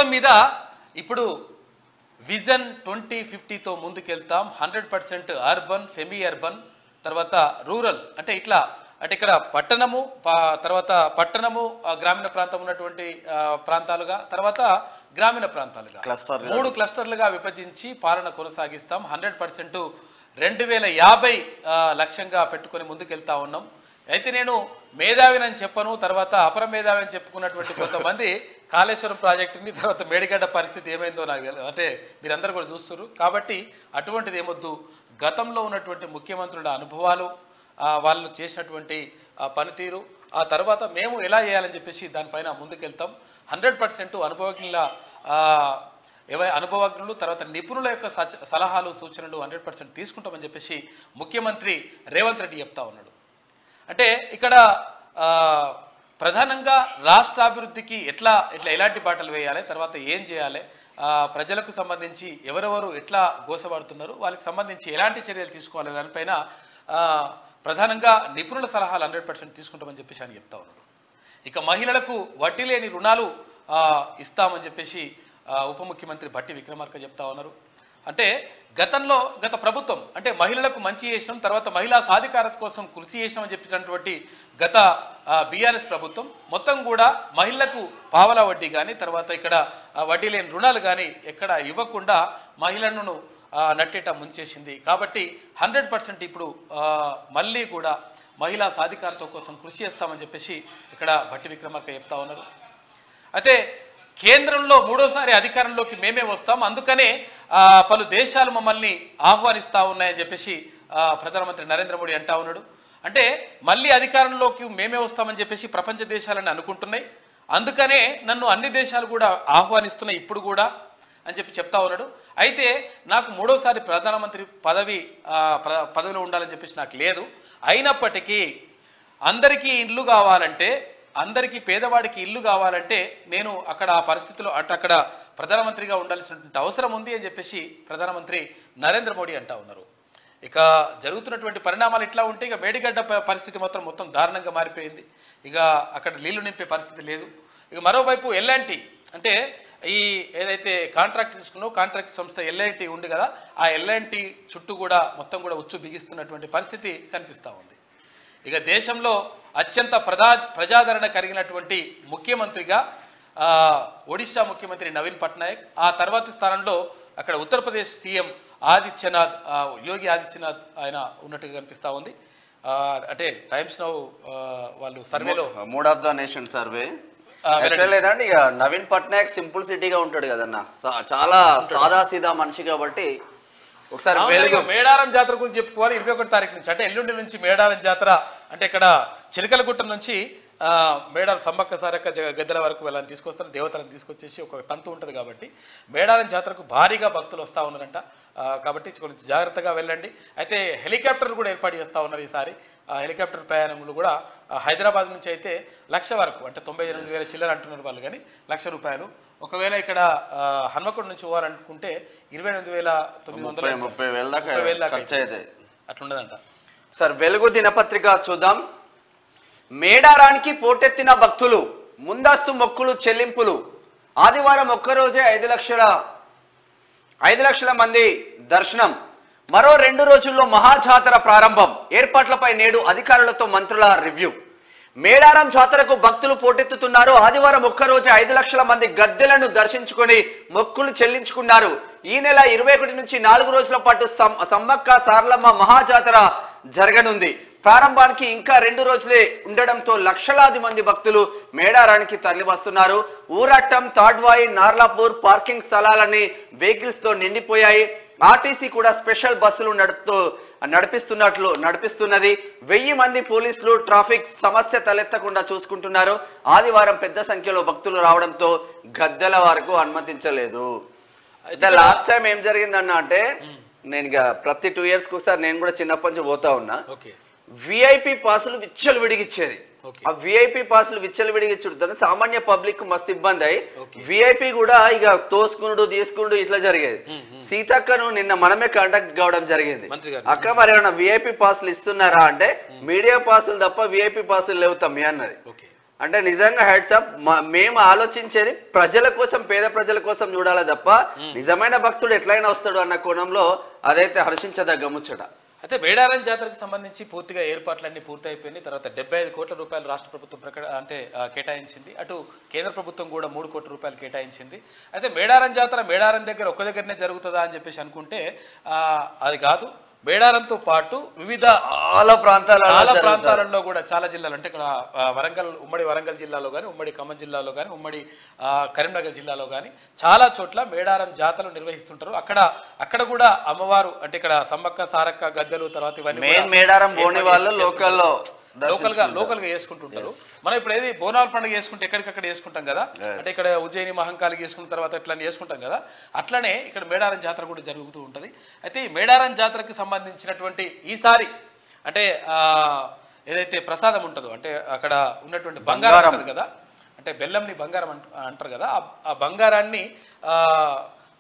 మొత్తం మీద ఇప్పుడు విజన్ 2050తో ముందుకెళ్తాం. 100% అర్బన్, సెమీ అర్బన్, తర్వాత రూరల్, అంటే ఇట్లా అంటే ఇక్కడ పట్టణము, తర్వాత పట్టణము, గ్రామీణ ప్రాంతం ఉన్నటువంటి ప్రాంతాలుగా, తర్వాత గ్రామీణ ప్రాంతాలుగా 3 క్లస్టర్లుగా విభజించి పాలన కొనసాగిస్తాం. 100% 2050 లక్ష్యంగా పెట్టుకొని ముందుకెళ్తా ఉన్నాం. అయితే నేను మేధావినని చెప్పను, తర్వాత అపర మేధావి అని చెప్పుకున్నటువంటి కొంతమంది కాళేశ్వరం ప్రాజెక్టుని, తర్వాత మేడిగడ్డ పరిస్థితి ఏమైందో నాకు తెలియదు, అంటే మీరందరూ కూడా చూస్తున్నారు. కాబట్టి అటువంటిది ఏమొద్దు. గతంలో ఉన్నటువంటి ముఖ్యమంత్రుల అనుభవాలు, వాళ్ళు చేసినటువంటి పనితీరు, ఆ తర్వాత మేము ఎలా చేయాలని చెప్పేసి దానిపైన ముందుకెళ్తాం. 100% అనుభవజ్ఞులు, తర్వాత నిపుణుల యొక్క సలహాలు, సూచనలు 100% తీసుకుంటామని చెప్పేసి ముఖ్యమంత్రి రేవంత్ రెడ్డి చెప్తా ఉన్నాడు. అంటే ఇక్కడ ప్రధానంగా రాష్ట్ర అభివృద్ధికి ఎలాంటి బాటలు వేయాలి, తర్వాత ఏం చేయాలి, ప్రజలకు సంబంధించి ఎవరెవరు ఎట్లా గోసపడుతున్నారు, వాళ్ళకి సంబంధించి ఎలాంటి చర్యలు తీసుకోవాలి దానిపైన ప్రధానంగా నిపుణుల సలహాలు 100% తీసుకుంటామని చెప్పేసి ఆయన చెప్తా ఉన్నారు. ఇక మహిళలకు వడ్డీ లేని రుణాలు ఇస్తామని చెప్పేసి ఉప ముఖ్యమంత్రి భట్టి విక్రమార్క చెప్తా ఉన్నారు. అంటే గత ప్రభుత్వం అంటే మహిళలకు మంచి చేసినాం, తర్వాత మహిళా సాధికారత కోసం కృషి చేసినామని చెప్పినటువంటి గత బీఆర్ఎస్ ప్రభుత్వం మొత్తం కూడా మహిళలకు పావలా వడ్డీ కానీ, తర్వాత ఇక్కడ వడ్డీ లేని రుణాలు కానీ ఎక్కడ ఇవ్వకుండా మహిళలను నట్టేట ముంచేసింది. కాబట్టి 100% ఇప్పుడు మళ్ళీ కూడా మహిళా సాధికారత కోసం కృషి చేస్తామని చెప్పేసి ఇక్కడ భట్టి విక్రమార్క చెప్తా ఉన్నారు. అయితే కేంద్రంలో 3వసారి అధికారంలోకి మేమే వస్తాం, అందుకనే పలు దేశాలు మమ్మల్ని ఆహ్వానిస్తూ ఉన్నాయని చెప్పేసి ప్రధానమంత్రి నరేంద్ర మోడీ అంటా ఉన్నాడు. అంటే మళ్ళీ అధికారంలోకి మేమే వస్తామని చెప్పేసి ప్రపంచ దేశాలని అనుకుంటున్నాయి, అందుకనే నన్ను అన్ని దేశాలు కూడా ఆహ్వానిస్తున్నాయి ఇప్పుడు కూడా అని చెప్తా ఉన్నాడు. అయితే నాకు 3వసారి ప్రధానమంత్రి పదవిలో ఉండాలని చెప్పేసి నాకు లేదు. అయినప్పటికీ అందరికీ ఇల్లు కావాలంటే, అందరికీ పేదవాడికి ఇల్లు కావాలంటే నేను అక్కడ ఆ పరిస్థితిలో అక్కడ ప్రధానమంత్రిగా ఉండాల్సినటువంటి అవసరం ఉంది అని చెప్పేసి ప్రధానమంత్రి నరేంద్ర మోడీ అంటా ఉన్నారు. ఇక జరుగుతున్నటువంటి పరిణామాలు ఇట్లా ఉంటే ఇక మేడిగడ్డ పరిస్థితి మొత్తం దారుణంగా మారిపోయింది. ఇక అక్కడ నీళ్లు నింపే పరిస్థితి లేదు. ఇక మరోవైపు ఎల్ఎన్టీ అంటే ఈ ఏదైతే కాంట్రాక్ట్ తీసుకున్నో కాంట్రాక్ట్ సంస్థ ఎల్ఎన్టీ ఉంది కదా, ఆ ఎల్ఎన్టీ చుట్టూ కూడా మొత్తం కూడా ఉచ్చు బిగిస్తున్నటువంటి పరిస్థితి కనిపిస్తూ ఉంది. ఇక దేశంలో అత్యంత ప్రజాదరణ కలిగినటువంటి ముఖ్యమంత్రిగా ఒడిశా ముఖ్యమంత్రి నవీన్ పట్నాయక్, ఆ తర్వాతి స్థానంలో అక్కడ ఉత్తరప్రదేశ్ సీఎం యోగి ఆదిత్యనాథ్ ఆయన ఉన్నట్టుగా కనిపిస్తూ ఉంది. అంటే టైమ్స్ నౌ వాళ్ళు సర్వేలో mood of the nation survey లేదండి. ఇక నవీన్ పట్నాయక్ సింపుల్ సిటీగా ఉంటాడు కదన్న, చాలా సాదా సీదా మనిషి కాబట్టి ఒకసారి మేడారం జాతర గురించి చెప్పుకోవాలి. 21 తారీఖు నుంచి అంటే ఎల్లుండి నుంచి మేడారం జాతర, అంటే ఇక్కడ చిలకలగుట్ట నుంచి మేడారం సమ్మక్క సారక్క గద్దెల వరకు వెళ్ళని తీసుకొస్తారు, దేవతలను తీసుకొచ్చేసి ఒక తంతు ఉంటుంది కాబట్టి మేడారం జాతరకు భారీగా భక్తులు వస్తూ ఉన్నారంట. కాబట్టి కొంచెం జాగ్రత్తగా వెళ్ళండి. అయితే హెలికాప్టర్లు కూడా ఏర్పాటు చేస్తూ ఉన్నారు ఈసారి. హెలికాప్టర్ ప్రయాణములు కూడా హైదరాబాద్ నుంచి అయితే 1,00,000 వరకు, అంటే 98,000 చిల్లర అంటున్నారు వాళ్ళు, కానీ ₹1,00,000. ఒకవేళ ఇక్కడ హన్మకొండ నుంచి పోవాలనుకుంటే 28,930 అట్లుండదంట. సార్ వెలుగు దినపత్రిక చూద్దాం. మేడారానికి పోటెత్తిన భక్తులు, ముందస్తు మొక్కులు చెల్లింపులు. ఆదివారం ఒక్కరోజే 5 లక్షల మంది దర్శనం. మరో 2 రోజుల్లో మహాజాతర ప్రారంభం. ఏర్పాట్లపై నేడు అధికారులతో మంత్రుల రివ్యూ. మేడారం జాతరకు భక్తులు పోటెత్తుతున్నారు. ఆదివారం ఒక్కరోజే 5 లక్షల మంది గద్దెలను దర్శించుకొని మొక్కులు చెల్లించుకున్నారు. ఈ నెల 21 నుంచి 4 రోజుల పాటు సమ్మక్క సారలమ్మ మహాజాతర జరగనుంది. ప్రారంభానికి ఇంకా 2 రోజులే ఉండడంతో లక్షలాది మంది భక్తులు మేడారానికి తరలి వస్తున్నారు. ఊరట్టం, తాడ్వాయి, నార్లాపూర్ పార్కింగ్ స్థలాలన్నీ వెహికల్స్ తో నిండిపోయాయి. ఆర్టీసీ కూడా స్పెషల్ బస్సులు నడిపిస్తున్నది. 1000 మంది పోలీసులు ట్రాఫిక్ సమస్య తలెత్తకుండా చూసుకుంటున్నారు. ఆదివారం పెద్ద సంఖ్యలో భక్తులు రావడంతో గద్దెల వరకు అనుమతించలేదు. అయితే లాస్ట్ టైం ఏం జరిగిందన్న అంటే, నేను ప్రతి 2 years ఒకసారి నేను కూడా చిన్నప్పటి నుంచి పోతా ఉన్నా. విఐపి పాసులు విచ్చలు విడిగిచ్చేది. ఆ విఐపి పాసులు విచ్చలు విడిగిచ్చుడుతో సామాన్య పబ్లిక్ మస్తు ఇబ్బంది అయ్యి విఐపి కూడా ఇక తోసుకునుడు తీసుకునుడు ఇట్లా జరిగేది. సీతక్కను నిన్న మనమే కాంటాక్ట్ కావడం జరిగింది. అక్క మరి ఏమన్నా విఐపి పాసులు ఇస్తున్నారా అంటే, మీడియా పాసులు తప్ప విఐపి పాసులు లేవు తమ్మి అన్నది. అంటే నిజంగా హెడ్సప్ మేము ఆలోచించేది ప్రజల కోసం, పేద ప్రజల కోసం చూడాలి తప్ప నిజమైన భక్తుడు ఎట్లయినా వస్తాడు అన్న కోణంలో అదైతే హర్షించదగ్గ ముచ్చట. అయితే మేడారం జాతరకు సంబంధించి పూర్తిగా ఏర్పాట్లన్నీ పూర్తి అయిపోయినాయి. తర్వాత 75 కోట్ల రూపాయలు రాష్ట్ర ప్రభుత్వం కేటాయించింది. అటు కేంద్ర ప్రభుత్వం కూడా 3 కోట్ల రూపాయలు కేటాయించింది. అయితే మేడారం జాతర మేడారం దగ్గర ఒక్క దగ్గరనే జరుగుతుందా అని చెప్పేసి అనుకుంటే అది కాదు. మేడారంతో పాటు వివిధ చాలా ప్రాంతాలలో కూడా చాలా జిల్లాలు అంటే ఇక్కడ ఉమ్మడి వరంగల్ జిల్లాలో కానీ, ఉమ్మడి ఖమ్మం జిల్లాలో కానీ, ఉమ్మడి కరీంనగర్ జిల్లాలో కానీ చాలా చోట్ల మేడారం జాతరలు నిర్వహిస్తుంటారు. అక్కడ కూడా అమ్మవారు అంటే ఇక్కడ సమ్మక్క, సారక్క, గద్దెలు, తర్వాత ఇవన్నీ మేడారం లోకల్ గా చేసుకుంటుంటారు. మనం ఇప్పుడు ఏది బోనాల పండుగ చేసుకుంటే ఎక్కడికక్కడ చేసుకుంటాం కదా, అంటే ఇక్కడ ఉజ్జయిని మహంకాళి చేసుకున్న తర్వాత ఇట్లా చేసుకుంటాం కదా, అట్లనే ఇక్కడ మేడారం జాతర కూడా జరుగుతూ ఉంటది. అయితే ఈ మేడారం జాతరకి సంబంధించినటువంటి ఈసారి అంటే ఏదైతే ప్రసాదం ఉంటుందో అంటే అక్కడ ఉన్నటువంటి బంగారం ఉంటుంది కదా, అంటే బెల్లంని బంగారం అంటారు కదా, ఆ బంగారాన్ని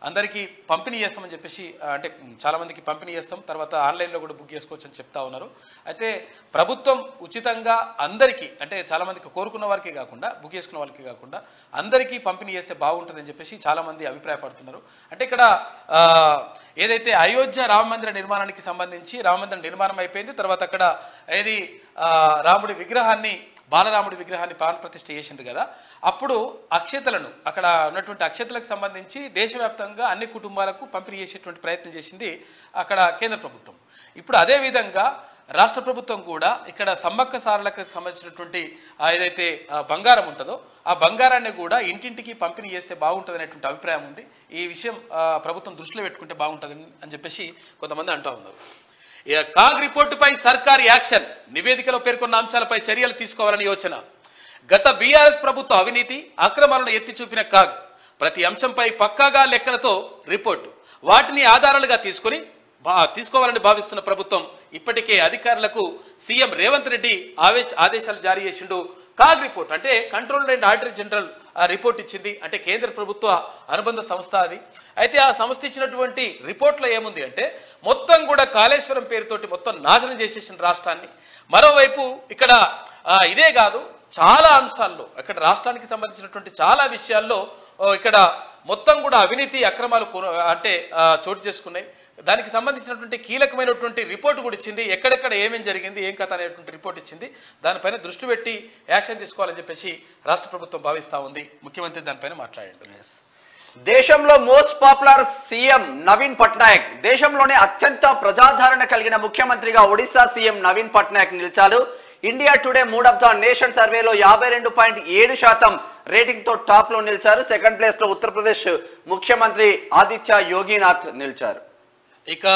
అందరికీ పంపిణీ చేస్తామని చెప్పేసి అంటే చాలా మందికి పంపిణీ చేస్తాం, తర్వాత ఆన్లైన్లో కూడా బుక్ చేసుకోవచ్చు అని చెప్తా ఉన్నారు. అయితే ప్రభుత్వం ఉచితంగా అందరికీ అంటే చాలా మందికి కోరుకున్న వారికి కాకుండా, బుక్ చేసుకున్న వాళ్ళకి కాకుండా అందరికీ పంపిణీ చేస్తే బాగుంటుందని చెప్పేసి చాలా మంది అభిప్రాయపడుతున్నారు. అంటే ఇక్కడ ఏదైతే అయోధ్య రామ మందిర నిర్మాణానికి సంబంధించి రామ మందిర నిర్మాణం అయిపోయింది. తర్వాత అక్కడ ఏది బాలరాముడి విగ్రహాన్ని ప్రాణ ప్రతిష్ఠ చేసింది కదా, అప్పుడు అక్షతలను అక్కడ ఉన్నటువంటి అక్షతలకు సంబంధించి దేశవ్యాప్తంగా అన్ని కుటుంబాలకు పంపిణీ చేసేటువంటి ప్రయత్నం చేసింది అక్కడ కేంద్ర ప్రభుత్వం. ఇప్పుడు అదే విధంగా రాష్ట్ర ప్రభుత్వం కూడా ఇక్కడ సమ్మక్క సారలకు సంబంధించినటువంటి ఏదైతే బంగారం ఉంటుందో ఆ బంగారాన్ని కూడా ఇంటింటికి పంపిణీ చేస్తే బాగుంటుంది అనేటువంటి అభిప్రాయం ఉంది. ఈ విషయం ప్రభుత్వం దృష్టిలో పెట్టుకుంటే బాగుంటుంది అని చెప్పేసి కొంతమంది అంటూ ఉన్నారు. కాగ్ రిపోర్టుపై సర్కార్ యాక్షన్, నివేదికలో పేర్కొన్న అంశాలపై చర్యలు తీసుకోవాలని యోచన. గత బీఆర్ఎస్ ప్రభుత్వ అవినీతి అక్రమాలను ఎత్తి చూపిన కాగ్ ప్రతి అంశంపై పక్కాగా లెక్కలతో రిపోర్టు, వాటిని ఆధారాలుగా తీసుకోవాలని భావిస్తున్న ప్రభుత్వం ఇప్పటికే అధికారులకు సీఎం రేవంత్ రెడ్డి ఆదేశాలు జారీ చేసిండు. కాగ్ రిపోర్ట్ అంటే controller and auditor general report ఇచ్చింది, అంటే కేంద్ర ప్రభుత్వ అనుబంధ సంస్థ అది. అయితే ఆ సంస్థ ఇచ్చినటువంటి రిపోర్ట్లో ఏముంది అంటే మొత్తం కూడా కాళేశ్వరం పేరుతోటి మొత్తం నాశనం చేసేసిన రాష్ట్రాన్ని. మరోవైపు ఇక్కడ ఇదే కాదు చాలా అంశాల్లో ఇక్కడ రాష్ట్రానికి సంబంధించినటువంటి చాలా విషయాల్లో ఇక్కడ మొత్తం కూడా అవినీతి అక్రమాలు అంటే చోటు చేసుకున్నాయి. దానికి సంబంధించినటువంటి కీలకమైనటువంటి రిపోర్ట్ కూడా ఇచ్చింది, ఎక్కడెక్కడ ఏమేం జరిగింది ఏం కథ అనేటువంటి రిపోర్ట్ ఇచ్చింది. దానిపైన దృష్టి పెట్టి యాక్షన్ తీసుకోవాలని చెప్పేసి రాష్ట్ర ప్రభుత్వం భావిస్తూ ఉంది. ముఖ్యమంత్రి దానిపైన మాట్లాడారు. దేశంలో most popular CM Naveen Patnaik, దేశంలోనే అత్యంత ప్రజాదరణ కలిగిన ముఖ్యమంత్రిగా ఒడిశా సీఎం నవీన్ పట్నాయక్ నిలిచారు. India today mood of the nation సర్వేలో 52.7% రేటింగ్ తో టాప్ లో నిలిచారు. సెకండ్ ప్లేస్ లో ఉత్తరప్రదేశ్ ముఖ్యమంత్రి ఆదిత్య యోగినాథ్ నిలిచారు. ఇక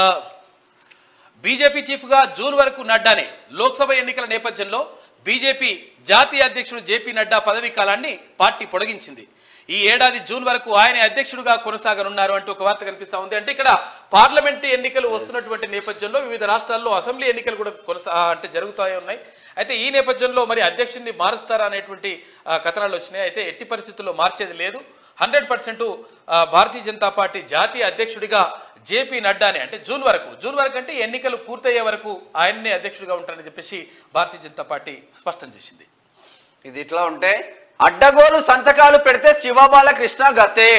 బీజేపీ చీఫ్ గా జూన్ వరకు నడ్డానే. లోక్సభ ఎన్నికల నేపథ్యంలో బీజేపీ జాతీయ అధ్యక్షుడు జేపీ నడ్డా పదవీ కాలాన్ని పార్టీ పొడిగించింది. ఈ ఏడాది జూన్ వరకు ఆయనే అధ్యక్షుడిగా కొనసాగనున్నారు అంటూ ఒక వార్త కనిపిస్తా ఉంది. అంటే ఇక్కడ పార్లమెంట్ ఎన్నికలు వస్తున్నటువంటి నేపథ్యంలో వివిధ రాష్ట్రాల్లో అసెంబ్లీ ఎన్నికలు కూడా జరుగుతాయి ఉన్నాయి. అయితే ఈ నేపథ్యంలో మరి అధ్యక్షుడిని మారుస్తారా అనేటువంటి కథనాలు వచ్చినాయి. అయితే ఎట్టి పరిస్థితుల్లో మార్చేది లేదు. 100% భారతీయ జనతా పార్టీ జాతీయ అధ్యక్షుడిగా జేపీ నడ్డానే అంటే జూన్ వరకు అంటే ఎన్నికలు పూర్తయ్యే వరకు ఆయన్నే అధ్యక్షుడిగా ఉంటారని చెప్పేసి భారతీయ జనతా పార్టీ స్పష్టం చేసింది. ఇది ఇట్లా ఉంటే అడ్డగోలు సంతకాలు పెడితే శివబాలకృష్ణ గతే,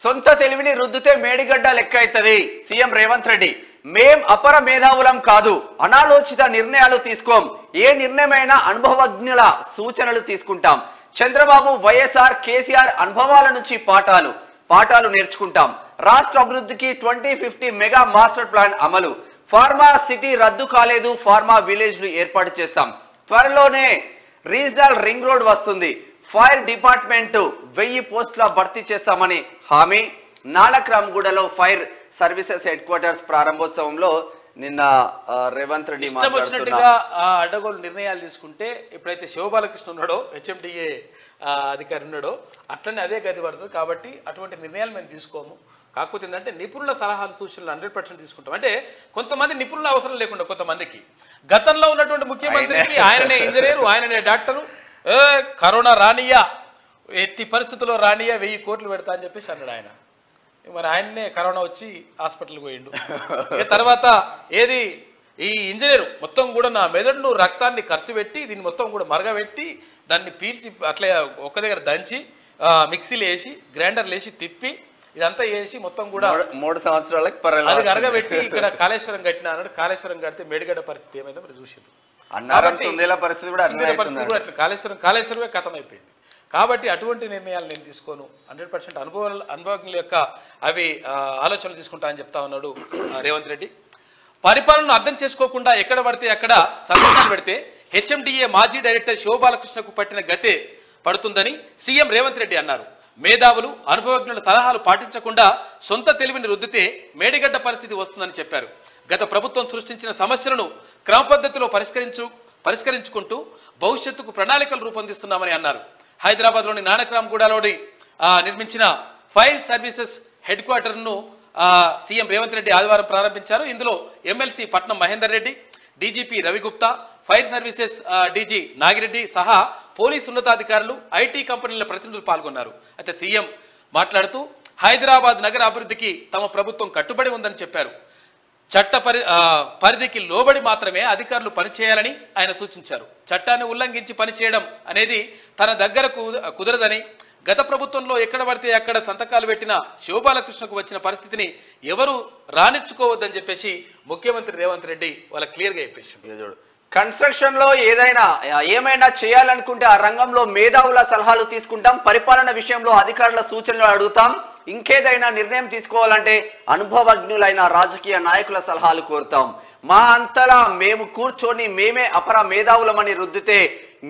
సొంత తెలివిని రుద్దుతే మేడిగడ్డ లెక్క అవుతుంది. సీఎం రేవంత్ రెడ్డి, మేం అపర మేధావులం కాదు, అనాలోచిత నిర్ణయాలు తీసుకోం, ఏ నిర్ణయమైనా అనుభవజ్ఞుల సూచనలు తీసుకుంటాం. చంద్రబాబు, వైఎస్ఆర్, కేసీఆర్ అనుభవాల నుంచి పాఠాలు నేర్చుకుంటాం. రాష్ట్ర అభివృద్ధికి 2050 మెగా మాస్టర్ ప్లాన్ అమలు. ఫార్మా సిటీ రద్దు కాలేదు, ఫార్మా విలేజ్లు ఏర్పాటు చేస్తాం. త్వరలోనే రీజనల్ రింగ్ రోడ్ వస్తుంది. ఫైర్ డిపార్ట్మెంట్ 1000 పోస్టుల భర్తీ చేస్తామని హామీ. నాలక్రామ్గూడలో ఫైర్ సర్వీసెస్ హెడ్ క్వార్టర్స్ ప్రారంభోత్సవంలో నిన్న రేవంత్ రెడ్డి వచ్చినట్టుగా అడ్డగోలు నిర్ణయాలు తీసుకుంటే ఎప్పుడైతే శివబాలకృష్ణ ఉన్నాడో హెచ్ఎండిఏ అధికారి ఉన్నాడో అట్లనే అదే గతి పడుతుంది. కాబట్టి అటువంటి నిర్ణయాలు మేము తీసుకోము. కాకపోతే ఏంటంటే నిపుణుల సలహాలు సూచనలు 100% తీసుకుంటాం. అంటే కొంతమంది నిపుణుల అవసరం లేకుండా కొంతమందికి గతంలో ఉన్నటువంటి ముఖ్యమంత్రికి ఆయననే ఇంజనీరు, ఆయననే డాక్టరు, కరోనా రానియా, ఎట్టి పరిస్థితుల్లో రానియా 1000 కోట్లు పెడతా అని చెప్పేసి అన్నాడు ఆయన. మరి ఆయన్నే కరోనా వచ్చి హాస్పిటల్కి పోయిండు. తర్వాత ఏది ఈ ఇంజనీర్ మొత్తం కూడా నా మెదడును రక్తాన్ని ఖర్చు పెట్టి దీన్ని మొత్తం కూడా మరగబెట్టి దాన్ని పీల్చి అట్లా ఒక దగ్గర దంచి మిక్సీలు వేసి గ్రైండర్లు వేసి తిప్పి ఇదంతా వేసి మొత్తం కూడా 3 సంవత్సరాలకు అది అరగబెట్టి ఇక్కడ కాళేశ్వరం కట్టిన అన్నాడు. కాళేశ్వరం కడితే మేడిగడ్డ పరిస్థితి ఏమైందో మీరు చూసారు. పరిస్థితి కూడా కాళేశ్వరమే కథం అయిపోయింది. కాబట్టి అటువంటి నిర్ణయాలు నేను తీసుకోను. 100% అనుభవజ్ఞుల యొక్క అవి ఆలోచనలు తీసుకుంటా అని చెప్తా ఉన్నాడు రేవంత్ రెడ్డి. పరిపాలనను అర్థం చేసుకోకుండా ఎక్కడ పడితే అక్కడ సందేశాలు పెడితే హెచ్ఎండిఏ మాజీ డైరెక్టర్ శివబాలకృష్ణకు పట్టిన గతే పడుతుందని సీఎం రేవంత్ రెడ్డి అన్నారు. మేధావులు అనుభవజ్ఞుల సలహాలు పాటించకుండా సొంత తెలివిని రుద్దితే మేడిగడ్డ పరిస్థితి వస్తుందని చెప్పారు. గత ప్రభుత్వం సృష్టించిన సమస్యలను క్రమపద్ధతిలో పరిష్కరించుకుంటూ భవిష్యత్తుకు ప్రణాళికలు రూపొందిస్తున్నామని అన్నారు. హైదరాబాద్లోని నానక్రామ్గూడలోని నిర్మించిన fire services head క్వార్టర్ను CM Revanth Reddy ఆదివారం ప్రారంభించారు. ఇందులో ఎమ్మెల్సీ పట్నం Mahender Reddy, DGP Ravi Gupta, fire services DG Nagireddy సహా పోలీసు ఉన్నతాధికారులు, ఐటీ కంపెనీల ప్రతినిధులు పాల్గొన్నారు. అయితే సీఎం మాట్లాడుతూ హైదరాబాద్ నగర అభివృద్ధికి తమ ప్రభుత్వం కట్టుబడి ఉందని చెప్పారు. చట్ట పరిధికి లోబడి మాత్రమే అధికారులు పనిచేయాలని ఆయన సూచించారు. చట్టాన్ని ఉల్లంఘించి పనిచేయడం అనేది తన దగ్గర కుదరదని, గత ప్రభుత్వంలో ఎక్కడ పడితే అక్కడ సంతకాలు పెట్టిన శివబాలకృష్ణకు వచ్చిన పరిస్థితిని ఎవరు రానిచ్చుకోవద్దని చెప్పేసి ముఖ్యమంత్రి రేవంత్ రెడ్డి వాళ్ళ క్లియర్గా చెప్పేసి కన్స్ట్రక్షన్ లో ఏమైనా చేయాలనుకుంటే ఆ రంగంలో మేధావుల సలహాలు తీసుకుంటాం. పరిపాలన విషయంలో అధికారుల సూచనలు అడుగుతాం. ఇంకేదైనా నిర్ణయం తీసుకోవాలంటే అనుభవజ్ఞులైన రాజకీయ నాయకుల సలహాలు కోరుతాం. మా అంతలా మేము కూర్చొని మేమే అపర మేధావులమని రుద్దితే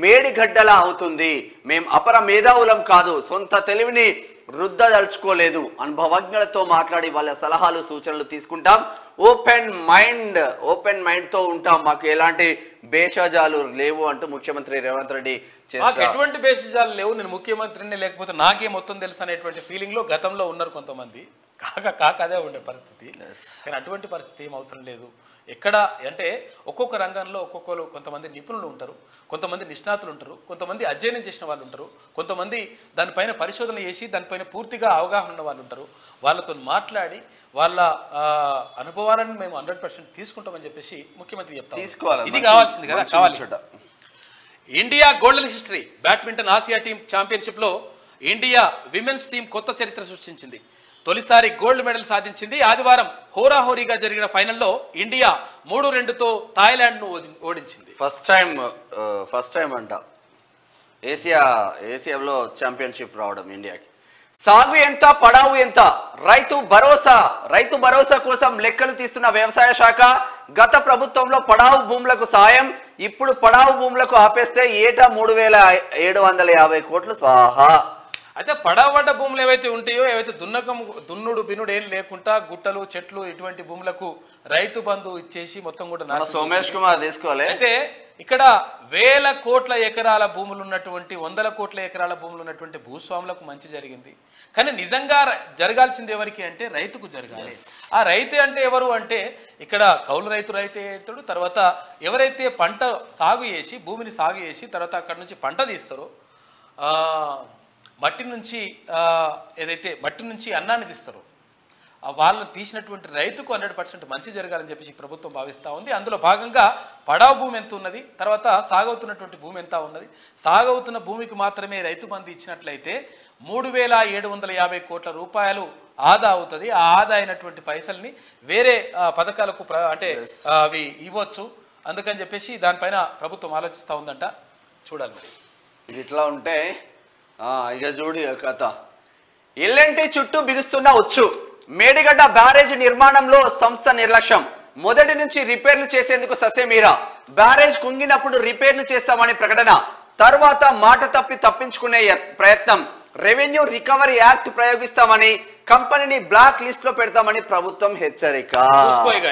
మేడిగడ్డలా అవుతుంది. మేం అపర మేధావులం కాదు, సొంత తెలివిని రుద్దదలుచుకోలేదు. అనుభవజ్ఞులతో మాట్లాడి వాళ్ళ సలహాలు సూచనలు తీసుకుంటాం. ఓపెన్ మైండ్ తో ఉంటాం. మాకు ఎలాంటి భేషజాలు లేవు అంటూ ముఖ్యమంత్రి రేవంత్ రెడ్డి మాకు ఎటువంటి భేషజాలు లేవు, నేను ముఖ్యమంత్రిని లేకపోతే నాకే మొత్తం తెలుసు అనేటువంటి ఫీలింగ్ లో గతంలో ఉన్నారు కొంతమంది. కాక అదే ఉండే పరిస్థితి. కానీ అటువంటి పరిస్థితి ఏం అవసరం లేదు. ఎక్కడ అంటే ఒక్కొక్క రంగంలో ఒక్కొక్కరు కొంతమంది నిపుణులు ఉంటారు, కొంతమంది నిష్ణాతులు ఉంటారు, కొంతమంది అధ్యయనం చేసిన వాళ్ళు ఉంటారు, కొంతమంది దానిపైన పరిశోధన చేసి దానిపైన పూర్తిగా అవగాహన ఉన్న వాళ్ళు ఉంటారు. వాళ్ళతో మాట్లాడి వాళ్ళ అనుభవాలను మేము 100% తీసుకుంటామని చెప్పేసి ముఖ్యమంత్రి చెప్తారు. ఇది కావాల్సింది కదా, కావాలి. India golden history badminton Asia team championship లో ఇండియా విమెన్స్ టీం కొత్త చరిత్ర సృష్టించింది. తొలిసారి గోల్డ్ మెడల్ సాధించింది. ఆదివారం హోరాహోరీగా జరిగిన ఫైనల్లో ఇండియా 3-2తో థాయిలాండ్ ను ఓడించింది. ఫస్ట్ టైం అంట ఏసియాలో ఛాంపియన్షిప్ రావడం ఇండియాకి. సాగు ఎంత, పడావు ఎంత? రైతు భరోసా కోసం లెక్కలు తీస్తున్న వ్యవసాయ శాఖ. గత ప్రభుత్వంలో పడావు భూములకు సాయం, ఇప్పుడు పడావు భూములకు ఆపేస్తే ఏటా 3,750 కోట్లు స్వాహా. అయితే పడవడ్డ భూములు ఏవైతే ఉంటాయో, ఏవైతే దున్నుడు ఏం లేకుండా గుట్టలు చెట్లు ఇటువంటి భూములకు రైతు బంధు ఇచ్చేసి మొత్తం కూడా సోమేష్ కుమార్ తీసుకోవాలి. అయితే ఇక్కడ 1,000 కోట్ల ఎకరాల భూములు ఉన్నటువంటి 100 కోట్ల ఎకరాల భూములు ఉన్నటువంటి భూస్వాములకు మంచి జరిగింది. కానీ నిజంగా జరగాల్సింది ఎవరికి అంటే రైతుకు జరగాలి. ఆ రైతు అంటే ఎవరు అంటే ఇక్కడ కౌలు రైతే అవుతాడు. తర్వాత ఎవరైతే పంట సాగు చేసి భూమిని సాగు చేసి తర్వాత అక్కడ నుంచి పంట తీస్తారో, మట్టి నుంచి అన్నాన్ని తీస్తారు, వాళ్ళని తీసినటువంటి రైతుకు 100% మంచి జరగాలని చెప్పేసి ప్రభుత్వం భావిస్తూ ఉంది. అందులో భాగంగా పడావు భూమి ఎంత ఉన్నది, తర్వాత సాగవుతున్నటువంటి భూమి ఎంత ఉన్నది. సాగవుతున్న భూమికి మాత్రమే రైతు బంధు ఇచ్చినట్లయితే 3,750 కోట్ల రూపాయలు ఆదా అవుతుంది. ఆ ఆదా అయినటువంటి పైసల్ని వేరే పథకాలకు అంటే అవి ఇవ్వచ్చు. అందుకని చెప్పేసి దానిపైన ప్రభుత్వం ఆలోచిస్తూ ఉందంట. చూడాలి మరి. ఇది ఇట్లా ఉంటే ఇక చూడు కథ. ఎల్ఎన్టీ చుట్టూ బిగుస్తున్న ఉచ్చు. మేడిగడ్డ బ్యారేజ్ నిర్మాణంలో సంస్థ నిర్లక్ష్యం. మొదటి నుంచి రిపేర్లు చేసేందుకు ససేమీరా. బ్యారేజ్ కుంగినప్పుడు రిపేర్లు చేస్తామని ప్రకటన, తర్వాత మాట తప్పించుకునే ప్రయత్నం. రెవెన్యూ రికవరీ యాక్ట్ ప్రయోగిస్తామని, కంపెనీని బ్లాక్ లిస్ట్ లో పెడతామని ప్రభుత్వం హెచ్చరిక.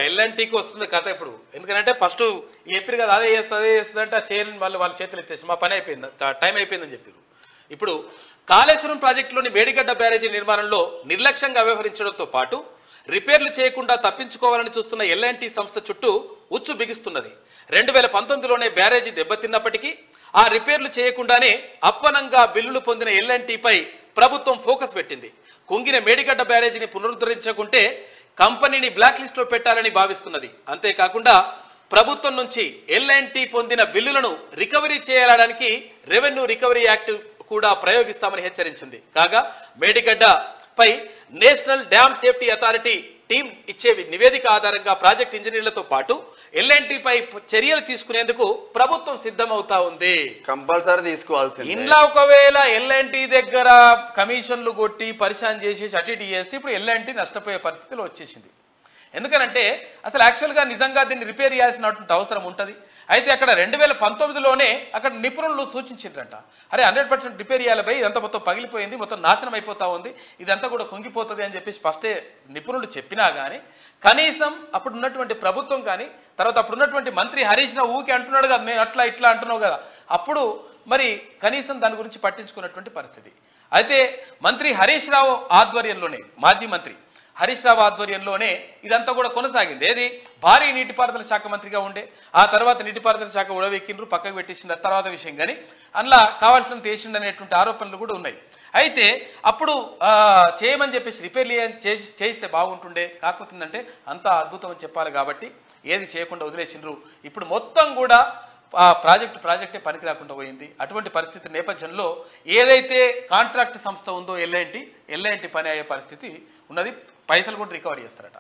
ఎల్ఎన్టీకి వస్తుంది కథ ఇప్పుడు. ఎందుకంటే ఫస్ట్ ఏప్రిల్ కదా, అదే చేస్తుంది అంటే చైర్మన్ వాళ్ళ చేతులు ఎత్తేసి మా పని అయిపోయింది, టైం అయిపోయిందని చెప్పారు. ఇప్పుడు కాళేశ్వరం ప్రాజెక్టులోని మేడిగడ్డ బ్యారేజీ నిర్మాణంలో నిర్లక్ష్యంగా వ్యవహరించడంతో పాటు రిపేర్లు చేయకుండా తప్పించుకోవాలని చూస్తున్న ఎల్ఎన్టీ సంస్థ చుట్టూ ఉచ్చు బిగిస్తున్నది. 2019లోనే బ్యారేజీ దెబ్బతిన్నప్పటికీ ఆ రిపేర్లు చేయకుండానే అప్పనంగా బిల్లులు పొందిన ఎల్ఎన్టీపై ప్రభుత్వం ఫోకస్ పెట్టింది. కుంగిన మేడిగడ్డ బ్యారేజీని పునరుద్ధరించకుంటే కంపెనీని బ్లాక్ లిస్ట్లో పెట్టాలని భావిస్తున్నది. అంతేకాకుండా ప్రభుత్వం నుంచి ఎల్ఎన్టీ పొందిన బిల్లులను రికవరీ చేయడానికి రెవెన్యూ రికవరీ యాక్ట్ కూడా ప్రయోగిస్తామని హెచ్చరించింది. కాగా మేడిగడ్డపై national dam safety authority team ఇచ్చే నివేదిక ఆధారంగా ప్రాజెక్ట్ ఇంజనీర్లతో పాటు ఎల్ఎన్టీపై చర్యలు తీసుకునేందుకు ప్రభుత్వం సిద్ధమవుతా ఉంది. కంపల్సరీ తీసుకోవాల్సింది. ఇంట్లో ఒకవేళ ఎల్ఎన్టీ దగ్గర కమిషన్లు కొట్టి పరిశాన్ చేసి అటు ఇటు చేస్తే ఇప్పుడు ఎల్ఎన్టీ నష్టపోయే పరిస్థితిలో వచ్చేసింది. ఎందుకనంటే అసలు యాక్చువల్గా నిజంగా దీన్ని రిపేర్ చేయాల్సినటువంటి అవసరం ఉంటుంది. అయితే అక్కడ 2019లోనే అక్కడ నిపుణులు సూచించిండ్రంట, అరే 100% రిపేర్ చేయాలి భయ్, ఇదంతా మొత్తం పగిలిపోయింది, మొత్తం నాశనం అయిపోతా ఉంది, ఇదంతా కూడా కుంగిపోతుంది అని చెప్పేసి ఫస్టే నిపుణులు చెప్పినా కానీ కనీసం అప్పుడు ఉన్నటువంటి ప్రభుత్వం కానీ తర్వాత అప్పుడు ఉన్నటువంటి మంత్రి హరీష్ రావు ఊకే అంటున్నాడు కదా, నేను అట్లా ఇట్లా అంటున్నావు కదా, అప్పుడు మరి కనీసం దాని గురించి పట్టించుకున్నటువంటి పరిస్థితి. అయితే మంత్రి హరీష్ రావు ఆధ్వర్యంలోనే, మాజీ మంత్రి హరీష్ రావు ఆధ్వర్యంలోనే ఇదంతా కూడా కొనసాగింది. ఏది భారీ నీటిపారుదల శాఖ మంత్రిగా ఉండే, ఆ తర్వాత నీటిపారుదల శాఖ ఉడవెక్కిండ్రు, పక్కకు పెట్టేసిన తర్వాత విషయం కానీ అందులో కావాల్సినంత చేసిండు అనేటువంటి ఆరోపణలు కూడా ఉన్నాయి. అయితే అప్పుడు చేయమని చెప్పేసి రిపేర్ చేయిస్తే బాగుంటుండే, కాకపోతే ఏంటంటే అంత అద్భుతం అని చెప్పాలి కాబట్టి ఏది చేయకుండా వదిలేసిండ్రు. ఇప్పుడు మొత్తం కూడా ప్రాజెక్టే పనికి రాకుండా పోయింది. అటువంటి పరిస్థితి నేపథ్యంలో ఏదైతే కాంట్రాక్ట్ సంస్థ ఉందో ఎల్ఐఎన్టీ పని అయ్యే పరిస్థితి ఉన్నది. పైసలు కూడా రికవరీ చేస్తారట.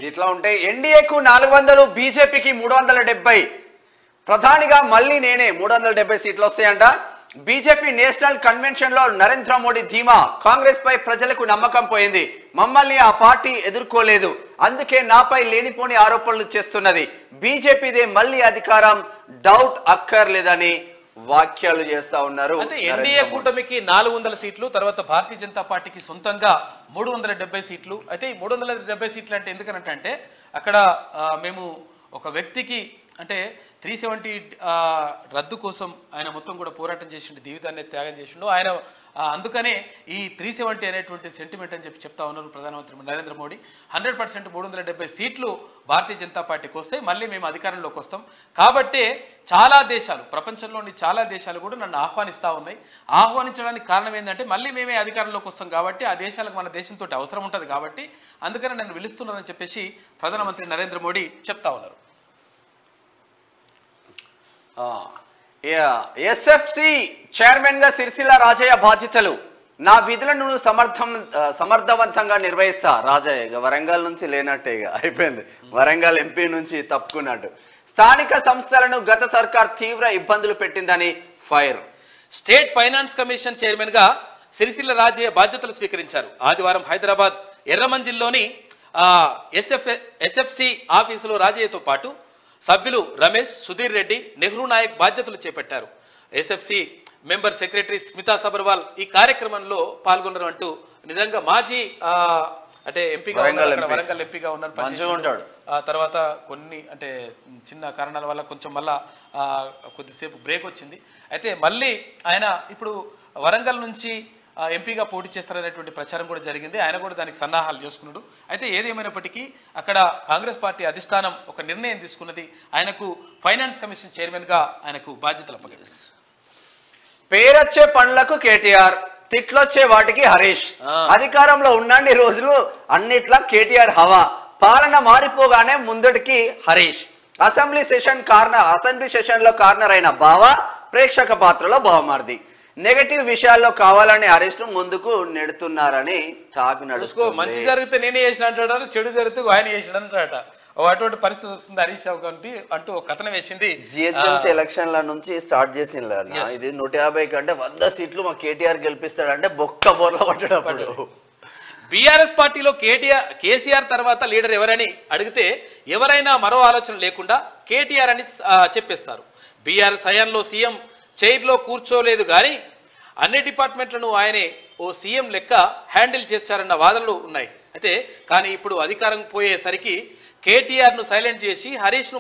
ఇట్లా ఉంటే ఎన్డీఏకు 400, బీజేపీకి 370, ప్రధానిగా మళ్ళీ నేనే 370 సీట్లు వస్తాయంట. బీజేపీ నేషనల్ కన్వెన్షన్ లో నరేంద్ర మోడీ ధీమా, కాంగ్రెస్ పై ప్రజలకు నమ్మకం పోయింది, మమ్మల్ని ఆ పార్టీ ఎదుర్కోలేదు, అందుకే నాపై లేనిపోని ఆరోపణలు చేస్తున్నది, బీజేపీదే మళ్ళీ అధికారం, డౌట్ అక్కర్లేదని వ్యాఖ్యలు చేస్తా ఉన్నారు. అంటే ఎన్డీఏ కూటమికి 400 సీట్లు, తర్వాత భారతీయ జనతా పార్టీకి సొంతంగా 370 సీట్లు. అయితే ఈ 370 సీట్లు అంటే ఎందుకనంటే అక్కడ మేము ఒక వ్యక్తికి అంటే 370 రద్దు కోసం ఆయన మొత్తం కూడా పోరాటం చేసిండు, జీవితాన్ని త్యాగం చేసిండు ఆయన. అందుకనే ఈ 370 అనేటువంటి సెంటిమెంట్ అని చెప్తా ఉన్నారు ప్రధానమంత్రి నరేంద్ర మోడీ. 100% 370 సీట్లు భారతీయ జనతా పార్టీకి వస్తాయి, మళ్ళీ మేము అధికారంలోకి వస్తాం. కాబట్టి చాలా దేశాలు, ప్రపంచంలోని చాలా దేశాలు కూడా నన్ను ఆహ్వానిస్తూ ఉన్నాయి. ఆహ్వానించడానికి కారణం ఏంటంటే మళ్ళీ మేమే అధికారంలోకి వస్తాం కాబట్టి ఆ దేశాలకు మన దేశంతో అవసరం ఉంటుంది కాబట్టి అందుకనే నన్ను పిలుస్తున్నారని చెప్పేసి ప్రధానమంత్రి నరేంద్ర మోడీ చెప్తా ఉన్నారు. ఎస్ఎఫ్సి చైర్మన్ గా సిరిసిల్ల రాజయ్య బాధ్యతలు, నా విధులను సమర్థవంతంగా నిర్వహిస్తా. రాజయ్య వరంగల్ నుంచి లేనట్టే అయిపోయింది, వరంగల్ ఎంపీ నుంచి తప్పుకున్నట్టు. స్థానిక సంస్థలను గత సర్కార్ తీవ్ర ఇబ్బందులు పెట్టిందని fire. State finance commission chairman గా సిరిసిల్ల రాజయ్య బాధ్యతలు స్వీకరించారు. ఆదివారం హైదరాబాద్ ఎర్రమంజిల్లోని ఎస్ఎఫ్సి ఆఫీసులో రాజయ్యతో పాటు సభ్యులు రమేష్, సుధీర్ రెడ్డి, నెహ్రూ నాయక్ బాధ్యతలు చేపట్టారు. SFC member secretary Smita Sabharwal ఈ కార్యక్రమంలో పాల్గొన్నారు. అంటూ నిజంగా మాజీ అంటే ఎంపీగా వరంగల్ ఎంపీగా ఉన్నారు. తర్వాత కొన్ని అంటే చిన్న కారణాల వల్ల కొంచెం మళ్ళా కొద్దిసేపు బ్రేక్ వచ్చింది. అయితే మళ్ళీ ఆయన ఇప్పుడు వరంగల్ నుంచి ఎంపీగా పోటీ చేస్తారనేటువంటి ప్రచారం కూడా జరిగింది. ఆయన కూడా దానికి సన్నాహాలు చేసుకున్నాడు. అయితే ఏదేమైనప్పటికీ అక్కడ కాంగ్రెస్ పార్టీ అధిష్టానం ఒక నిర్ణయం తీసుకున్నది, ఆయనకు ఫైనాన్స్ కమిషన్ చైర్మన్ గా ఆయనకు బాధ్యతలు అప్పగింది. పేరొచ్చే పనులకు కేటీఆర్, తిట్లొచ్చే వాటికి హరీష్. అధికారంలో ఉన్నన్ని రోజులు అన్నిట్లా కేటీఆర్ హవా, పాలన మారిపోగానే ముందటికి హరీష్. అసెంబ్లీ సెషన్ లో కార్నర్ అయిన బావ, ప్రేక్షక పాత్రలో బావమార్ది. నెగటివ్ విషయాల్లో కావాలని హరీష్ ను ముందుకు నెడుతున్నారని టాక్ నడుచుకో. మంచి జరిగితే నేనే చేసిన అంటాడు, చెడు జరిగితే ఆయన చేసిన అంటాడట. అటువంటి పరిస్థితి వస్తుంది హరీష్ రావు గారికి అంటూ ఒక కథనం వేసింది. జిహెచ్ఎంసీ ఎలక్షన్ల నుంచి స్టార్ట్ చేసింది ఇది. 150 కంటే 100 సీట్లు మా కేటీఆర్ గెలిపిస్తాడంటే బొక్క బోర్ల పట్టడప్పుడు. బీఆర్ఎస్ పార్టీలో కేసీఆర్ తర్వాత లీడర్ ఎవరని అడిగితే ఎవరైనా మరో ఆలోచన లేకుండా కేటీఆర్ అని చెప్పేస్తారు. బీఆర్ఎస్ హయాంలో సీఎం చైర్లో కూర్చోలేదు కానీ అన్ని డిపార్ట్మెంట్లను ఆయనే ఓ సీఎం లెక్క హ్యాండిల్ చేస్తారన్న వాదనలు ఉన్నాయి. అయితే కానీ ఇప్పుడు అధికారం పోయేసరికి కేటీఆర్ను సైలెంట్ చేసి హరీష్ను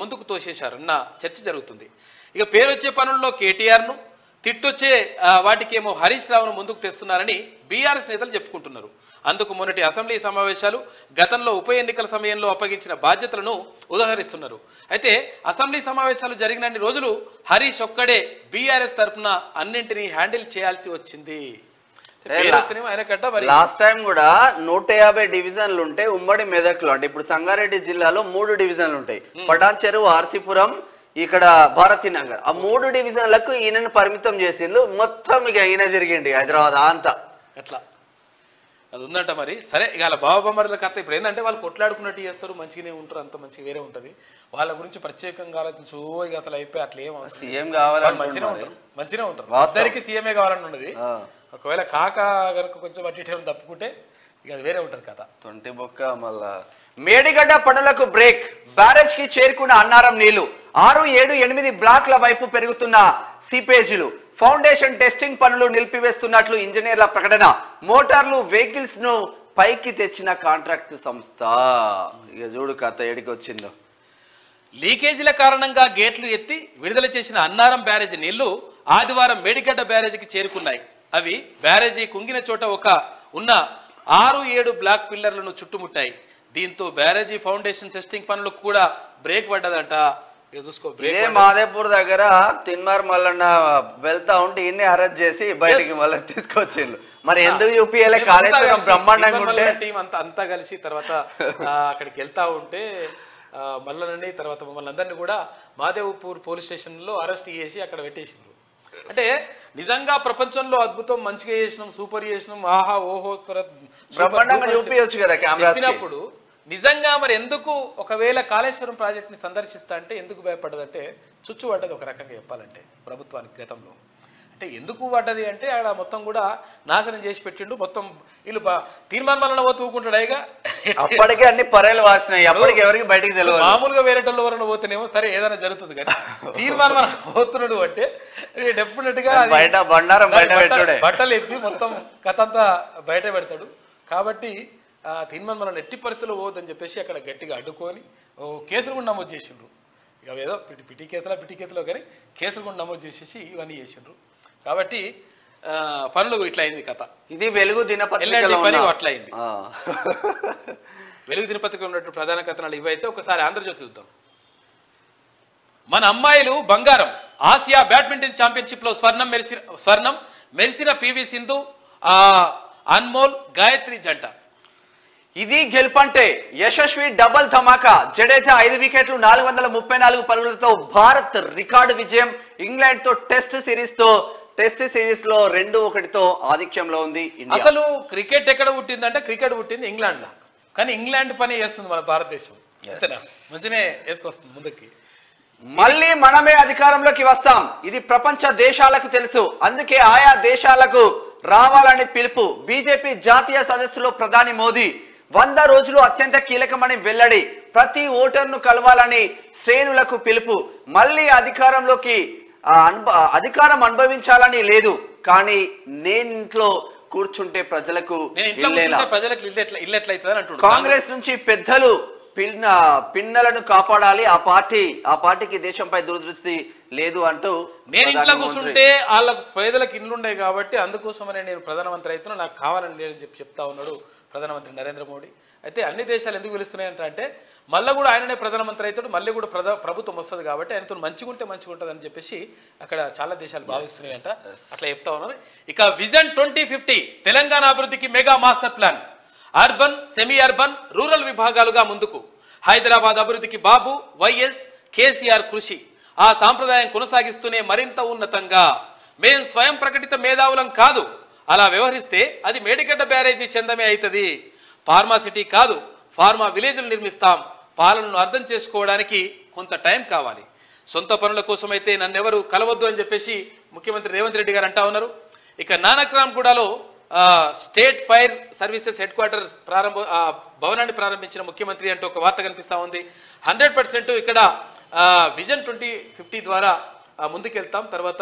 ముందుకు తోసేశారన్న చర్చ జరుగుతుంది. ఇక పేరొచ్చే పనుల్లో కేటీఆర్ను, తిట్టొచ్చే వాటికేమో హరీష్ రావును ముందుకు తెస్తున్నారని బీఆర్ఎస్ నేతలు చెప్పుకుంటున్నారు. అందుకు మొన్నటి అసెంబ్లీ సమావేశాలు, గతంలో ఉప ఎన్నికల సమయంలో అప్పగించిన బాధ్యతలను ఉదాహరిస్తున్నారు. అయితే అసెంబ్లీ సమావేశాలు జరిగినన్ని రోజులు హరీష్ ఒక్కడే బీఆర్ఎస్ తరఫున అన్నింటినీ హ్యాండిల్ చేయాల్సి వచ్చింది. పేరు వస్తేనేమో ఆయన కట్ట మరి లాస్ట్ టైం కూడా 150 డివిజన్లు ఉంటే ఉమ్మడి మెదక్లో అంటే ఇప్పుడు సంగారెడ్డి జిల్లాలో 3 డివిజన్లు ఉంటాయి. పటాన్ చెరువు, ఆర్సీపురం, ఇక్కడ భారతీ నగర్. ఆ 3 డివిజన్లకు ఈయనను పరిమితం చేసిండు. మొత్తం ఇక ఈయన తిరిగిండి హైదరాబాద్ అంతా. అట్లా అది ఉందంట మరి. సరే ఇక వాళ్ళ బావబొమ్మల కథ ఇప్పుడు ఏంటంటే వాళ్ళు కొట్లాడుకున్నట్టు చేస్తారు, మంచిగానే ఉంటారు, అంత మంచిగా వేరే ఉంటుంది. వాళ్ళ గురించి ప్రత్యేకంగా ఆలోచించు ఇక అసలు అయిపోయి అట్లా ఏం సీఎం కావాలి, మంచిగా ఉంటారు. అందరికీ సీఎంఏ కావాలని ఉన్నది. ఒకవేళ కాక కనుక కొంచెం అటు ఇటు తప్పుకుంటే ఇక అది వేరే ఉంటుంది కథ. తొంటి బొక్క మళ్ళా. మేడిగడ్డ పనులకు బ్రేక్, బ్యారేజ్ కి చేరుకున్న అన్నారం నీళ్లు. 6, 7, 8 బ్లాక్ల వైపు పెరుగుతున్న సీపేజీలు. ఫౌండేషన్ టెస్టింగ్ పనులు నిలిపివేస్తున్నట్లు ఇంజనీర్ల ప్రకటన. మోటార్లు, వెహికల్స్ ను పైకి తెచ్చిన కాంట్రాక్ట్ సంస్థ. ఇక చూడు కథ ఏడికి వచ్చిందో. లీకేజీల కారణంగా గేట్లు ఎత్తి విడుదల చేసిన అన్నారం బ్యారేజీ నీళ్లు ఆదివారం మేడిగడ్డ బ్యారేజీకి చేరుకున్నాయి. అవి బ్యారేజీ కుంగిన చోట ఉన్న 6, 7 బ్లాక్ పిల్లర్లను చుట్టుముట్టాయి. దీంతో బ్యారేజీ ఫౌండేషన్ టెస్టింగ్ పనులకు కూడా బ్రేక్ పడ్డదంట. చూసుకో, ఇదే మాదేపూర్ దగ్గర తిన్మార్ మల్లన్న వెళ్తా ఉంటే ఇన్ని అరెస్ట్ చేసి బయటికి మళ్ళీ తీసుకొచ్చిండ్రు. మరి ఎందుకు యూపీఎల్ఏ కాళేశ్వరం బ్రహ్మాండంగా ఉంటే టీం అంతా కలిసి తర్వాత అక్కడికి వెళ్తా ఉంటే మల్లనని తర్వాత మమ్మల్ని అందరినీ కూడా మాదేపూర్ పోలీస్ స్టేషన్ లో అరెస్ట్ చేసి అక్కడ పెట్టేసిండ్రు. అంటే నిజంగా ప్రపంచంలో అద్భుతం, మంచిగా చేసినాం, సూపర్ చేసినాం, ఆహా ఓహో చెప్పినప్పుడు నిజంగా మరి ఎందుకు ఒకవేళ కాళేశ్వరం ప్రాజెక్ట్ ని సందర్శిస్తా అంటే ఎందుకు భయపడ్డదంటే చుచ్చు పడ్డది ఒక రకంగా చెప్పాలంటే ప్రభుత్వానికి గతంలో. అంటే ఎందుకు పడ్డది అంటే ఆడ మొత్తం కూడా నాశనం చేసి పెట్టిండు. మొత్తం వీళ్ళు తీర్మానం పోతూకుంటాడు. అయిగా అప్పటికే అన్ని పరేలు వాసినాయి. అప్పటికి ఎవరికి బయటికి తెలియదు. మామూలుగా వేరేటోళ్ళు ఎవరైనా పోతేనేమో సరే ఏదైనా జరుగుతుంది, కానీ తీర్మానం పోతున్నాడు అంటే డెఫినెట్ గా బట్టలు ఎప్పి మొత్తం కథ అంతా బయట పెడతాడు. కాబట్టి తీర్మానం మనం ఎట్టి పరిస్థితుల్లో పోవద్దని చెప్పేసి అక్కడ గట్టిగా అడ్డుకొని కేసులు కూడా నమోదు చేసిండ్రు. ఇక ఏదో పిటి కేసులో కానీ కేసులు కూడా నమోదు చేసేసి ఇవన్నీ చేసిండ్రు. కాబట్టి పనులు ఇట్లా అయింది కథ. ఇది వెలుగు దినపత్రిక అట్లా అయింది. వెలుగు దినపత్రిక ఉన్నట్టు ప్రధాన కథనాలు ఇవైతే ఒకసారి ఆంధ్రజ్యోతి చూద్దాం. మన అమ్మాయిలు బంగారం, ఆసియా బ్యాడ్మింటన్ ఛాంపియన్షిప్ లో స్వర్ణం మెరిసిన పివి సింధు, అన్మోల్, గాయత్రి జంట. ఇది గెలుపంటే యశస్వి డబల్ ధమాకా. జడేజా 5 వికెట్లు, 434 పరుగులతో భారత్ రికార్డు విజయం. ఇంగ్లాండ్ తో టెస్ట్ సిరీస్ లో 2-1తో ఆధిక్యంలో ఉంది. అసలు క్రికెట్ ఎక్కడ పుట్టిందంటే క్రికెట్ పుట్టింది ఇంగ్లాండ్ లో, కానీ ఇంగ్లాండ్ పని చేస్తుంది మన భారతదేశం. మంచినే వేసుకొస్తుంది ముందుకి. మళ్ళీ మనమే అధికారంలోకి వస్తాం, ఇది ప్రపంచ దేశాలకు తెలుసు, అందుకే ఆయా దేశాలకు రావాలని పిలుపు. బీజేపీ జాతీయ సదస్సులో ప్రధాని మోదీ 100 రోజులు అత్యంత కీలకమని వెల్లడి. ప్రతి ఓటర్ను కలవాలని శ్రేణులకు పిలుపు. మళ్ళీ అధికారం అనుభవించాలని లేదు, కానీ నేనింట్లో కూర్చుంటే ప్రజలకు కాంగ్రెస్ నుంచి పెద్దలు పిన్నలను కాపాడాలి, ఆ పార్టీకి దేశంపై దూరదృష్టి లేదు అంటూ. నేను ఇంట్లో కూర్చుంటే వాళ్ళకు పేదలకు ఇండ్లు ఉన్నాయి కాబట్టి అందుకోసమనే నేను ప్రధానమంత్రి అవుతున్నా, నాకు కావాలని లేదని చెప్తా ఉన్నాడు ప్రధానమంత్రి నరేంద్ర మోడీ. అయితే అన్ని దేశాలు ఎందుకు పిలుస్తున్నాయంటే మళ్ళీ కూడా ఆయననే ప్రధానమంత్రి అవుతాడు, మళ్ళీ కూడా ప్రభుత్వం వస్తుంది కాబట్టి ఆయనతో మంచిగా ఉంటుంది అని చెప్పేసి అక్కడ చాలా దేశాలు భావిస్తున్నాయంట. అట్లా చెప్తా ఉన్నారు. ఇక విజన్ 2050 తెలంగాణ అభివృద్ధికి mega master plan. Urban, semi urban, rural విభాగాలుగా ముందుకు. హైదరాబాద్ అభివృద్ధికి బాబు, వైఎస్, కేసీఆర్ కృషి. ఆ సాంప్రదాయం కొనసాగిస్తూనే మరింత ఉన్నతంగా. మేం స్వయం ప్రకటిత మేధావులం కాదు, అలా వ్యవహరిస్తే అది మేడిగడ్డ బ్యారేజీ చందమే అవుతుంది. ఫార్మా సిటీ కాదు, ఫార్మా విలేజ్లు నిర్మిస్తాం. పాలనను అర్థం చేసుకోవడానికి కొంత టైం కావాలి. సొంత పనుల కోసమైతే నన్నెవరు కలవద్దు అని చెప్పేసి ముఖ్యమంత్రి రేవంత్ రెడ్డి గారు అంటా ఉన్నారు. ఇక నానక్రామ్గూడలో state fire services head quarter భవనాన్ని ప్రారంభించిన ముఖ్యమంత్రి అంటూ ఒక వార్త కనిపిస్తూ ఉంది. 100% ఇక్కడ విజన్ 2050 ద్వారా ముందుకెళ్తాం, తర్వాత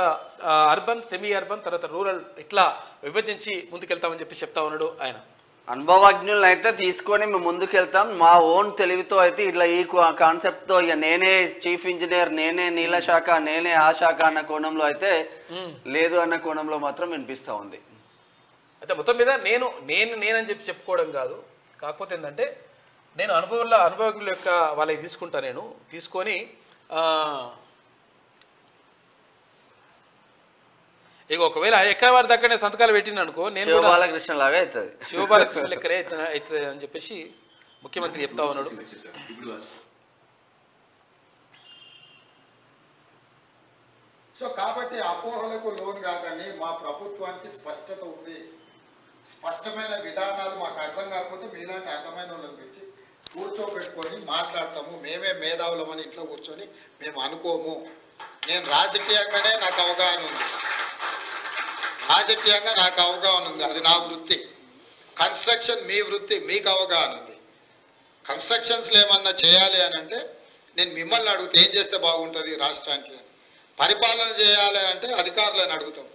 అర్బన్, సెమీ అర్బన్, తర్వాత రూరల్ ఇట్లా విభజించి ముందుకెళ్తామని చెప్పి చెప్తా ఉన్నాడు ఆయన. అనుభవజ్ఞులను అయితే తీసుకొని మేము ముందుకెళ్తాం, మా ఓన్ తెలివితో అయితే ఇట్లా ఈ కాన్సెప్ట్తో ఇక నేనే చీఫ్ ఇంజనీర్, నేనే నీళ్ళ శాఖ, నేనే ఆ శాఖ అన్న కోణంలో అయితే లేదు అన్న కోణంలో మాత్రం వినిపిస్తూ ఉంది. అయితే మొత్తం మీద నేనని చెప్పి చెప్పుకోవడం కాదు, కాకపోతే ఏంటంటే నేను అనుభవజ్ఞుల యొక్క వాళ్ళకి తీసుకుంటా. నేను తీసుకొని ఇక ఒకవేళ ఎక్కడ వారి దగ్గరనే సంతకాలు పెట్టిన అనుకో నేను కూడా శివబాలకృష్ణ లాగా అవుతుంది. శివబాలకృష్ణ లెక్కనే అవుతుంది అని చెప్పేసి ముఖ్యమంత్రి చెప్తా ఉన్నాడు. సో కాబట్టి అపోహలకు లోను కాకండి. మా ప్రభుత్వానికి స్పష్టత ఉంది, స్పష్టమైన విధానాలు మాకు అర్థం కాకపోతే మీలాంటి అర్థమైన వాళ్ళని పిలిచి కూర్చోబెట్టుకొని మాట్లాడతాము. మేమే మేధావులమని ఇంట్లో కూర్చొని మేము అనుకోము. నేను రాజకీయంగానే నాకు అవగాహన ఉంది, రాజకీయంగా నాకు అవగాహన ఉంది, అది నా వృత్తి. కన్స్ట్రక్షన్ మీ వృత్తి, మీకు అవగాహన ఉంది. కన్స్ట్రక్షన్స్లో ఏమన్నా చేయాలి అని అంటే నేను మిమ్మల్ని అడుగుతా ఏం చేస్తే బాగుంటుంది రాష్ట్రానికి అని. పరిపాలన చేయాలి అంటే అధికారులను అడుగుతాం.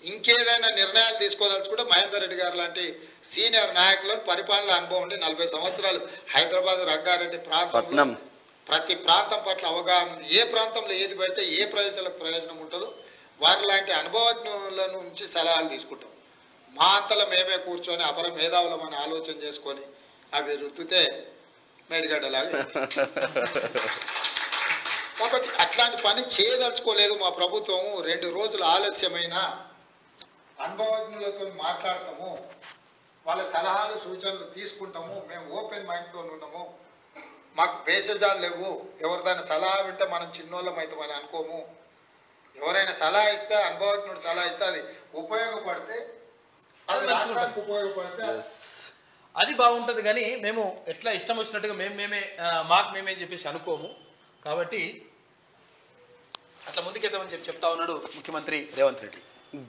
ఇంకేదైనా నిర్ణయాలు తీసుకోదలుచుకుంటే మహేందర్ రెడ్డి గారు లాంటి సీనియర్ నాయకులను పరిపాలన అనుభవం ఉండి 40 సంవత్సరాలు హైదరాబాద్ రంగారెడ్డి ప్రాంతంలో ప్రతి ప్రాంతం పట్ల అవగాహన ఉంది. ఏ ప్రాంతంలో ఏది పెడితే ఏ ప్రజలకు ప్రయోజనం ఉంటుందో వారి లాంటి అనుభవజ్ఞుల నుంచి సలహాలు తీసుకుంటాం. మా అంతలో మేమే కూర్చొని అపర మేధావులమని ఆలోచన చేసుకొని అవి రుద్దితే మేడిగడ్డలాగా. కాబట్టి అట్లాంటి పని చేయదలుచుకోలేదు మా ప్రభుత్వము. 2 రోజులు ఆలస్యమైన అనుభవజ్ఞులతో మాట్లాడతాము, వాళ్ళ సలహాలు సూచనలు తీసుకుంటాము. మేము ఓపెన్ మైండ్తో ఉన్నాము, మాకు భేషజాలు లేవు. ఎవరిదైనా సలహా వింటే మనం చిన్నోళ్ళం అవుతామని అనుకోము. ఎవరైనా సలహా ఇస్తే అనుభవజ్ఞుడు సలహా ఇస్తే అది ఉపయోగపడితే అది రాష్ట్రానికి ఉపయోగపడితే అది బాగుంటుంది. కానీ మేము ఎట్లా ఇష్టం వచ్చినట్టుగా మాకు మేమే చెప్పేసి అనుకోము. కాబట్టి అట్లా ముందుకెళ్తామని చెప్తా ఉన్నాడు ముఖ్యమంత్రి రేవంత్ రెడ్డి.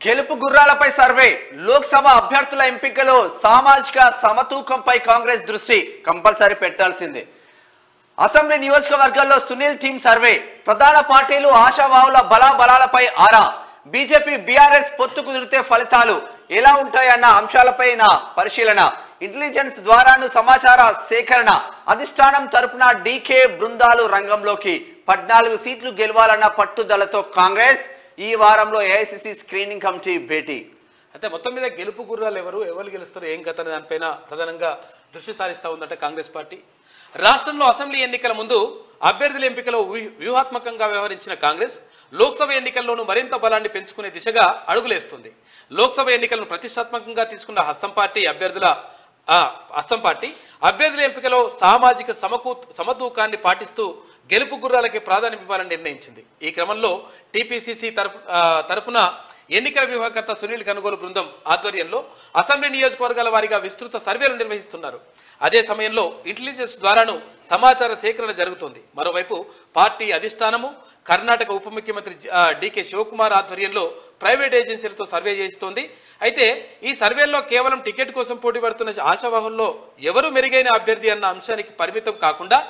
గెలుపు గుర్రాలపై సర్వే, లోక్సభ అభ్యర్థుల ఎంపికలో సామాజిక సమతూకంపై కాంగ్రెస్ దృష్టి కంపల్సరీ పెట్టాల్సిందే. అసెంబ్లీ నియోజకవర్గాల్లో సునీల్ టీమ్ సర్వే, ప్రధాన పార్టీలు ఆశావాహుల బలాబలాలపై ఆరా, బీజేపీ బీఆర్ఎస్ పొత్తు కుదిరితే ఫలితాలు ఎలా ఉంటాయన్న అంశాలపైన పరిశీలన, ఇంటెలిజెన్స్ ద్వారాను సమాచార సేకరణ, అధిష్టానం తరపున డీకే బృందాలు రంగంలోకి, 14 సీట్లు గెలవాలన్న పట్టుదలతో కాంగ్రెస్. ఈ వారంలో ఏఐసిసి స్క్రీనింగ్ కమిటీ భేటీ. అయితే మొత్తం మీద గెలుపు గుర్రాలు ఎవరు గెలుస్తారు ఏం కథ దానిపైన ప్రధానంగా దృష్టి సారిస్తూ ఉందంటే కాంగ్రెస్ పార్టీ. రాష్ట్రంలో అసెంబ్లీ ఎన్నికల ముందు అభ్యర్థుల ఎంపికలో వ్యూహాత్మకంగా వ్యవహరించిన కాంగ్రెస్ లోక్సభ ఎన్నికల్లోనూ మరింత బలాన్ని పెంచుకునే దిశగా అడుగులేస్తుంది. లోక్సభ ఎన్నికలను ప్రతిష్టాత్మకంగా తీసుకున్న హస్తం పార్టీ అభ్యర్థుల ఎంపికలో సామాజిక సమతూకాన్ని పాటిస్తూ గెలుపు గుర్రాలకి ప్రాధాన్యం ఇవ్వాలని నిర్ణయించింది. ఈ క్రమంలో టీపీసీసీ తరపున ఎన్నికల వ్యూహకర్త సునీల్ కనుగోలు బృందం ఆధ్వర్యంలో అసెంబ్లీ నియోజకవర్గాల వారీగా విస్తృత సర్వేలు నిర్వహిస్తున్నారు. అదే సమయంలో ఇంటెలిజెన్స్ ద్వారాను సమాచార సేకరణ జరుగుతోంది. మరోవైపు పార్టీ అధిష్టానము కర్ణాటక ఉప ముఖ్యమంత్రి డీకే శివకుమార్ ఆధ్వర్యంలో ప్రైవేట్ ఏజెన్సీలతో సర్వే చేస్తోంది. అయితే ఈ సర్వేల్లో కేవలం టికెట్ కోసం పోటీ పడుతున్న ఆశావాహుల్లో ఎవరు మెరుగైన అభ్యర్థి అన్న అంశానికి పరిమితం కాకుండా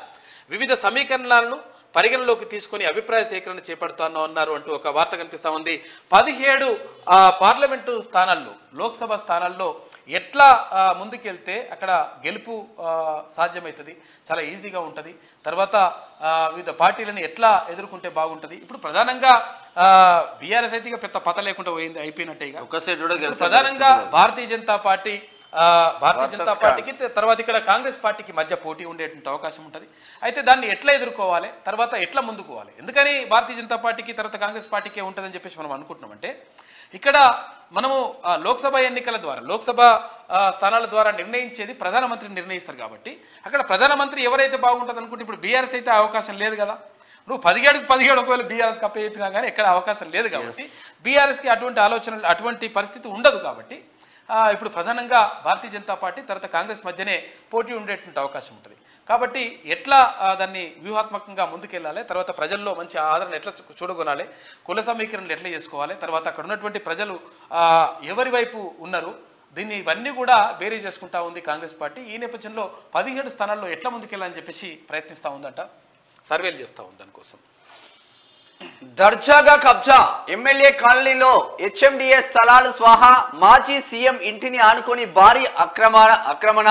వివిధ సమీకరణలను పరిగణలోకి తీసుకొని అభిప్రాయ సేకరణ చేపడుతున్నారు అంటూ ఒక వార్త కనిపిస్తా ఉంది. 17 పార్లమెంటు స్థానాల్లో, లోక్సభ స్థానాల్లో ఎట్లా ముందుకెళ్తే అక్కడ గెలుపు సాధ్యమవుతుంది, చాలా ఈజీగా ఉంటుంది. తర్వాత వివిధ పార్టీలను ఎట్లా ఎదుర్కొంటే బాగుంటుంది. ఇప్పుడు ప్రధానంగా బీఆర్ఎస్ అయితే పెద్ద పత లేకుండా పోయింది, అయిపోయినట్టే. ప్రధానంగా భారతీయ జనతా పార్టీకి తర్వాత ఇక్కడ కాంగ్రెస్ పార్టీకి మధ్య పోటీ ఉండేటువంటి అవకాశం ఉంటుంది. అయితే దాన్ని ఎట్లా ఎదుర్కోవాలి, తర్వాత ఎట్లా ముందుకోవాలి, ఎందుకని భారతీయ జనతా పార్టీకి తర్వాత కాంగ్రెస్ పార్టీకే ఉంటుందని చెప్పేసి మనం అనుకుంటున్నామంటే, ఇక్కడ మనము లోక్సభ ఎన్నికల ద్వారా, లోక్సభ స్థానాల ద్వారా నిర్ణయించేది ప్రధానమంత్రి నిర్ణయిస్తారు. కాబట్టి అక్కడ ప్రధానమంత్రి ఎవరైతే బాగుంటుంది అనుకుంటే, ఇప్పుడు బీఆర్ఎస్ అయితే అవకాశం లేదు కదా. నువ్వు 17 ఒకవేళ బీఆర్ఎస్కి అప్ప చెప్పినా కానీ ఎక్కడ అవకాశం లేదు. కాబట్టి బీఆర్ఎస్కి అటువంటి పరిస్థితి ఉండదు. కాబట్టి ఇప్పుడు ప్రధానంగా భారతీయ జనతా పార్టీ తర్వాత కాంగ్రెస్ మధ్యనే పోటీ ఉండేటువంటి అవకాశం ఉంటుంది. కాబట్టి ఎట్లా దాన్ని వ్యూహాత్మకంగా ముందుకెళ్ళాలి, తర్వాత ప్రజల్లో మంచి ఆదరణ ఎట్లా చూడగొనాలి, కుల సమీకరణలు ఎట్లా చేసుకోవాలి, తర్వాత అక్కడ ఉన్నటువంటి ప్రజలు ఎవరి వైపు ఉన్నారు, ఇవన్నీ కూడా బేరీ చేసుకుంటా ఉంది కాంగ్రెస్ పార్టీ. ఈ నేపథ్యంలో 17 స్థానాల్లో ఎట్లా ముందుకెళ్ళాలని చెప్పేసి ప్రయత్నిస్తూ ఉందంట, సర్వేలు చేస్తూ ఉంది. దానికోసం దర్జాగా కబ్జా, ఎమ్మెల్యే కాలనీలో హెచ్ఎండిఏ స్థలాలు స్వాహా, మాజీ సీఎం ఇంటిని ఆనుకొని భారీ ఆక్రమణ,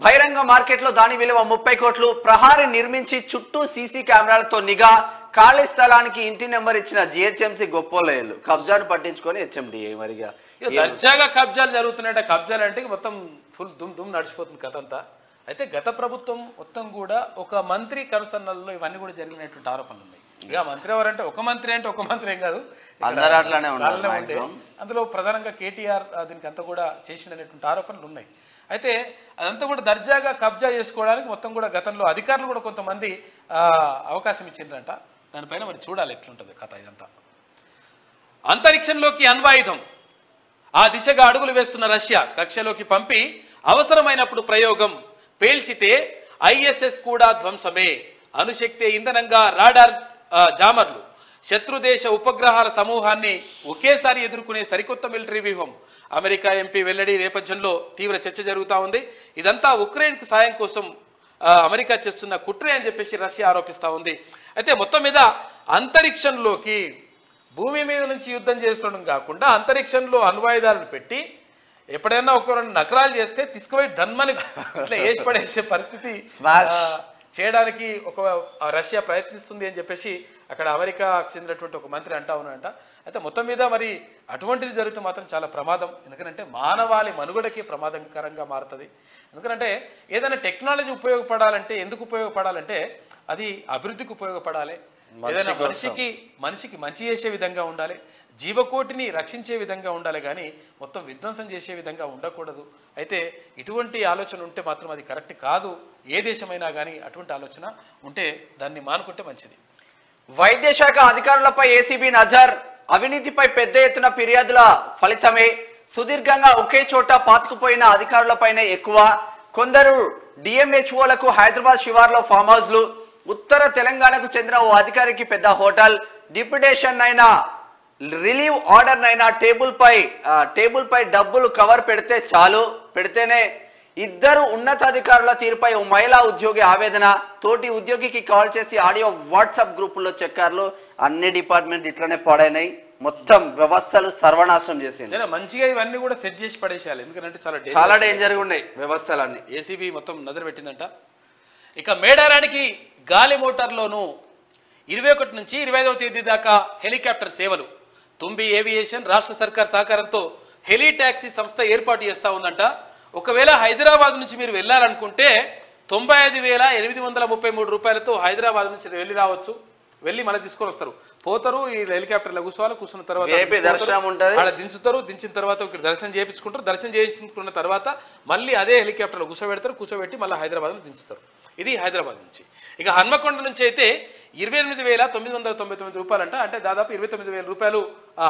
బహిరంగ మార్కెట్లో దాని విలువ 30 కోట్లు, ప్రహారీ నిర్మించి చుట్టూ సీసీ కెమెరాలతో నిఘా, ఖాళీ స్థలానికి ఇంటి నెంబర్ ఇచ్చిన జిహెచ్ఎంసీ గొప్పోలేలు, కబ్జాను పట్టించుకొని హెచ్ఎండిఏ. మరిగా దర్జాగా కబ్జాలు జరుగుతున్నాయంటే, కబ్జాలు అంటే మొత్తం ఫుల్ దుమ్ నడిచిపోతుంది కథ అంతా. అయితే గత ప్రభుత్వం మొత్తం కూడా ఒక మంత్రి కనుసన్నల్లో ఇవన్నీ కూడా జరిగినటువంటి ఆరోపణలు ఉన్నాయి. ఇక మంత్రి ఎవరంటే ఒక మంత్రి ఏం కాదు, అందరూ అట్లానే ఉన్నారు చాలానే ఉండే. maximum. అందులో ప్రధానంగా కేటీఆర్ దీనికి అంతా కూడా చేసినటువంటి ఆరోపణలు ఉన్నాయి. అయితే అదంతా కూడా దర్జాగా కబ్జా చేసుకోవడానికి మొత్తం కూడా గతంలో అధికారులు కూడా కొంతమంది అవకాశం ఇచ్చిండ్రంట. దానిపైన మరి చూడాలి ఎట్లుంటుంది కథ ఇదంతా. అంతరిక్షంలోకి అణ్వాయుధం, ఆ దిశగా అడుగులు వేస్తున్న రష్యా. కక్షలోకి పంపి అవసరమైనప్పుడు ప్రయోగం, పేల్చితే ఐఎస్ఎస్ కూడా ధ్వంసమే. అణుశక్తి ఇంధనంగా రాడార్ జామర్లు, శత్రుదేశ ఉపగ్రహాల సమూహాన్ని ఒకేసారి ఎదుర్కొనే సరికొత్త మిలిటరీ వ్యూహం. అమెరికా ఎంపీ వెల్లడి నేపథ్యంలో తీవ్ర చర్చ జరుగుతూ ఉంది. ఇదంతా ఉక్రెయిన్కు సాయం కోసం అమెరికా చేస్తున్న కుట్రే అని చెప్పేసి రష్యా ఆరోపిస్తూ ఉంది. అయితే మొత్తం మీద అంతరిక్షంలోకి, భూమి మీద నుంచి యుద్ధం చేస్తుండడం కాకుండా అంతరిక్షంలో అణ్వాయుధాలను పెట్టి ఎప్పుడైనా ఒక రెండు నకరాలు చేస్తే తీసుకుపోయి ధన్మని ఇట్లా వేసి పడేసే పరిస్థితి చేయడానికి ఒక రష్యా ప్రయత్నిస్తుంది అని చెప్పేసి అక్కడ అమెరికాకు చెందినటువంటి ఒక మంత్రి అంటా ఉన్నాడంట. అయితే మొత్తం మీద మరి అటువంటిది జరిగితే మాత్రం చాలా ప్రమాదం. ఎందుకంటే మానవాళి మనుగడకి ప్రమాదకరంగా మారుతుంది. ఎందుకంటే ఏదైనా టెక్నాలజీ ఉపయోగపడాలంటే, ఎందుకు ఉపయోగపడాలంటే అది అభివృద్ధికి ఉపయోగపడాలి, ఏదైనా మనిషికి మంచి చేసే విధంగా ఉండాలి, జీవకోటిని రక్షించే విధంగా ఉండాలి, కానీ మొత్తం విధ్వంసం చేసే విధంగా ఉండకూడదు. అయితే ఇటువంటి ఆలోచన ఉంటే మాత్రం అది కరెక్ట్ కాదు. ఏ దేశమైనా కానీ అటువంటి ఆలోచన ఉంటే దాన్ని మానుకుంటే మంచిది. వైద్య శాఖ అధికారులపై ఏసీబీ నజర్, అవినీతిపై పెద్ద ఎత్తున ఫిర్యాదుల ఫలితమే సుదీర్ఘంగా ఒకే చోట పాతుకుపోయిన అధికారులపైనే ఎక్కువ. కొందరు డిఎంహెచ్ఓలకు హైదరాబాద్ శివార్లో ఫామ్ హౌస్లు, ఉత్తర తెలంగాణకు చెందిన ఓ అధికారికి పెద్ద హోటల్, డిప్యుటేషన్ అయినా రిలీవ్ ఆర్డర్ అయినా టేబుల్ పై డబ్బులు కవర్ పెడితే చాలు, పెడితేనే. ఇద్దరు ఉన్నతాధికారుల తీరుపై ఓ మహిళా ఉద్యోగి ఆవేదన, తోటి ఉద్యోగికి కాల్ చేసి ఆడియో వాట్సాప్ గ్రూపుల్లో చెక్కార్లు. అన్ని డిపార్ట్మెంట్ ఇట్లనే పాడైనాయి, మొత్తం వ్యవస్థలు సర్వనాశనం చేసింది. మంచిగా ఇవన్నీ కూడా సెట్ చేసి పడేసేయాలి, ఎందుకంటే చాలా డేంజర్గా ఉన్నాయి వ్యవస్థలన్నీ. ఏసీబీ మొత్తం నజరు పెట్టిందంట. ఇక మేడారానికి గాలి మోటార్లోనూ 21 నుంచి 25వ తేదీ దాకా హెలికాప్టర్ సేవలు. తుంబి ఏవియేషన్ రాష్ట్ర సర్కార్ సహకారంతో హెలి టాక్సీ సంస్థ ఏర్పాటు చేస్తూ ఉందంట. ఒకవేళ హైదరాబాద్ నుంచి మీరు వెళ్ళాలనుకుంటే 95,833 రూపాయలతో హైదరాబాద్ నుంచి వెళ్ళి రావచ్చు. వెళ్ళి మళ్ళీ తీసుకొని వస్తారు, పోతారు, ఈ హెలికాప్టర్లో కూర్చున్న తర్వాత దించిన తర్వాత ఇక్కడ దర్శనం చేయించుకుంటారు. దర్శనం చేయించుకున్న తర్వాత మళ్ళీ అదే హెలికాప్టర్లో కూర్చోబెట్టి మళ్ళీ హైదరాబాద్లో దించుతారు. ఇది హైదరాబాద్ నుంచి. ఇక హన్మకొండ నుంచి అయితే 28,999 రూపాయలంట. అంటే దాదాపు 29,000 రూపాయలు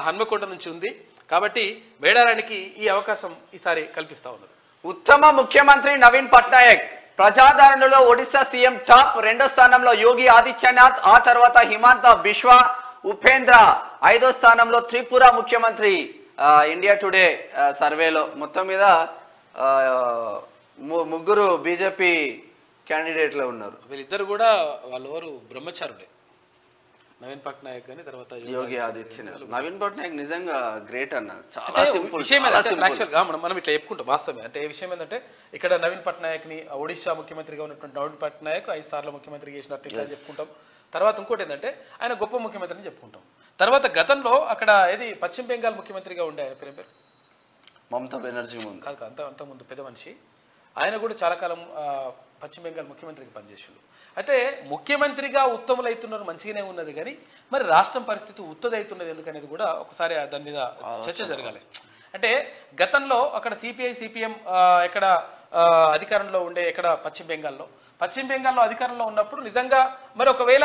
హన్మకొండ నుంచి ఉంది. కాబట్టి మేడారానికి ఈ అవకాశం ఈసారి కల్పిస్తా ఉన్నారు. ఉత్తమ ముఖ్యమంత్రి నవీన్ పట్నాయక్, ప్రజాదరణలో ఒడిశా సీఎం టాప్. 2వ స్థానంలో యోగి ఆదిత్యనాథ్, ఆ తర్వాత హిమాంత బిశ్వా, ఉపేంద్ర. 5వ స్థానంలో త్రిపుర ముఖ్యమంత్రి. ఇండియా టుడే సర్వేలో మొత్తం మీద ముగ్గురు బీజేపీ క్యాండిడేట్లు ఉన్నారు. వీళ్ళిద్దరు కూడా వాళ్ళెవరు బ్రహ్మచారులే, నవీన్ పట్నాయక్ కానీ తర్వాత యోగి ఆదిత్యనాథ్. నవీన్ పట్నాయక్ నిజంగా గ్రేట్ అన్న. చాలా సింపుల్ విషయం యాక్చువల్గా మనం ఇట్లా చెప్పుకుంటాం వాస్తవమే. అంటే ఏ విషయం ఏంటంటే ఇక్కడ నవీన్ పట్నాయక్ ని ఒడిశా ముఖ్యమంత్రిగా ఉన్నటువంటి నవీన్ పట్నాయక్ 5 సార్లు ముఖ్యమంత్రి చేసినట్టు ఇట్లా చెప్పుకుంటాం. తర్వాత ఇంకోటి ఏంటంటే ఆయన గొప్ప ముఖ్యమంత్రిని చెప్పుకుంటాం. తర్వాత గతంలో అక్కడ ఏది పశ్చిమ బెంగాల్ ముఖ్యమంత్రిగా ఉండే ఆయన పేరు మమతా బెనర్జీ కాదు, అంత ముందు పెద్ద మనిషి. ఆయన కూడా చాలా కాలం పశ్చిమ బెంగాల్ ముఖ్యమంత్రికి పనిచేసాడు. అయితే ముఖ్యమంత్రిగా ఉత్తములైతున్నారు, మంచిగానే ఉన్నది, కానీ మరి రాష్ట్రం పరిస్థితి ఉత్తదవుతున్నది ఎందుకనేది కూడా ఒకసారి దాని మీద చర్చ జరగాలి. అంటే గతంలో అక్కడ సిపిఐ సిపిఎం ఎక్కడ అధికారంలో ఉండే, ఎక్కడ పశ్చిమ బెంగాల్లో అధికారంలో ఉన్నప్పుడు నిజంగా మరి ఒకవేళ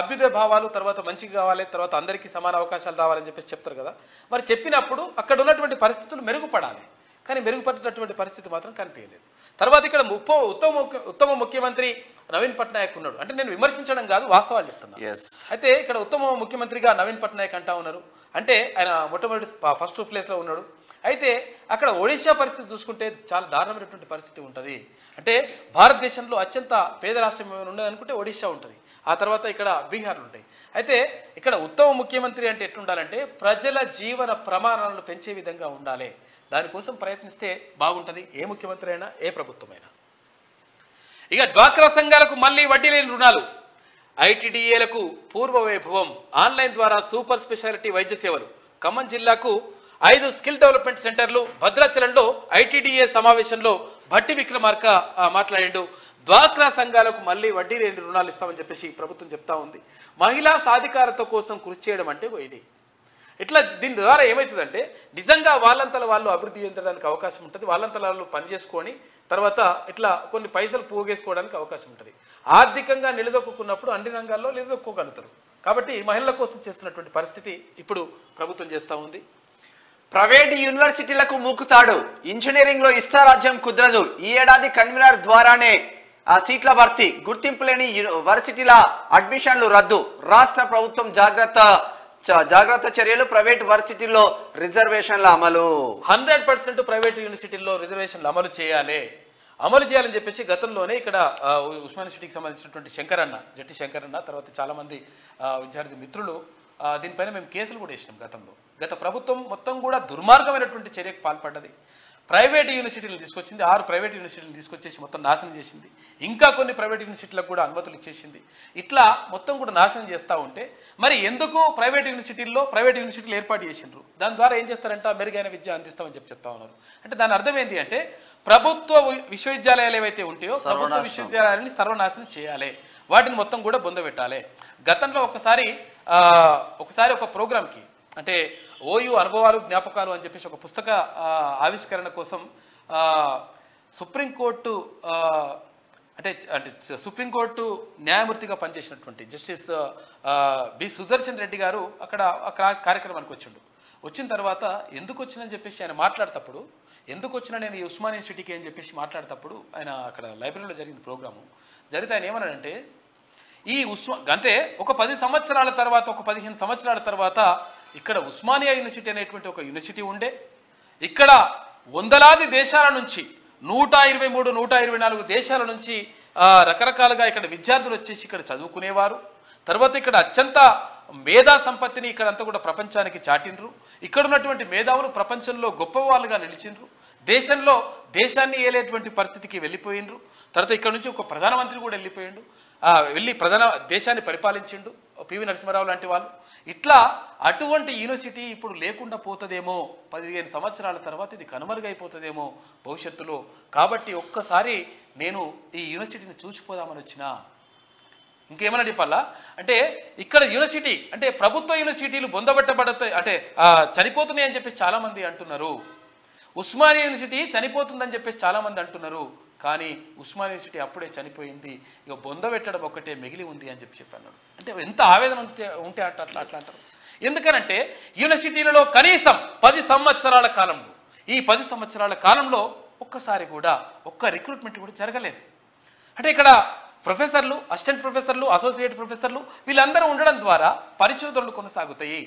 అభ్యుదయ భావాలు, తర్వాత మంచిగా కావాలి, తర్వాత అందరికీ సమాన అవకాశాలు రావాలని చెప్పేసి చెప్తారు కదా. మరి చెప్పినప్పుడు అక్కడ ఉన్నటువంటి పరిస్థితులు మెరుగుపడాలి, కానీ మెరుగుపడేటటువంటి పరిస్థితి మాత్రం కనిపించలేదు. తర్వాత ఇక్కడ ఉత్తమ ముఖ్యమంత్రి నవీన్ పట్నాయక్ ఉన్నాడు. అంటే నేను విమర్శించడం కాదు, వాస్తవాలు చెప్తున్నాను. అయితే ఇక్కడ ఉత్తమ ముఖ్యమంత్రిగా నవీన్ పట్నాయక్ అంటా ఉన్నారు. అంటే ఆయన మొట్టమొదటి ఫస్ట్ ప్లేస్లో ఉన్నాడు. అయితే అక్కడ ఒడిశా పరిస్థితి చూసుకుంటే చాలా దారుణమైనటువంటి పరిస్థితి ఉంటుంది. అంటే భారతదేశంలో అత్యంత పేద రాష్ట్రం ఏమైనా ఉన్నది అనుకుంటే ఒడిశా ఉంటుంది, ఆ తర్వాత ఇక్కడ బీహార్లు ఉంటాయి. అయితే ఇక్కడ ఉత్తమ ముఖ్యమంత్రి అంటే ఎట్లుండాలంటే ప్రజల జీవన ప్రమాణాలను పెంచే విధంగా ఉండాలి. దానికోసం ప్రయత్నిస్తే బాగుంటుంది, ఏ ముఖ్యమంత్రి అయినా, ఏ ప్రభుత్వమైనా. ఇక డ్వాక్రా సంఘాలకు మళ్ళీ వడ్డీ లేని రుణాలు, ఐటీడీఏలకు పూర్వ వైభవం, ఆన్లైన్ ద్వారా సూపర్ స్పెషాలిటీ వైద్య సేవలు. ఖమ్మం జిల్లాకు 5 స్కిల్ డెవలప్మెంట్ సెంటర్లు. భద్రాచలంలో ఐటీడీఏ సమావేశంలో భట్టి విక్రమార్క మాట్లాడిండు. డ్వాక్రా సంఘాలకు మళ్ళీ వడ్డీ లేని రుణాలు ఇస్తామని చెప్పేసి ప్రభుత్వం చెప్తా ఉంది. మహిళా సాధికారత కోసం కృషి చేయడం అంటే ఇది. ఇట్లా దీని ద్వారా ఏమవుతుందంటే నిజంగా వాళ్ళంతలో వాళ్ళు అభివృద్ధి చెందడానికి అవకాశం ఉంటుంది. వాళ్ళంతలో వాళ్ళు పనిచేసుకొని తర్వాత ఇట్లా కొన్ని పైసలు పోగేసుకోవడానికి అవకాశం ఉంటుంది. ఆర్థికంగా నిలదొక్కున్నప్పుడు అన్ని రంగాల్లో నిలదొక్కోగలుగుతారు. కాబట్టి మహిళల కోసం చేస్తున్నటువంటి పరిస్థితి ఇప్పుడు ప్రభుత్వం చేస్తూ ఉంది. ప్రైవేట్ యూనివర్సిటీలకు మూకుతాడు, ఇంజనీరింగ్ లో ఇష్టారాజ్యం కుదరదు. ఈ ఏడాది కన్వీనర్ ద్వారానే ఆ సీట్ల భర్తీ, గుర్తింపు లేని యూనివర్సిటీల అడ్మిషన్లు రద్దు. రాష్ట్ర ప్రభుత్వం జాగ్రత్త చర్యలు, ప్రైవేట్ వర్సిటీల్లో రిజర్వేషన్ల అమలు. 100% ప్రైవేట్ యూనివర్సిటీల్లో రిజర్వేషన్లు అమలు చేయాలని చెప్పేసి గతంలోనే ఇక్కడ ఉస్మానియా యూనివర్సిటీకి సంబంధించినటువంటి జట్టి శంకరన్న తర్వాత చాలామంది విద్యార్థి మిత్రులు దీనిపైన మేము కేసులు కూడా వేసినాం గతంలో. గత ప్రభుత్వం మొత్తం కూడా దుర్మార్గమైనటువంటి చర్యకు పాల్పడ్డది. ప్రైవేట్ యూనివర్సిటీలు తీసుకొచ్చింది, 6 ప్రైవేట్ యూనివర్సిటీలు తీసుకొచ్చేసి మొత్తం నాశనం చేసింది. ఇంకా కొన్ని ప్రైవేట్ యూనివర్సిటీలకు కూడా అనుమతులు ఇచ్చేసింది. ఇట్లా మొత్తం కూడా నాశనం చేస్తూ ఉంటే మరి ఎందుకు ప్రైవేట్ యూనివర్సిటీలు ఏర్పాటు చేసిండ్రు? దాని ద్వారా ఏం చేస్తారంట, మెరుగైన విద్య అందిస్తామని చెప్తా ఉన్నారు. అంటే దాని అర్థం ఏంటి అంటే ప్రభుత్వ విశ్వవిద్యాలయాలు ఏవైతే ఉంటాయో ప్రభుత్వ విశ్వవిద్యాలయాలని సర్వనాశనం చేయాలి, వాటిని మొత్తం కూడా బొందబెట్టాలి. గతంలో ఒకసారి ఒక ప్రోగ్రామ్కి అంటే ఓయూ అనుభవాలు జ్ఞాపకాలు అని చెప్పేసి ఒక పుస్తక ఆవిష్కరణ కోసం సుప్రీంకోర్టు న్యాయమూర్తిగా పనిచేసినటువంటి జస్టిస్ బి సుదర్శన్ రెడ్డి గారు అక్కడ కార్యక్రమానికి వచ్చిన తర్వాత ఎందుకు వచ్చినని చెప్పేసి ఆయన మాట్లాడేటప్పుడు, ఎందుకు వచ్చినా నేను ఈ ఉస్మానియా యూనివర్సిటీకి అని చెప్పేసి మాట్లాడేటప్పుడు ఆయన అక్కడ లైబ్రరీలో జరిగిన ప్రోగ్రాము జరిగితే ఆయన ఏమన్నాడంటే అంటే ఒక 10 సంవత్సరాల తర్వాత, ఒక 15 సంవత్సరాల తర్వాత ఇక్కడ ఉస్మానియా యూనివర్సిటీ అనేటువంటి ఒక యూనివర్సిటీ ఉండే, ఇక్కడ వందలాది దేశాల నుంచి 123, 124 దేశాల నుంచి రకరకాలుగా ఇక్కడ విద్యార్థులు వచ్చేసి ఇక్కడ చదువుకునేవారు. తర్వాత ఇక్కడ అత్యంత మేధా సంపత్తిని ఇక్కడంతా కూడా ప్రపంచానికి చాటిండ్రు. ఇక్కడ ఉన్నటువంటి మేధావులు ప్రపంచంలో గొప్పవాళ్ళుగా నిలిచిండ్రు. దేశాన్ని ఏలేటువంటి పరిస్థితికి వెళ్ళిపోయిండ్రు. తర్వాత ఇక్కడ నుంచి ఒక ప్రధానమంత్రి కూడా వెళ్ళి దేశాన్ని పరిపాలించిండు పివి నరసింహారావు లాంటి వాళ్ళు. ఇట్లా అటువంటి యూనివర్సిటీ ఇప్పుడు లేకుండా పోతుందేమో, 15 సంవత్సరాల తర్వాత ఇది కనుమరుగైపోతుందేమో భవిష్యత్తులో. కాబట్టి ఒక్కసారి నేను ఈ యూనివర్సిటీని చూసిపోదామని వచ్చిన. ఇంకేమన్నా చెప్పాలా అంటే ఇక్కడ యూనివర్సిటీ అంటే ప్రభుత్వ యూనివర్సిటీలు బొందబెట్టబడతాయి అంటే చనిపోతున్నాయి అని చెప్పేసి చాలామంది అంటున్నారు. ఉస్మానియా యూనివర్సిటీ చనిపోతుందని చెప్పేసి చాలామంది అంటున్నారు. కానీ ఉస్మానియా యూనివర్సిటీ అప్పుడే చనిపోయింది, ఇక బొందబెట్టడం ఒక్కటే మిగిలి ఉంది అని చెప్పాను. అంటే ఎంత ఆవేదన ఉంటే అట్లా అంటారు. ఎందుకనంటే యూనివర్సిటీలలో కనీసం 10 సంవత్సరాల కాలంలో, ఈ 10 సంవత్సరాల కాలంలో ఒక్కసారి కూడా ఒక్క రిక్రూట్మెంట్ కూడా జరగలేదు. అంటే ఇక్కడ ప్రొఫెసర్లు, అసిస్టెంట్ ప్రొఫెసర్లు, అసోసియేట్ ప్రొఫెసర్లు వీళ్ళందరూ ఉండడం ద్వారా పరిశోధనలు కొనసాగుతాయి.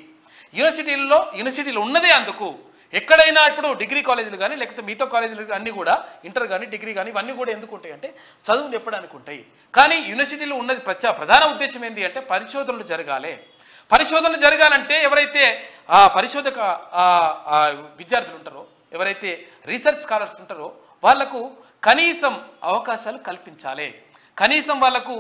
యూనివర్సిటీలు ఉన్నదే అందుకు. ఎక్కడైనా ఇప్పుడు డిగ్రీ కాలేజీలు కానీ లేకపోతే మిగతా కాలేజీలు అన్నీ కూడా ఇంటర్ కానీ డిగ్రీ కానీ ఇవన్నీ కూడా ఎందుకు ఉంటాయి అంటే చదువు చెప్పడానికి ఉంటాయి. కానీ యూనివర్సిటీలో ఉన్నది ప్రధాన ఉద్దేశం ఏంటి అంటే పరిశోధనలు జరగాలంటే ఎవరైతే పరిశోధక విద్యార్థులు ఉంటారో, ఎవరైతే రీసెర్చ్ స్కాలర్స్ ఉంటారో వాళ్లకు కనీసం అవకాశాలు కల్పించాలి, కనీసం వాళ్లకు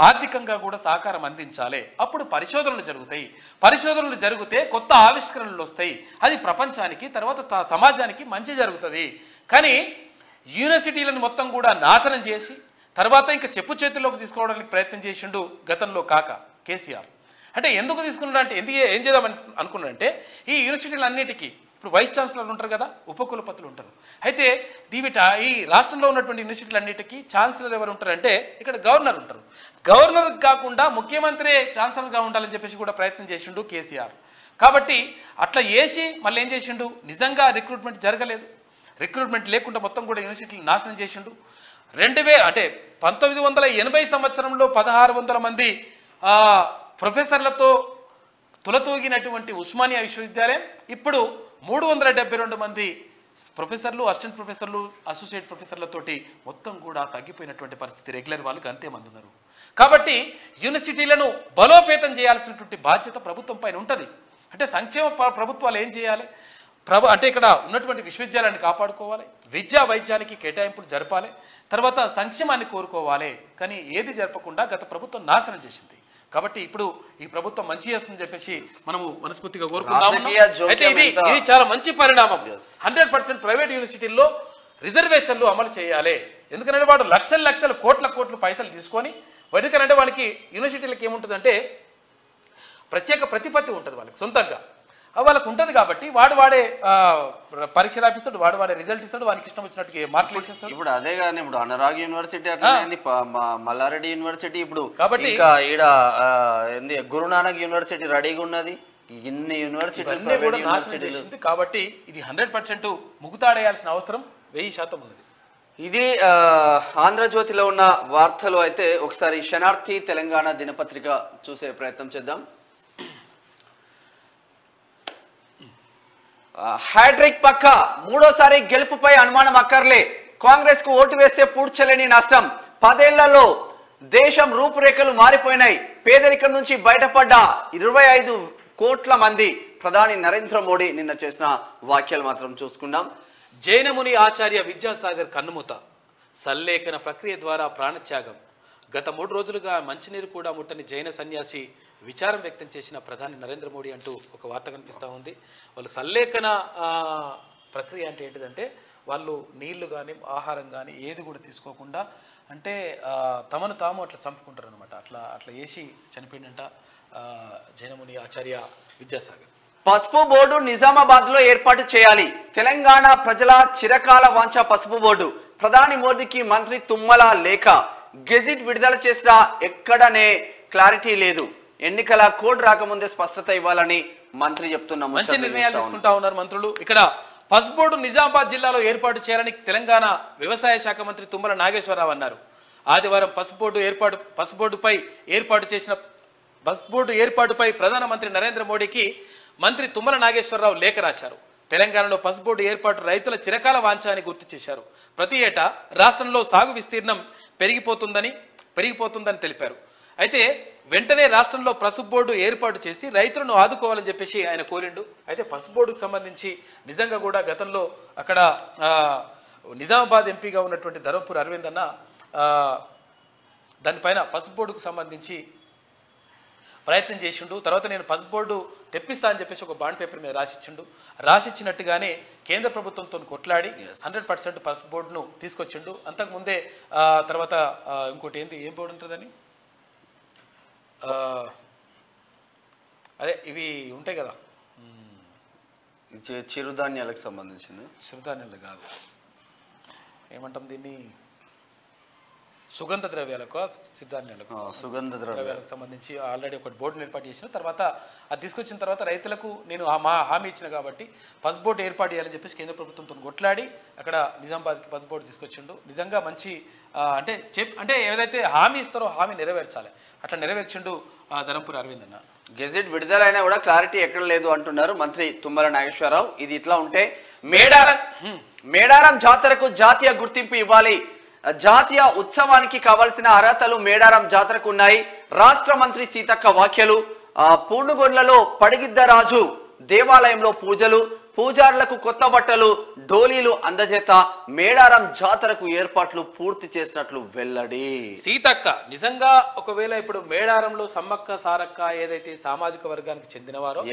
ఆర్థికంగా కూడా సహకారం అందించాలి. అప్పుడు పరిశోధనలు జరుగుతాయి. పరిశోధనలు జరిగితే కొత్త ఆవిష్కరణలు వస్తాయి. అది ప్రపంచానికి తర్వాత సమాజానికి మంచి జరుగుతుంది. కానీ యూనివర్సిటీలను మొత్తం కూడా నాశనం చేసి తర్వాత ఇంకా చెప్పు చేతుల్లోకి తీసుకోవడానికి ప్రయత్నం చేసిండు గతంలో కేసీఆర్. అంటే ఎందుకు తీసుకున్నాడు అంటే ఏం చేద్దామని అనుకున్నాడంటే ఈ యూనివర్సిటీలన్నిటికీ ఇప్పుడు వైస్ ఛాన్సలర్లు ఉంటారు కదా, ఉపకులపతులు ఉంటారు. అయితే ఈ రాష్ట్రంలో ఉన్నటువంటి యూనివర్సిటీలన్నిటికీ ఛాన్సలర్ ఎవరు ఉంటారంటే ఇక్కడ గవర్నర్ ఉంటారు. గవర్నర్ కాకుండా ముఖ్యమంత్రి ఛాన్సలర్గా ఉండాలని చెప్పేసి కూడా ప్రయత్నం చేసిండు కేసీఆర్. కాబట్టి అట్లా చేసి మళ్ళీ ఏం చేసిండు, నిజంగా రిక్రూట్మెంట్ జరగలేదు. రిక్రూట్మెంట్ లేకుండా మొత్తం కూడా యూనివర్సిటీలు నాశనం చేసిండు. 1980 సంవత్సరంలో 1600 మంది ప్రొఫెసర్లతో తులతూగినటువంటి ఉస్మానియా విశ్వవిద్యాలయం ఇప్పుడు 372 మంది ప్రొఫెసర్లు, అసిస్టెంట్ ప్రొఫెసర్లు, అసోసియేట్ ప్రొఫెసర్లతోటి మొత్తం కూడా తగ్గిపోయినటువంటి పరిస్థితి. రెగ్యులర్ వాళ్ళకి అంతేమంది ఉన్నారు. కాబట్టి యూనివర్సిటీలను బలోపేతం చేయాల్సినటువంటి బాధ్యత ప్రభుత్వం పైన ఉంటుంది. అంటే సంక్షేమ ప్రభుత్వాలు ఏం చేయాలి, అంటే ఇక్కడ ఉన్నటువంటి విశ్వవిద్యాలయాన్ని కాపాడుకోవాలి, విద్యా వైద్యానికి కేటాయింపులు జరపాలి, తర్వాత సంక్షేమాన్ని కోరుకోవాలి. కానీ ఏది జరపకుండా గత ప్రభుత్వం నాశనం చేసింది. కాబట్టి ఇప్పుడు ఈ ప్రభుత్వం మంచి చేస్తుందని చెప్పేసి మనము మనస్ఫూర్తిగా కోరుకుంటాము. అయితే ఇది చాలా మంచి పరిణామం. 100% ప్రైవేట్ యూనివర్సిటీల్లో రిజర్వేషన్లు అమలు చేయాలి. ఎందుకంటే వాడు లక్షల కోట్ల పైసలు తీసుకొని, ఎందుకంటే వాళ్ళకి యూనివర్సిటీలకు ఏముంటుందంటే ప్రత్యేక ప్రతిపత్తి ఉంటుంది వాళ్ళకి సొంతంగా, వాళ్ళకు ఉంటుంది కాబట్టి వాడే పరీక్ష రాపిస్తాడు, వాడే రిజల్ట్ ఇస్తాడు, వానికి ఇష్టం వచ్చినట్టు మార్కులు ఇస్తాడు. ఇప్పుడు అదే కానీ ఇప్పుడు అనురాగ్ యూనివర్సిటీ అట్లా మల్లారెడ్డి యూనివర్సిటీ ఇప్పుడు కాబట్టి ఇంకా ఈడ ఏంది గురునానక్ యూనివర్సిటీ రెడీగా ఉన్నది. ఇన్ని యూనివర్సిటీలు కూడా నాశనం చేసింది. కాబట్టి ఇది 100% ముగుతాడేయాల్సిన అవసరం 1000% ఉన్నది. ఇది ఆంధ్రజ్యోతిలో ఉన్న వార్తలు. అయితే ఒకసారి శనార్థి తెలంగాణ దినపత్రిక చూసే ప్రయత్నం చేద్దాం. హ్యాట్రిక్ పక్క, మూడోసారి గెలుపుపై అనుమానం అక్కర్లే, కాంగ్రెస్ కు ఓటు వేస్తే పూడ్చలేని నష్టం, 10 ఏళ్లలో దేశం రూపురేఖలు మారిపోయినాయి, పేదరికం నుంచి బయటపడ్డ 25 కోట్ల మంది. ప్రధాని నరేంద్ర మోడీ నిన్న చేసిన వ్యాఖ్యలు మాత్రం చూసుకుందాం. జైనముని ఆచార్య విద్యాసాగర్ కన్నుమూత, సల్లేఖన ప్రక్రియ ద్వారా ప్రాణత్యాగం. గత 3 రోజులుగా మంచినీరు కూడా ముట్టని జైన సన్యాసి విచారం వ్యక్తం చేసిన ప్రధాని నరేంద్ర మోడీ అంటూ ఒక వార్త కనిపిస్తూ ఉంది. వాళ్ళు సల్లేఖన ప్రక్రియ అంటే ఏంటిదంటే వాళ్ళు నీళ్లు కానీ ఆహారం కానీ ఏది కూడా తీసుకోకుండా అంటే తమను తాము అట్లా చంపుకుంటారు అనమాట. అట్లా వేసి చనిపోయిందంట జైనముని ఆచార్య విద్యాసాగర్. పసుపు బోర్డు నిజామాబాద్ లో ఏర్పాటు చేయాలి, తెలంగాణ ప్రజల చిరకాల వాంఛ పసుపు బోర్డు. ప్రధాని మోదీకి మంత్రి తుమ్మల లేఖ, గెజిట్ విడుదల చేసిన ఎక్కడనే క్లారిటీ లేదు, ఎన్నికల కోడ్ రాకముందే స్పష్టత ఇవ్వాలని మంత్రి చెప్తున్నాము. మంచి నిర్ణయాలు తీసుకుంటా ఉన్నారు మంత్రులు. ఇక్కడ పసుపు బోర్డు నిజామాబాద్ జిల్లాలో ఏర్పాటు చేయాలని తెలంగాణ వ్యవసాయ శాఖ మంత్రి తుమ్మల నాగేశ్వరరావు అన్నారు. ఆదివారం పసుపు బోర్డు ఏర్పాటుపై ప్రధానమంత్రి నరేంద్ర మోడీకి మంత్రి తుమ్మల నాగేశ్వరరావు లేఖ రాశారు. తెలంగాణలో పసుపు బోర్డు ఏర్పాటు రైతుల చిరకాల వాంఛ అని గుర్తు చేశారు. ప్రతి ఏటా రాష్ట్రంలో సాగు విస్తీర్ణం పెరిగిపోతుందని తెలిపారు. అయితే వెంటనే రాష్ట్రంలో పసుపు బోర్డు ఏర్పాటు చేసి రైతులను ఆదుకోవాలని చెప్పేసి ఆయన కోరిండు. అయితే పసుపు బోర్డుకు సంబంధించి నిజంగా కూడా గతంలో అక్కడ నిజామాబాద్ ఎంపీగా ఉన్నటువంటి ధర్మపురి అరవింద్ అన్న దానిపైన పసుపు బోర్డుకు సంబంధించి ప్రయత్నం చేసిండు. తర్వాత నేను పసుపు బోర్డు తెప్పిస్తా అని చెప్పేసి ఒక బాండ్ పేపర్ మీద రాసిచ్చినట్టుగానే కేంద్ర ప్రభుత్వంతో కొట్లాడి 100% పసుపు బోర్డును తీసుకొచ్చిండు. అంతకుముందే తర్వాత ఇంకోటి ఏం బోర్డు ఉంటుందని అదే ఇవి ఉంటాయి కదా చిరుధాన్యాలకు సంబంధించింది. చిరుధాన్యాలు కాదు, ఏమంటాం దీన్ని, సుగంధ ద్రవ్యాలకు సుగంధ ద్రవ్యాలకు సంబంధించి ఆల్రెడీ ఒక బోర్డును ఏర్పాటు చేసిన తర్వాత అది తీసుకొచ్చిన తర్వాత రైతులకు నేను హామీ ఇచ్చిన కాబట్టి పసుపు బోర్డు ఏర్పాటు చేయాలని చెప్పేసి కేంద్ర ప్రభుత్వంతో కొట్లాడి అక్కడ నిజామాబాద్కి పసుపు బోర్డు తీసుకొచ్చిండు. నిజంగా మంచి అంటే ఏదైతే హామీ ఇస్తారో హామీ నెరవేర్చాలి, అట్లా నెరవేర్చిండు ధర్మపురి అరవింద్ అన్న. గెజిట్ విడుదలైనా కూడా క్లారిటీ ఎక్కడ లేదు అంటున్నారు మంత్రి తుమ్మల నాగేశ్వరరావు. ఇది ఇట్లా ఉంటే మేడారం జాతరకు జాతీయ గుర్తింపు ఇవ్వాలి, జాతీయ ఉత్సవానికి కావాల్సిన అర్హతలు మేడారం జాతరకు ఉన్నాయి. రాష్ట్ర మంత్రి సీతక్క వ్యాఖ్యలు. పూర్ణగొండ్లలో పడిగిద్దరాజు దేవాలయంలో పూజలు, పూజారులకు కొత్త బట్టలు, డోలీలు అందజేత మేడారం జాతరకు ఏర్పాట్లు పూర్తి చేసినట్లు వెల్లడి. సీతక్క నిజంగా ఒకవేళ ఇప్పుడు మేడారంలో సమ్మక్క సారక్క ఏదైతే సామాజిక వర్గానికి చెందినవారో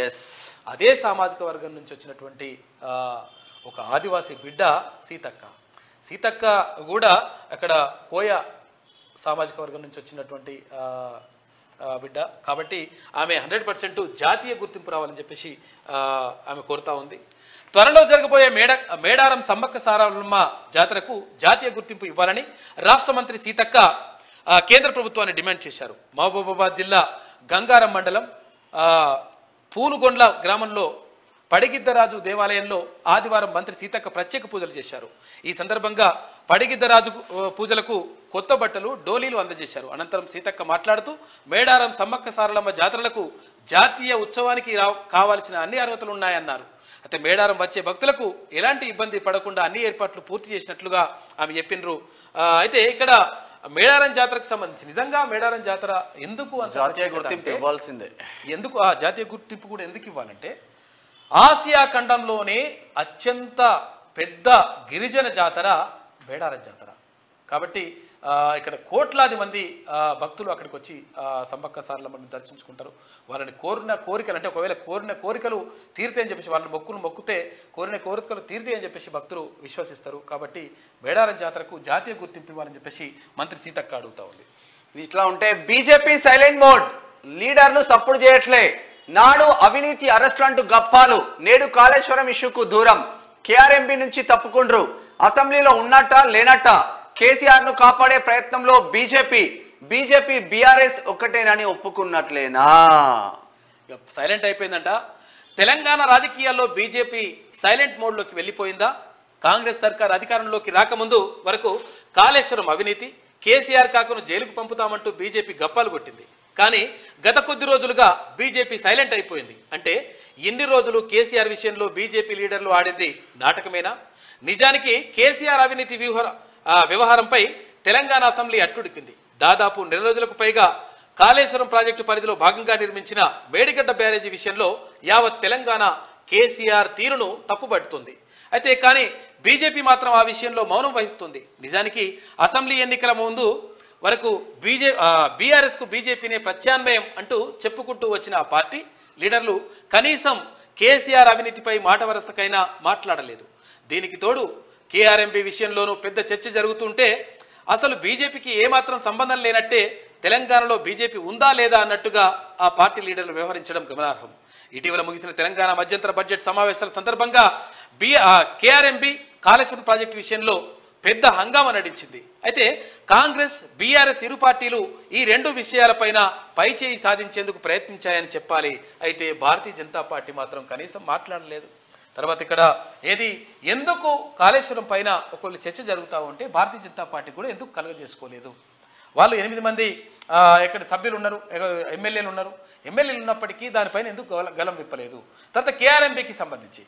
అదే సామాజిక వర్గం నుంచి వచ్చినటువంటి ఒక ఆదివాసీ బిడ్డ సీతక్క కూడా అక్కడ కోయ సామాజిక వర్గం నుంచి వచ్చినటువంటి బిడ్డ కాబట్టి ఆమె 100% జాతీయ గుర్తింపు రావాలని చెప్పేసి ఆమె కోరుతా ఉంది. త్వరలో జరగబోయే మేడారం సమ్మక్క సారలమ్మ జాతరకు జాతీయ గుర్తింపు ఇవ్వాలని రాష్ట్ర మంత్రి సీతక్క కేంద్ర ప్రభుత్వాన్ని డిమాండ్ చేశారు. మహబూబాబాద్ జిల్లా గంగారం మండలం పూనుగొండ్ల గ్రామంలో పడిగిద్దరాజు దేవాలయంలో ఆదివారం మంత్రి సీతక్క ప్రత్యేక పూజలు చేశారు. ఈ సందర్భంగా పడిగిద్దరాజు పూజలకు కొత్త బట్టలు, డోలీలు అందజేశారు. అనంతరం సీతక్క మాట్లాడుతూ మేడారం సమ్మక్క సారలమ్మ జాతరలకు జాతీయ ఉత్సవానికి కావాల్సిన అన్ని అర్హతలు ఉన్నాయన్నారు. అయితే మేడారం వచ్చే భక్తులకు ఎలాంటి ఇబ్బంది పడకుండా అన్ని ఏర్పాట్లు పూర్తి చేసినట్లుగా ఆమె చెప్పినారు. అయితే ఇక్కడ మేడారం జాతరకు సంబంధించి నిజంగా మేడారం జాతర ఎందుకు జాతీయ గుర్తింపు ఇవ్వాల్సిందే. ఎందుకు ఆ జాతీయ గుర్తింపు కూడా ఎందుకు ఇవ్వాలంటే ఆసియా ఖండంలోనే అత్యంత పెద్ద గిరిజన జాతర మేడారం జాతర కాబట్టి ఇక్కడ కోట్లాది మంది భక్తులు అక్కడికి వచ్చి సంపక్క సారలమ్మని దర్శించుకుంటారు. వాళ్ళని కోరిన కోరికలు అంటే ఒకవేళ కోరిన కోరికలు తీరితే అని చెప్పేసి వాళ్ళని మొక్కితే కోరిన కోరికలు తీరితే అని చెప్పేసి భక్తులు విశ్వసిస్తారు. కాబట్టి మేడారం జాతరకు జాతీయ గుర్తింపు ఇవ్వాలని చెప్పేసి మంత్రి సీతక్క అడుగుతా ఉంది. ఇట్లా ఉంటే బీజేపీ సైలెంట్ మోడ్, లీడర్లు సపోర్ట్ చేయట్లే, నాడు అవినీతి అరెస్టులు అంటూ గప్పాలు, నేడు కాళేశ్వరం ఇష్యూకు దూరం, కేఆర్ఎంబీ నుంచి తప్పుకుండ్రు, అసెంబ్లీలో ఉన్నట్ట లేనట్ట, కేసీఆర్ ను కాపాడే ప్రయత్నంలో బీజేపీ బీఆర్ఎస్ ఒక్కటేనని ఒప్పుకున్నట్లేనా? సైలెంట్ అయిపోయిందంట. తెలంగాణ రాజకీయాల్లో బీజేపీ సైలెంట్ మోడ్లోకి వెళ్ళిపోయిందా? కాంగ్రెస్ సర్కార్ అధికారంలోకి రాకముందు వరకు కాళేశ్వరం అవినీతి, కేసీఆర్ కాకును జైలుకు పంపుతామంటూ బీజేపీ గప్పాలు కొట్టింది. కానీ గత కొద్ది రోజులుగా బీజేపీ సైలెంట్ అయిపోయింది. అంటే ఇన్ని రోజులు కేసీఆర్ విషయంలో బీజేపీ లీడర్లు ఆడింది నాటకమేనా? నిజానికి కేసీఆర్ అవినీతి వ్యవహారంపై తెలంగాణ అసెంబ్లీ అట్టుడికింది. దాదాపు నెల రోజులకు పైగా కాళేశ్వరం ప్రాజెక్టు పరిధిలో భాగంగా నిర్మించిన మేడిగడ్డ బ్యారేజీ విషయంలో యావత్ తెలంగాణ కేసీఆర్ తీరును తప్పుపడుతుంది. అయితే కానీ బీజేపీ మాత్రం ఆ విషయంలో మౌనం వహిస్తుంది. నిజానికి అసెంబ్లీ ఎన్నికల ముందు వరకు బీఆర్ఎస్కు బీజేపీనే ప్రత్యామ్నాయం అంటూ చెప్పుకుంటూ వచ్చిన ఆ పార్టీ లీడర్లు కనీసం కేసీఆర్ అవినీతిపై మాట వరసకైనా మాట్లాడలేదు. దీనికి తోడు కేఆర్ఎంబీ విషయంలోనూ పెద్ద చర్చ జరుగుతుంటే అసలు బీజేపీకి ఏమాత్రం సంబంధం లేనట్టే తెలంగాణలో బీజేపీ ఉందా లేదా అన్నట్టుగా ఆ పార్టీ లీడర్లు వ్యవహరించడం గమనార్హం. ఇటీవల ముగిసిన తెలంగాణ మధ్యంతర బడ్జెట్ సమావేశాల సందర్భంగా కేఆర్ఎంబీ కాళేశ్వరం ప్రాజెక్టు విషయంలో పెద్ద హంగామా నడిచింది. అయితే కాంగ్రెస్ బీఆర్ఎస్ ఇరు పార్టీలు ఈ రెండు విషయాలపైన పైచేయి సాధించేందుకు ప్రయత్నించాయని చెప్పాలి. అయితే భారతీయ జనతా పార్టీ మాత్రం కనీసం మాట్లాడలేదు. తర్వాత ఇక్కడ ఎందుకు కాళేశ్వరం పైన ఒకళ్ళు చర్చ జరుగుతూ ఉంటే భారతీయ జనతా పార్టీ కూడా ఎందుకు కలుగజేసుకోలేదు? వాళ్ళు 8 మంది ఇక్కడ సభ్యులు ఉన్నారు, ఎమ్మెల్యేలు ఉన్నారు. ఎమ్మెల్యేలు ఉన్నప్పటికీ దానిపైన ఎందుకు గలం విప్పలేదు? తర్వాత కేఆర్ఎంబీకి సంబంధించి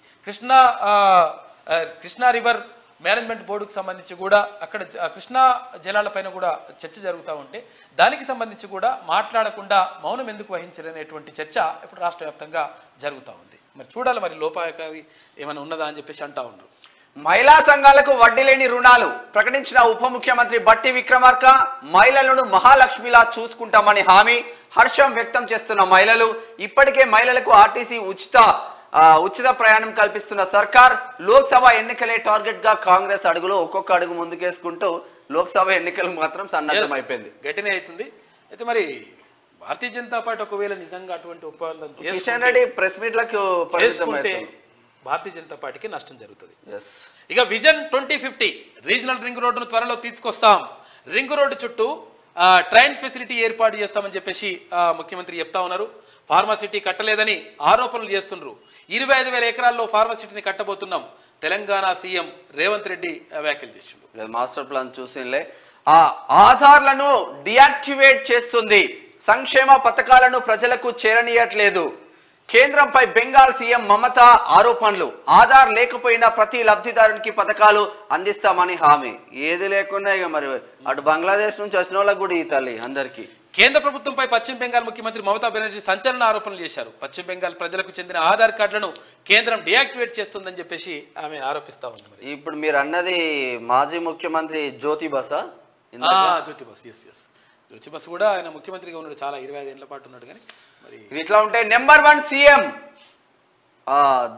కృష్ణా రివర్ మేనేజ్మెంట్ బోర్డుకు సంబంధించి కూడా అక్కడ కృష్ణా జలాలపైన కూడా చర్చ జరుగుతూ ఉంటే దానికి సంబంధించి కూడా మాట్లాడకుండా మౌనం ఎందుకు వహించారనేటువంటి చర్చ ఇప్పుడు రాష్ట్ర వ్యాప్తంగా జరుగుతూ ఉంది. మరి చూడాలి మరి లోపాయకారి ఏమైనా ఉన్నదా అని చెప్పేసి అంటా ఉన్నారు. మహిళా సంఘాలకు వడ్డీ లేని రుణాలు ప్రకటించిన ఉప ముఖ్యమంత్రి బట్టి విక్రమార్క, మహిళలను మహాలక్ష్మిలా చూసుకుంటామని హామీ, హర్షం వ్యక్తం చేస్తున్న మహిళలు. ఇప్పటికే మహిళలకు ఆర్టీసీ ఉచిత ప్రయాణం కల్పిస్తున్న సర్కార్. లోక్సభ ఎన్నికలే టార్గెట్ గా కాంగ్రెస్ అడుగులో ఒక్కొక్క అడుగు ముందుకేసుకుంటూ లోక్సభ ఎన్నికలు మాత్రం సన్నద్ధం అయిపోయింది, గట్టినే అవుతుంది. అయితే మరి భారతీయ జనతా పార్టీ ఒకవేళ నిజంగా అటువంటి ఒప్పందం ప్రెస్ మీట్లకు భారతీయ జనతా పార్టీకి నష్టం జరుగుతుంది. ఇక విజన్ 2050 రీజనల్ రింగ్ రోడ్డును త్వరలో తీసుకొస్తాం, రింగ్ రోడ్డు చుట్టూ ట్రైన్ ఫెసిలిటీ ఏర్పాటు చేస్తామని చెప్పేసి ముఖ్యమంత్రి చెప్తా ఉన్నారు. ఫార్మాసిటీ కట్టలేదని ఆరోపణలు చేస్తున్నారు. 25,000 ఎకరాల్లో ఫార్మాసిటీని కట్టబోతున్నాం, తెలంగాణ సీఎం రేవంత్ రెడ్డి వ్యాఖ్యలు చేసిండు. మాస్టర్ ప్లాన్ చూసిలే ఆధార్లను డియాక్టివేట్ చేస్తుంది, సంక్షేమ పథకాలను ప్రజలకు చేరనీయట్లేదు, కేంద్రంపై బెంగాల్ సీఎం మమతా ఆరోపణలు, ఆధార్ లేకపోయినా ప్రతి లబ్ధిదారునికి పథకాలు అందిస్తామని హామీ. ఏది లేకుండా ఇక మరి అటు బంగ్లాదేశ్ నుంచి వచ్చిన వాళ్ళకు కూడా ఈ తల్లి అందరికీ. కేంద్ర ప్రభుత్వంపై పశ్చిమ బెంగాల్ ముఖ్యమంత్రి మమతా బెనర్జీ సంచలన ఆరోపణలు చేశారు. పశ్చిమ బెంగాల్ ప్రజలకు చెందిన ఆధార్ కార్డులను కేంద్రం డియాక్టివేట్ చేస్తుందని చెప్పేసి ఆమె ఆరోపిస్తా ఉంది. ఇప్పుడు మీరు అన్నది మాజీ ముఖ్యమంత్రి జ్యోతి బసా? జ్యోతి బస్, జ్యోతి బస్ కూడా ఆయన ముఖ్యమంత్రిగా ఉన్నాడు, చాలా 25 ఏళ్ల పాటు ఉన్నాడు. కానీ మరి ఇట్లా ఉంటే నెంబర్ 1 సీఎం,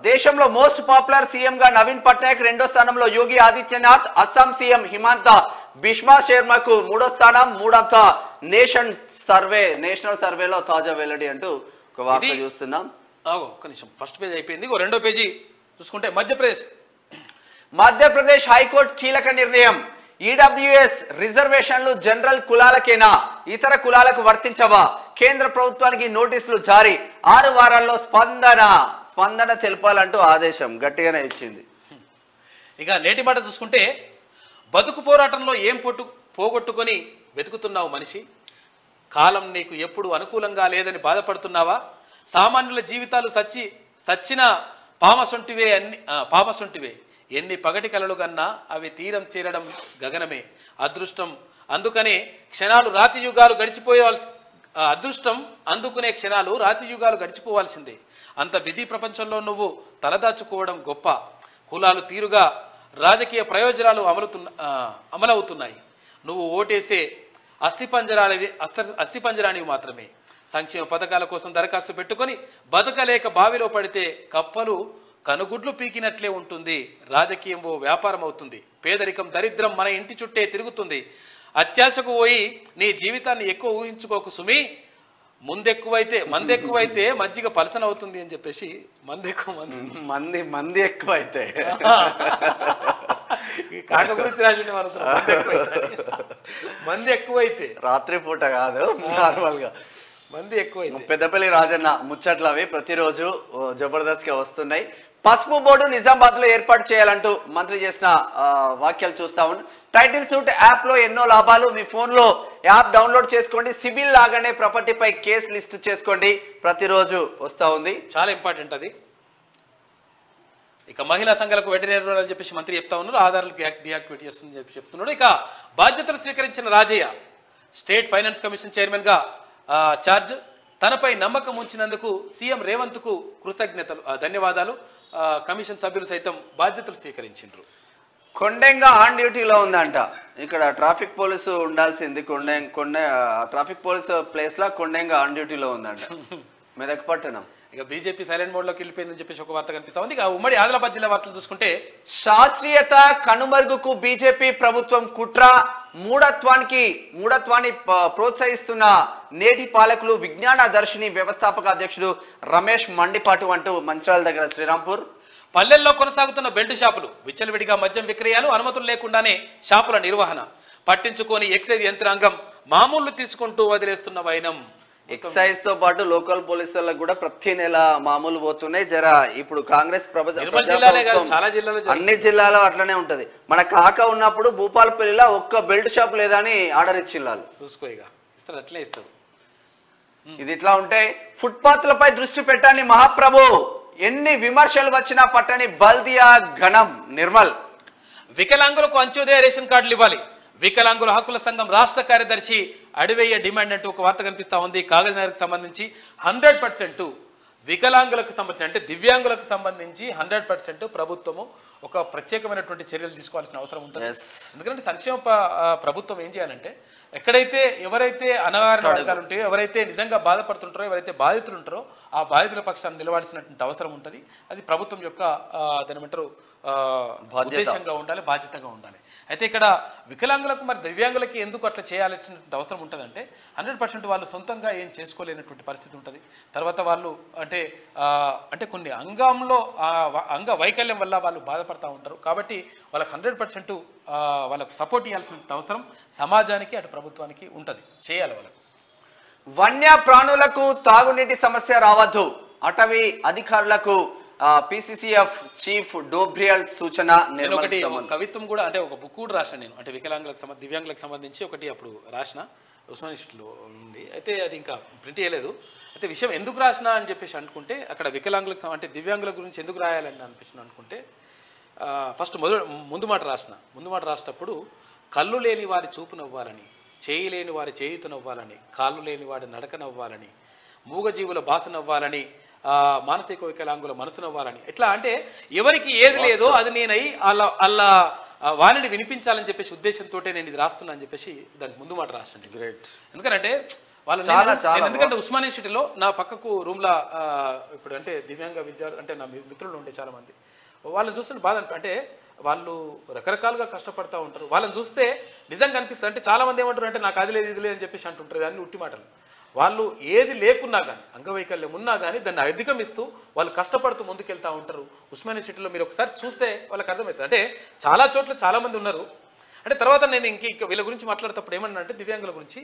దేశంలో మోస్ట్ పాపులర్ సీఎం గా నవీన్ పట్నాయక్, 2వ స్థానంలో యోగి ఆదిత్యనాథ్, అస్సాం సీఎం హిమంత బిశ్వా శర్మకు 3వ స్థానం. 3వ నేషనల్ సర్వేలో తాజా వెల్లడి అంటూ ఒక వార్త చూస్తున్నాం. ఒక్క నిమిషం, ఫస్ట్ పేజ్ అయిపోయింది. రెండో పేజీ చూసుకుంటే మధ్యప్రదేశ్ హైకోర్టు కీలక నిర్ణయం. ఈడబ్ల్యూఎస్ రిజర్వేషన్లు జనరల్ కులాలకేనా, ఇతర కులాలకు వర్తించవా? కేంద్ర ప్రభుత్వానికి నోటీసులు జారీ, 6 వారాల్లో స్పందన తెలపాలంటూ ఆదేశం గట్టిగానే ఇచ్చింది. ఇక నేటి మాట చూసుకుంటే బతుకు పోరాటంలో ఏం పోగొట్టుకొని వెతుకుతున్నావు మనిషి, కాలం నీకు ఎప్పుడు అనుకూలంగా లేదని బాధపడుతున్నావా? సామాన్యుల జీవితాలు సచ్చిన పామసొంటివే, ఎన్ని పగటి కలలు కన్నా అవి తీరం చేరడం గగనమే. అదృష్టం అందుకునే క్షణాలు రాతి యుగాలు గడిచిపోవాల్సిందే. అంత బిజీ ప్రపంచంలో నువ్వు తలదాచుకోవడం గొప్ప. కులాలు తీరుగా రాజకీయ ప్రయోజనాలు అమలవుతున్నాయి. నువ్వు ఓటేసే అస్థిపంజరానివి మాత్రమే. సంక్షేమ పథకాల కోసం దరఖాస్తు పెట్టుకొని బతకలేక బావిలో పడితే కప్పలు కనుగుడ్లు పీకినట్లే ఉంటుంది. రాజకీయం ఓ వ్యాపారం అవుతుంది. పేదరికం దరిద్రం మన ఇంటి చుట్టే తిరుగుతుంది. అత్యాశకు పోయి నీ జీవితాన్ని ఎక్కువ ఊహించుకోకు సుమి. మందెక్కువైతే మజ్జిగ పలసన అవుతుంది అని చెప్పేసి మంది ఎక్కువైతే కాక గురించి రాసిండే మంది ఎక్కువైతే రాత్రి పూట కాదు, నార్మల్ గా మంది ఎక్కువైతే. పెద్దపల్లి రాజన్న ముచ్చట్లు అవి ప్రతిరోజు జబర్దస్త్ గా వస్తున్నాయి. పసుపు బోర్డు నిజామాబాద్ లో ఏర్పాటు చేయాలంటూ మంత్రి చేసిన వాక్యాలు చూస్తా ఉన్నాం. టైటిల్ సూట్ యాప్ లో ఎన్నో లాభాలు. మీ ఫోన్ లో యాప్ డౌన్లోడ్ చేసుకోండి. సిబిల్ లాగానే ప్రాపర్టీపై కేసు లిస్ట్ చేసుకోండి. ప్రతిరోజు వస్తా ఉంది, చాలా ఇంపార్టెంట్ అది. ఇక మహిళా సంఘాలకు వెటరేరు అని చెప్పేసి మంత్రి చెప్తా ఉన్నారు. ఆధార్లకు డియాక్టివేట్ చేస్తుందని చెప్పి చెప్తున్నాడు. ఇక బాధ్యతలు స్వీకరించిన Rajaiah state finance commission chairman గా చార్జ్. తనపై నమ్మకం ఉంచినందుకు సీఎం రేవంత్ కు కృతజ్ఞతలు, ధన్యవాదాలు. కమిషన్ సభ్యులు సైతం బాధ్యతలు స్వీకరించారు. కొండెంగా ఆన్ డ్యూటీలో ఉందంట. ఇక్కడ ట్రాఫిక్ పోలీసు ఉండాల్సింది. ట్రాఫిక్ పోలీసు ప్లేస్ లా కొండెంగా ఆన్ డ్యూటీలో ఉందంట మెదక్ పట్టణం. ఇక బీజేపీ సైలెంట్ మోడ్ లోకి వెళ్ళిపోయిందని చెప్పేసి ఒక వార్త కనిపిస్తా ఉంది. ఇక ఉమ్మడి ఆదిలాబాద్ జిల్లా వార్తలు చూసుకుంటే శాస్త్రీయత కనుమరుగుకు బీజేపీ ప్రభుత్వం కుట్ర. మూఢత్వాన్ని ప్రోత్సహిస్తున్న నేటి పాలకులు. విజ్ఞాన దర్శిని వ్యవస్థాపక అధ్యక్షుడు రమేష్ మండిపాటు అంటూ మంచిర్యాల దగ్గర శ్రీరాంపూర్. పల్లెల్లో కొనసాగుతున్న బెల్ట్ షాపులు, విచ్చలవిడిగా మద్యం విక్రయాలు, అనుమతులు లేకుండానే షాపుల నిర్వహణ పట్టించుకొని ఎక్సైజ్ యంత్రాంగం మామూలు తీసుకుంటూ వదిలేస్తున్న వైనం. ఎక్సైజ్ తో పాటు లోకల్ పోలీసులకు కూడా ప్రతి నెల మామూలు పోతున్నాయి. ఇప్పుడు కాంగ్రెస్ అన్ని జిల్లాలో అట్లనే ఉంటది. మన కాక ఉన్నప్పుడు భూపాలపల్లిలో ఒక్క బెల్ట్ షాప్ లేదని ఆర్డర్ ఇచ్చిల్లాలు. చూసుకో ఇక ఇస్తారు, అట్లే ఇస్తారు. ఇది ఇట్లా ఉంటే ఫుట్పాత్లపై దృష్టి పెట్టండి మహాప్రభు. ఎన్ని విమర్శలు వచ్చినా పట్టని బల్దియా ఘనం నిర్మల్. వికలాంగులకు అంత్యోదయ రేషన్ కార్డులు ఇవ్వాలి. వికలాంగుల హక్కుల సంఘం రాష్ట్ర కార్యదర్శి అడివేయ డిమాండ్ అంటూ ఒక వార్త కనిపిస్తా ఉంది. కాగజ్నగర్కి సంబంధించి 100% వికలాంగులకు సంబంధించి అంటే దివ్యాంగులకు సంబంధించి 100% ప్రభుత్వము ఒక ప్రత్యేకమైనటువంటి చర్యలు తీసుకోవాల్సిన అవసరం ఉంటుంది. ఎందుకంటే సంక్షేమ ప్రభుత్వం ఏం చేయాలంటే ఎక్కడైతే ఎవరైతే అణగారిన వర్గాలు ఉంటాయో, ఎవరైతే నిజంగా బాధపడుతుంటారో, ఎవరైతే బాధితులు ఉంటారో ఆ బాధితుల పక్షాన్ని నిలవాల్సినటువంటి అవసరం ఉంటుంది. అది ప్రభుత్వం యొక్క దానిమంటారు ఉద్దేశంగా ఉండాలి, బాధ్యతగా ఉండాలి. అయితే ఇక్కడ వికలాంగులకు మరి దివ్యాంగులకి ఎందుకు అట్లా చేయాల్సినటువంటి అవసరం ఉంటుందంటే 100% వాళ్ళు సొంతంగా ఏం చేసుకోలేనటువంటి పరిస్థితి ఉంటుంది. తర్వాత వాళ్ళు అంటే కొన్ని అంగ వైకల్యం వల్ల వాళ్ళు బాధపడతా ఉంటారు. కాబట్టి వాళ్ళకి 100% వాళ్ళకు సపోర్ట్ ఇవ్వాల్సిన అవసరం సమాజానికి అటు ప్రభుత్వానికి ఉంటుంది, చేయాలి వాళ్ళకు. వన్య ప్రాణులకు తాగునీటి సమస్య రావద్దు. అటవీ అధికారులకు పిసిసిఎఫ్ చీఫ్ డోబ్రియల్ సూచన. నేను ఒకటి కవిత్వం కూడా అంటే ఒక బుక్ కూడా రాశాను నేను. అంటే వికలాంగులకు దివ్యాంగులకు సంబంధించి ఒకటి అప్పుడు రాసిన ఉస్మానియా యూనివర్సిటీలో ఉంది. అయితే అది ఇంకా ప్రింట్ చేయలేదు. అయితే విషయం ఎందుకు రాసినా అని చెప్పేసి అనుకుంటే అక్కడ వికలాంగులకు అంటే దివ్యాంగుల గురించి ఎందుకు రాయాలని అనిపించింది అనుకుంటే ఫస్ట్ ముందు మాట రాసినప్పుడు కళ్ళు లేని వారి చూపు నవ్వాలని, చేయి లేని వారి చేయుత నవ్వాలని, కాళ్ళు లేని వాడి నడక నవ్వాలని, మూగజీవుల బాధ నవ్వాలని, మానసిక వికలాంగుల మనసు నవ్వాలని. ఎట్లా అంటే ఎవరికి ఏది లేదో అది నేనై అలా వాణిని వినిపించాలని చెప్పేసి ఉద్దేశంతో నేను ఇది రాస్తున్నా అని చెప్పేసి దానికి ముందు మాట రాసండి. గ్రేట్. ఎందుకంటే ఎందుకంటే ఉస్మానియా యూనివర్సిటీలో నా పక్కకు రూమ్లో ఇప్పుడు అంటే దివ్యాంగ విద్యార్థులు అంటే నా మిత్రులు ఉండే చాలా మంది. వాళ్ళని చూస్తుంటే బాధ అంటే వాళ్ళు రకరకాలుగా కష్టపడతా ఉంటారు. వాళ్ళని చూస్తే నిజంగా అనిపిస్తుంది. అంటే చాలా మంది ఏమంటారు అంటే నాకు అది లేదు ఇది లేదు అని చెప్పేసి అంటుంటారు. దాన్ని ఉట్టి మాటలు. వాళ్ళు ఏది లేకున్నా కానీ అంగవైకల్యం ఉన్నా కానీ దాన్ని అధిగమిస్తూ వాళ్ళు కష్టపడుతూ ముందుకెళ్తూ ఉంటారు. ఉస్మానియా యూనివర్సిటీలో మీరు ఒకసారి చూస్తే వాళ్ళకి అర్థమవుతుంది. అంటే చాలా చోట్ల చాలామంది ఉన్నారు. అంటే తర్వాత నేను ఇంక వీళ్ళ గురించి మాట్లాడేటప్పుడు ఏమన్నా అంటే దివ్యాంగుల గురించి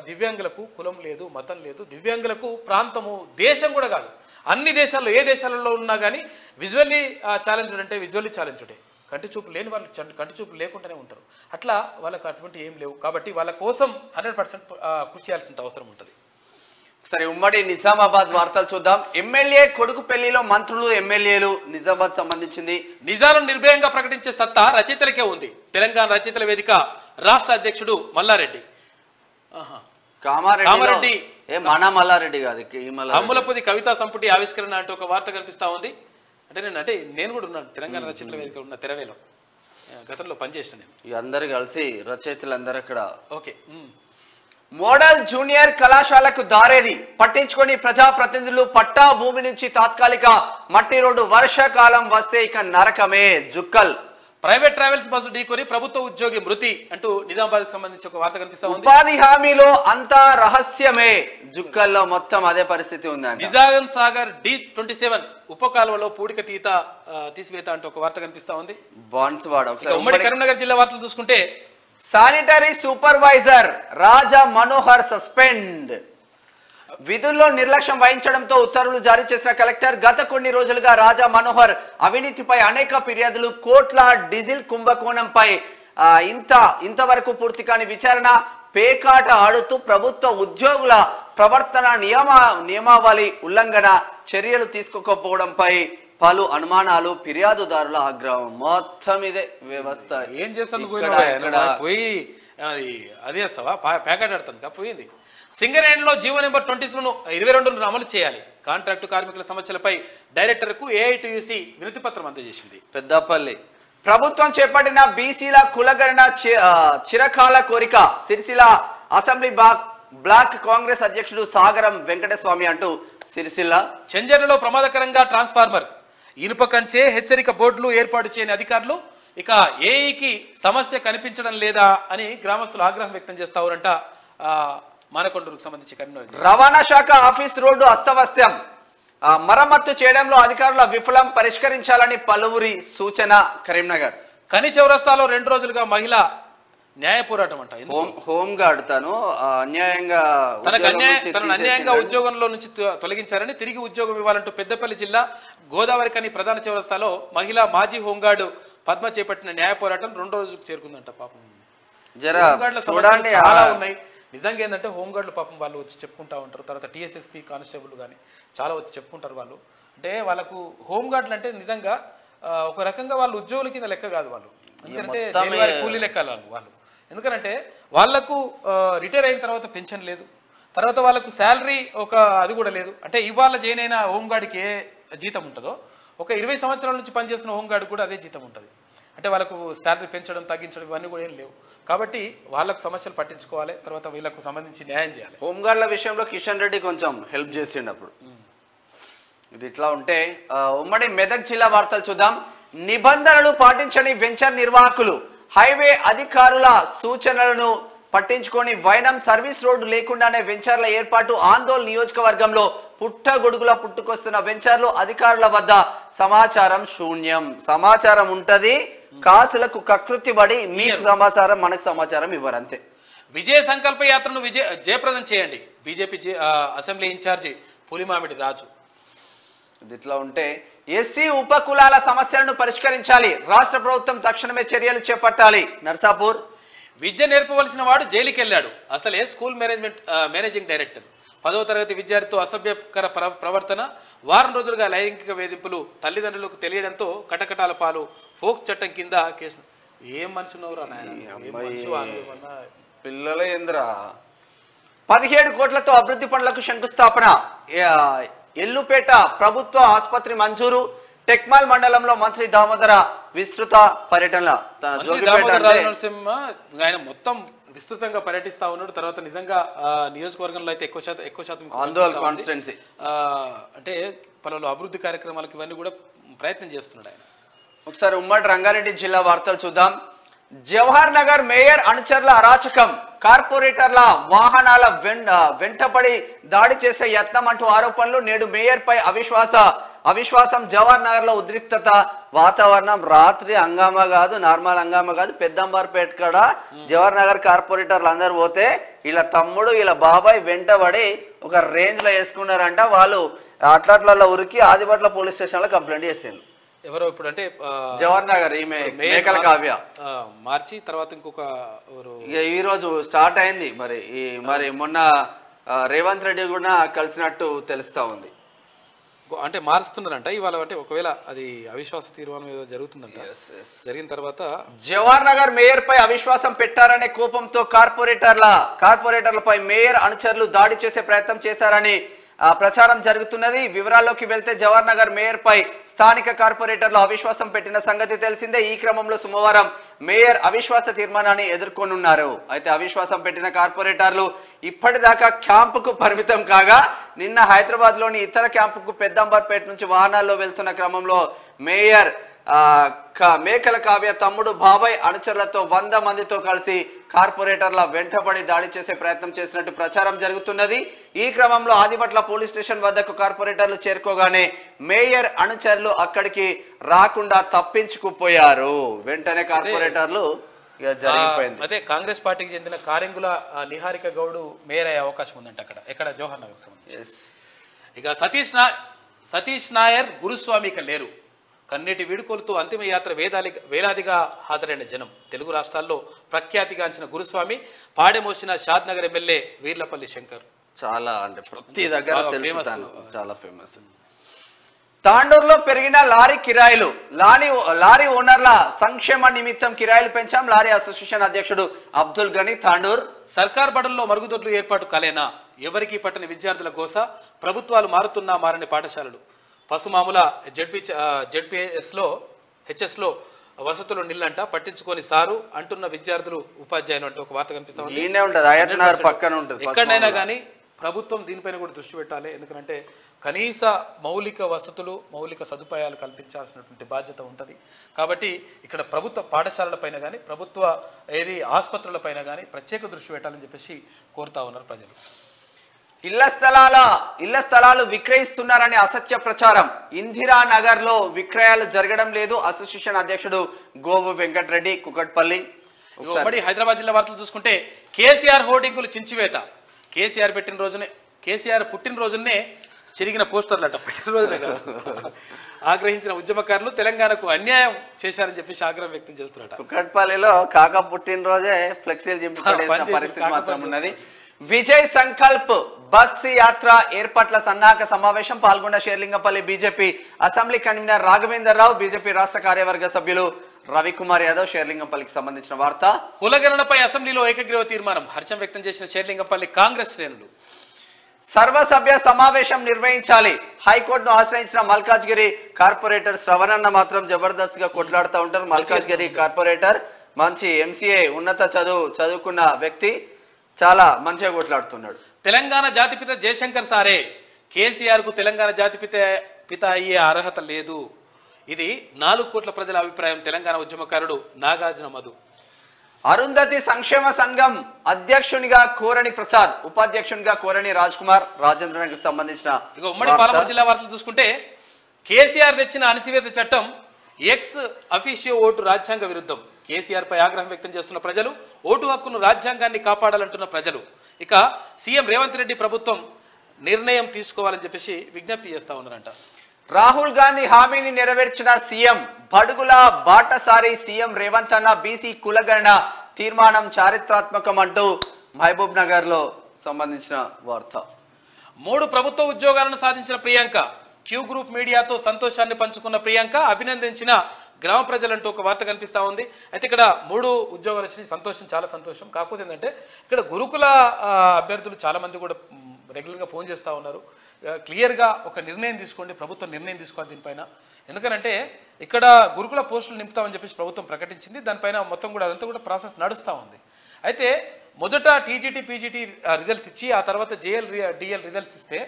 దివ్యాంగులకు కులం లేదు, మతం లేదు. దివ్యాంగులకు ప్రాంతము దేశం కూడా కాదు. అన్ని దేశాల్లో ఏ దేశాలలో ఉన్నా కానీ విజువల్లీ ఛాలెంజ్డ్ అంటే విజువల్లీ ఛాలెంజ్డే. కంటి చూపు లేని వాళ్ళు కంటి చూపు లేకుండానే ఉంటారు. అట్లా వాళ్ళకి అటువంటి ఏం లేవు. కాబట్టి వాళ్ళ కోసం 100% కృషి చేయాల్సిన అవసరం ఉంటుంది. సరే, ఉమ్మడి నిజామాబాద్ వార్తలు చూద్దాం. ఎమ్మెల్యే కొడుకు పెళ్లిలో మంత్రులు ఎమ్మెల్యేలు. నిజామాబాద్ సంబంధించింది. నిజాలను నిర్భయంగా ప్రకటించే సత్తా రచయితలకే ఉంది. తెలంగాణ రచయితల వేదిక రాష్ట్ర అధ్యక్షుడు మల్లారెడ్డి. కామారెడ్డి మల్లారెడ్డి కాదు, అమ్ములపూది కవితా సంపుటి ఆవిష్కరణ అంటూ ఒక వార్త కనిపిస్తా ఉంది. అంటే నేను కూడా ఉన్నాను తెలంగాణ రచయితల వేదిక ఉన్న తెరవేలో. గతంలో పనిచేసిన నేను. ఇక అందరు కలిసి రచయితలందరూ అక్కడ. ఓకే. మోడల్ జూనియర్ కళాశాలకు దారేది పట్టించుకొని ప్రజాప్రతినిధులు పట్టా భూమి నుంచి తాత్కాలిక మట్టి రోడ్డు, వర్షాకాలం వస్తే ఇక నరకమే. జుక్కల్ ప్రైవేట్ ట్రావెల్స్ బస్సు ఢీకొని ప్రభుత్వ ఉద్యోగి మృతి అంటూ నిజామాబాద్ కి సంబంధించి ఒక వార్త కనిపిస్తా ఉంది. ఉపాధి హామీలో అంతా రహస్యమే. జుక్కల్లో మొత్తం అదే పరిస్థితి ఉందండి. నిజాం సాగర్ D27 ఉపకాలువలో పూడిక తీసివేత అంటూ ఒక వార్త కనిపిస్తా ఉంది. బాన్స్వాడ. ఉమ్మడి కరీంనగర్ జిల్లా వార్తలు చూసుకుంటే శానిటరీ సూపర్వైజర్ రాజా మనోహర్ సస్పెండ్. విధుల్లో నిర్లక్ష్యం వహించడంతో ఉత్తర్వులు జారీ చేసిన కలెక్టర్. గత కొన్ని రోజులుగా రాజా మనోహర్ అవినీతిపై అనేక ఫిర్యాదులు, కోట్ల డీజిల్ కుంభకోణంపై ఇంతవరకు పూర్తి కాని విచారణ, పేకాట ఆడుతూ ప్రభుత్వ ఉద్యోగుల ప్రవర్తన నియమావళి ఉల్లంఘన, చర్యలు తీసుకోకపోవడంపై పలు అనుమానాలు, ఫిర్యాదుదారుల ఆగ్రహం. మొత్తం ఇదే వ్యవస్థ. ఏం చేస్తాను పోయి అది చేస్తావా? ప్యాకెట్ ఆడుతాను పోయింది. సింగరేణిలో జీవో నెంబర్ 22 అమలు చేయాలి. కాంట్రాక్టు కార్మికుల సమస్యలపై డైరెక్టర్కు AITUC వినతి పత్రం అందజేసింది. పెద్దపల్లి ప్రభుత్వం చేపట్టిన బీసీల కులగణన చిరకాల కోరిక. సిరిసిల్ల అసెంబ్లీ బ్లాక్ కాంగ్రెస్ అధ్యక్షుడు సాగరం వెంకటస్వామి అంటూ సిరిసిల్ల. చెంజర్లలో ప్రమాదకరంగా ట్రాన్స్ఫార్మర్, ఇనుప కంచె, హెచ్చరిక బోర్డులు ఏర్పాటు చేయని అధికారులు. ఇక ఏఈకి సమస్య కనిపించడం లేదా అని గ్రామస్తులు ఆగ్రహం వ్యక్తం చేస్తారంట. మానకొండూరుకు సంబంధించి కరీంనగర్ రవాణా శాఖ ఆఫీస్ రోడ్డు అస్తవ్యస్తం, మరమ్మత్తు చేయడంలో అధికారుల విఫలం, పరిష్కరించాలని పలువురి సూచన. కరీంనగర్ కని చౌరస్తాలో 2 రోజులుగా మహిళ న్యాయ పోరాటం అంట. హోం గార్డ్ తను అన్యాయంగా అన్యాయంగా ఉద్యోగంలో నుంచి తొలగించారని తిరిగి ఉద్యోగం ఇవ్వాలంటూ పెద్దపల్లి జిల్లా గోదావరి కని ప్రధాన చౌరస్తాలో మహిళా మాజీ హోంగార్డు పద్మ చేపట్టిన న్యాయ పోరాటం 2 రోజులకు చేరుకుందంట. పాపం చూడండి చాలా ఉన్నాయి. నిజంగా ఏంటంటే హోంగార్డులు పాపం వాళ్ళు వచ్చి చెప్పుకుంటా ఉంటారు. తర్వాత TSSP కానిస్టేబుల్ కానీ చాలా వచ్చి చెప్పుకుంటారు వాళ్ళు. అంటే వాళ్ళకు హోంగార్డులు అంటే నిజంగా ఒక రకంగా వాళ్ళు ఉద్యోగుల కింద లెక్క కాదు వాళ్ళు. ఎందుకంటే కూలీ లెక్క వాళ్ళు. ఎందుకంటే వాళ్లకు రిటైర్ అయిన తర్వాత పెన్షన్ లేదు, తర్వాత వాళ్ళకు శాలరీ అది కూడా లేదు. అంటే ఇవాళ జాయిన్ అయిన హోంగార్డ్కి ఏ జీతం ఉంటుందో ఒక 20 సంవత్సరాల నుంచి పనిచేస్తున్న హోంగార్డ్ కూడా అదే జీతం ఉంటుంది. అంటే వాళ్ళకు శాలరీ పెంచడం, తగ్గించడం ఇవన్నీ కూడా ఏం లేవు. కాబట్టి వాళ్ళకు సమస్యలు పట్టించుకోవాలి, తర్వాత వీళ్ళకు సంబంధించి న్యాయం చేయాలి. హోంగార్డుల విషయంలో కిషన్ రెడ్డి కొంచెం హెల్ప్ చేసిండు అప్పుడు. ఇది ఇట్లా ఉంటే ఉమ్మడి మెదక్ జిల్లా వార్తలు చూద్దాం. నిబంధనలు పాటించని వెంచర్ నిర్వాహకులు హైవే అధికారుల సూచనలను పట్టించుకొని వైనం సర్వీస్ రోడ్డు లేకుండానే వెంచర్ల ఏర్పాటు. ఆందోళన నియోజకవర్గంలో పుట్టగొడుగులా పుట్టుకొస్తున్న వెంచర్లు, అధికారుల వద్ద సమాచారం శూన్యం. సమాచారం ఉంటది, కాసులకు కకృతి పడి మీకు సమాచారం మనకు సమాచారం ఇవ్వరు అంతే. విజయ సంకల్ప యాత్రను జయప్రదం చేయండి. బీజేపీ అసెంబ్లీ ఇన్ఛార్జి పులిమామిడి రాజు. ఇది ఇట్లా ఉంటే ఎస్సీ ఉపకులాల సమస్యలను పరిష్కరించాలి. రాష్ట్ర ప్రభుత్వం తక్షణమే చర్యలు చేపట్టాలి. నర్సాపూర్ విద్య నేర్పవలసిన వాడు జైలుకి వెళ్ళాడు. అసలే స్కూల్ మేనేజింగ్ డైరెక్టర్ 10వ తరగతి విద్యార్థితో అసభ్యకర ప్రవర్తన, వారం రోజులుగా లైంగిక వేధింపులు, తల్లిదండ్రులకు తెలియడంతో కటకటాల పాలు. ఫోక్స్ చట్టం కింద కేసు. ఏం మనుషున్నవరా పిల్లలేంద్ర. 17 కోట్లతో అభివృద్ధి పనులకు శంకుస్థాపన. ఎల్లుపేట ప్రభుత్వ ఆసుపత్రి మంజూరు. టెక్మాల్ మండలంలో మంత్రి దామోదర విస్తృత పర్యటన. ఆయన మొత్తం విస్తృతంగా పర్యటిస్తా ఉన్నాడు. తర్వాత నిజంగా నియోజకవర్గంలో అయితే ఎక్కువ శాతం కాన్స్టిట్యుయెన్సీ అంటే పలు అభివృద్ధి కార్యక్రమాలకు ఇవన్నీ కూడా ప్రయత్నం చేస్తున్నాడు ఆయన. ఒకసారి ఉమ్మడి రంగారెడ్డి జిల్లా వార్తలు చూద్దాం. జవహర్ నగర్ మేయర్ అనుచరుల అరాచకం, కార్పొరేటర్ల వాహనాల వెంటపడి దాడి చేసే యత్నం అంటూ ఆరోపణలు. నేడు మేయర్ పై అవిశ్వాసం. జవహర్ నగర్ లో ఉద్రిక్తత వాతావరణం. రాత్రి హంగామా కాదు, నార్మల్ హంగామా కాదు, పెద్దంబర్పేట కాడ జవహర్ నగర్ కార్పొరేటర్లు అందరు పోతే వీళ్ళ తమ్ముడు వీళ్ళ బాబాయ్ వెంటబడి ఒక రేంజ్ లో వేసుకున్నారంట. వాళ్ళు అట్లట్లలో ఉరికి ఆదిపట్ల పోలీస్ స్టేషన్ లో కంప్లైంట్ చేసిండు. ఎవరో ఇప్పుడు అంటే జవహర్ నగర్ ఈమె మేకల కావ్య మార్చి తర్వాత ఇంకొక ఈ రోజు స్టార్ట్ అయింది. మరి మొన్న రేవంత్ రెడ్డి కూడా కలిసినట్టు తెలుస్తా ఉంది. అంటే మారుస్తున్నారంట ఇవాళ. అంటే ఒకవేళ అది అవిశ్వాస తీర్మానం ఏదో జరుగుతుందంట. జరిగిన తర్వాత జవహర్ నగర్ మేయర్ పై అవిశ్వాసం పెట్టారనే కోపంతో కార్పొరేటర్లపై మేయర్ అనుచరులు దాడి చేసే ప్రయత్నం చేశారని ప్రచారం జరుగుతున్నది. వివరాల్లోకి వెళ్తే జవహర్ నగర్ మేయర్ పై స్థానిక కార్పొరేటర్లు అవిశ్వాసం పెట్టిన సంగతి తెలిసిందే. ఈ క్రమంలో సోమవారం మేయర్ అవిశ్వాస తీర్మానాన్ని ఎదుర్కొనున్నారు. అయితే అవిశ్వాసం పెట్టిన కార్పొరేటర్లు ఇప్పటిదాకా క్యాంపుకు పరిమితం కాగా నిన్న హైదరాబాద్ లోని ఇతర క్యాంపుకు పెద్దంబర్పేట నుంచి వాహనాల్లో వెళ్తున్న క్రమంలో మేయర్ మేకల కావ్య తమ్ముడు బాబాయ్ అనుచరులతో 100 మందితో కలిసి కార్పొరేటర్ల వెంటబడి దాడి చేసే ప్రయత్నం చేసినట్టు ప్రచారం జరుగుతున్నది. ఈ క్రమంలో ఆదిపట్ల పోలీస్ స్టేషన్ వద్దకు కార్పొరేటర్లు చేరుకోగానే మేయర్ అనుచరులు అక్కడికి రాకుండా తప్పించుకుపోయారు. వెంటనే కార్పొరేటర్లు జరిగిపోయింది. అదే కాంగ్రెస్ పార్టీకి చెందిన కారింగుల నిహారిక గౌడ్ మేయర్ అయ్యే అవకాశం ఉందంట ఎక్కడ జవహర్ నగర్. ఇక సతీష్ నాయర్ గురుస్వామి ఇక లేరు. కన్నీటి వీడుకోలుతో అంతిమ యాత్ర వేలాదిగా హాజరైన జనం. తెలుగు రాష్ట్రాల్లో ప్రఖ్యాతిగాంచిన గురుస్వామి పాడెమోసిన షాద్ నగర్ ఎమ్మెల్యే వీర్లపల్లి శంకర్ చాలా అంటే ప్రతి దగ్గర చాలా ఫేమస్. తాండూరులో పెరిగిన లారీ కిరాయిలు. లారీ ఓనర్ల సంక్షేమ నిమిత్తం కిరాయిలు పెంచాం. లారీ అసోసియేషన్ అధ్యక్షుడు అబ్దుల్ గని తాండూర్. సర్కార్ బడుల్లో మరుగుదొడ్లు ఏర్పాటు కాలేనా? ఎవరికి పట్టని విద్యార్థుల గోస. ప్రభుత్వాలు మారుతున్నా మారని పాఠశాలలు. పసుమాముల హెచ్ఎస్లో వసతులు నిల్లంట పట్టించుకొని సారు అంటున్న విద్యార్థులు ఉపాధ్యాయులు అంటూ ఒక వార్త కనిపిస్తుంది. ఎక్కడైనా కానీ ప్రభుత్వం దీనిపైన కూడా దృష్టి పెట్టాలి. ఎందుకంటే కనీస మౌలిక వసతులు మౌలిక సదుపాయాలు కల్పించాల్సినటువంటి బాధ్యత ఉంటుంది. కాబట్టి ఇక్కడ ప్రభుత్వ పాఠశాలలపైన కానీ ప్రభుత్వ ఆసుపత్రులపైన కానీ ప్రత్యేక దృష్టి పెట్టాలని చెప్పేసి కోరుతా ఉన్నారు ప్రజలు. ఇళ్ల స్థలాలు విక్రయిస్తున్నారని అసత్య ప్రచారం. ఇందిరానగర్ లో విక్రయాలు జరగడం లేదు. అసోసియేషన్ అధ్యక్షుడు గోవు వెంకటరెడ్డి కుకట్పల్లి. హైదరాబాద్ జిల్లా వార్తలు చూసుకుంటే కేసీఆర్ హోర్డింగులు చించివేత. కేసీఆర్ పుట్టినరోజునే చిరిగిన పోస్టర్లట. పుట్టినరోజునే కాదు. ఆగ్రహించిన ఉద్యమకారులు తెలంగాణకు అన్యాయం చేశారని చెప్పేసి ఆగ్రహం వ్యక్తం చేస్తున్నట. కుకట్పల్లిలో కాక పుట్టినరోజే ఫ్లెక్సీలు చింపుకునే పరిస్థితి మాత్రం ఉన్నది. విజయ్ సంకల్ప్ బస్ యాత్ర ఏర్పాట్ల సన్నాహక సమావేశం పాల్గొన్న Serilingampally BJP assembly convener Raghavender Rao, BJP రాష్ట్ర కార్యవర్గ సభ్యులు రవికుమార్ యాదవ్. షేర్లింగంపల్లికి సంబంధించిన వార్త. కులగణనపై అసెంబ్లీలో ఏకగ్రీవ తీర్మానం. హర్షం వ్యక్తం చేసిన షేర్లింగంపల్లి కాంగ్రెస్ శ్రేణులు. సర్వసభ్య సమావేశం నిర్వహించాలి. హైకోర్టును ఆశ్రయించిన మల్కాజ్గిరి కార్పొరేటర్ శ్రవణన్న మాత్రం జబర్దస్త్ గా కొట్లాడుతూ ఉంటారు. మల్కాజ్గిరి కార్పొరేటర్ మంచి ఎంసీఏ ఉన్నత చదువుకున్న వ్యక్తి, చాలా మంచిగా కొట్లాడుతున్నాడు. తెలంగాణ జాతిపిత జయశంకర్ సారే కేసీఆర్ కు తెలంగాణ జాతిపిత అయ్యే అర్హత లేదు. ఇది 4 కోట్ల ప్రజల అభిప్రాయం. తెలంగాణ ఉద్యమకారుడు నాగార్జున మధు. అరుంధతి సంక్షేమ సంఘం అధ్యక్షునిగా కోరణి ప్రసాద్, ఉపాధ్యక్షునిగా కోరణి రాజ్ కుమార్. రాజేంద్రనగర్ సంబంధించిన ఉమ్మడి పాలమూరు జిల్లా వార్తలు చూసుకుంటే కేసీఆర్ తెచ్చిన అణచివేత చట్టం ఎక్స్ అఫీషియో ఓటు రాజ్యాంగ విరుద్ధం. కేసీఆర్ పై ఆగ్రహం వ్యక్తం చేస్తున్న ప్రజలు, ఓటు హక్కును రాజ్యాంగాన్ని కాపాడాలంటున్న ప్రజలు. ఇక సీఎం రేవంత్ రెడ్డి ప్రభుత్వం నిర్ణయం తీసుకోవాలని చెప్పేసి విజ్ఞప్తి చేస్తా ఉన్నారంట. రాహుల్ గాంధీ హామీని నెరవేర్చిన సీఎం. బడుగుల బాటసారి సీఎం రేవంత్ అన్న బీసీ కులగణన తీర్మానం చారిత్రాత్మకం అంటూ మహబూబ్ నగర్ లో సంబంధించిన వార్త. 3 ప్రభుత్వ ఉద్యోగాలను సాధించిన ప్రియాంక. క్యూ గ్రూప్ మీడియాతో సంతోషాన్ని పంచుకున్న ప్రియాంక అభినందించిన గ్రామ ప్రజలంటూ ఒక వార్త కనిపిస్తూ ఉంది. అయితే ఇక్కడ 3 ఉద్యోగాలు వచ్చినాయి. సంతోషం, చాలా సంతోషం. కాకపోతే ఏంటంటే ఇక్కడ గురుకుల అభ్యర్థులు చాలా మంది కూడా రెగ్యులర్గా ఫోన్ చేస్తూ ఉన్నారు. క్లియర్గా ఒక నిర్ణయం తీసుకోండి, ప్రభుత్వం నిర్ణయం తీసుకోవాలి దీనిపైన. ఎందుకంటే ఇక్కడ గురుకుల పోస్టులు నింపుతామని చెప్పేసి ప్రభుత్వం ప్రకటించింది. దానిపైన మొత్తం కూడా అదంతా కూడా ప్రాసెస్ నడుస్తూ ఉంది. అయితే మొదట టీజీటీ పీజీటీ రిజల్ట్స్ ఇచ్చి ఆ తర్వాత డిఎల్ రిజల్ట్స్ ఇస్తే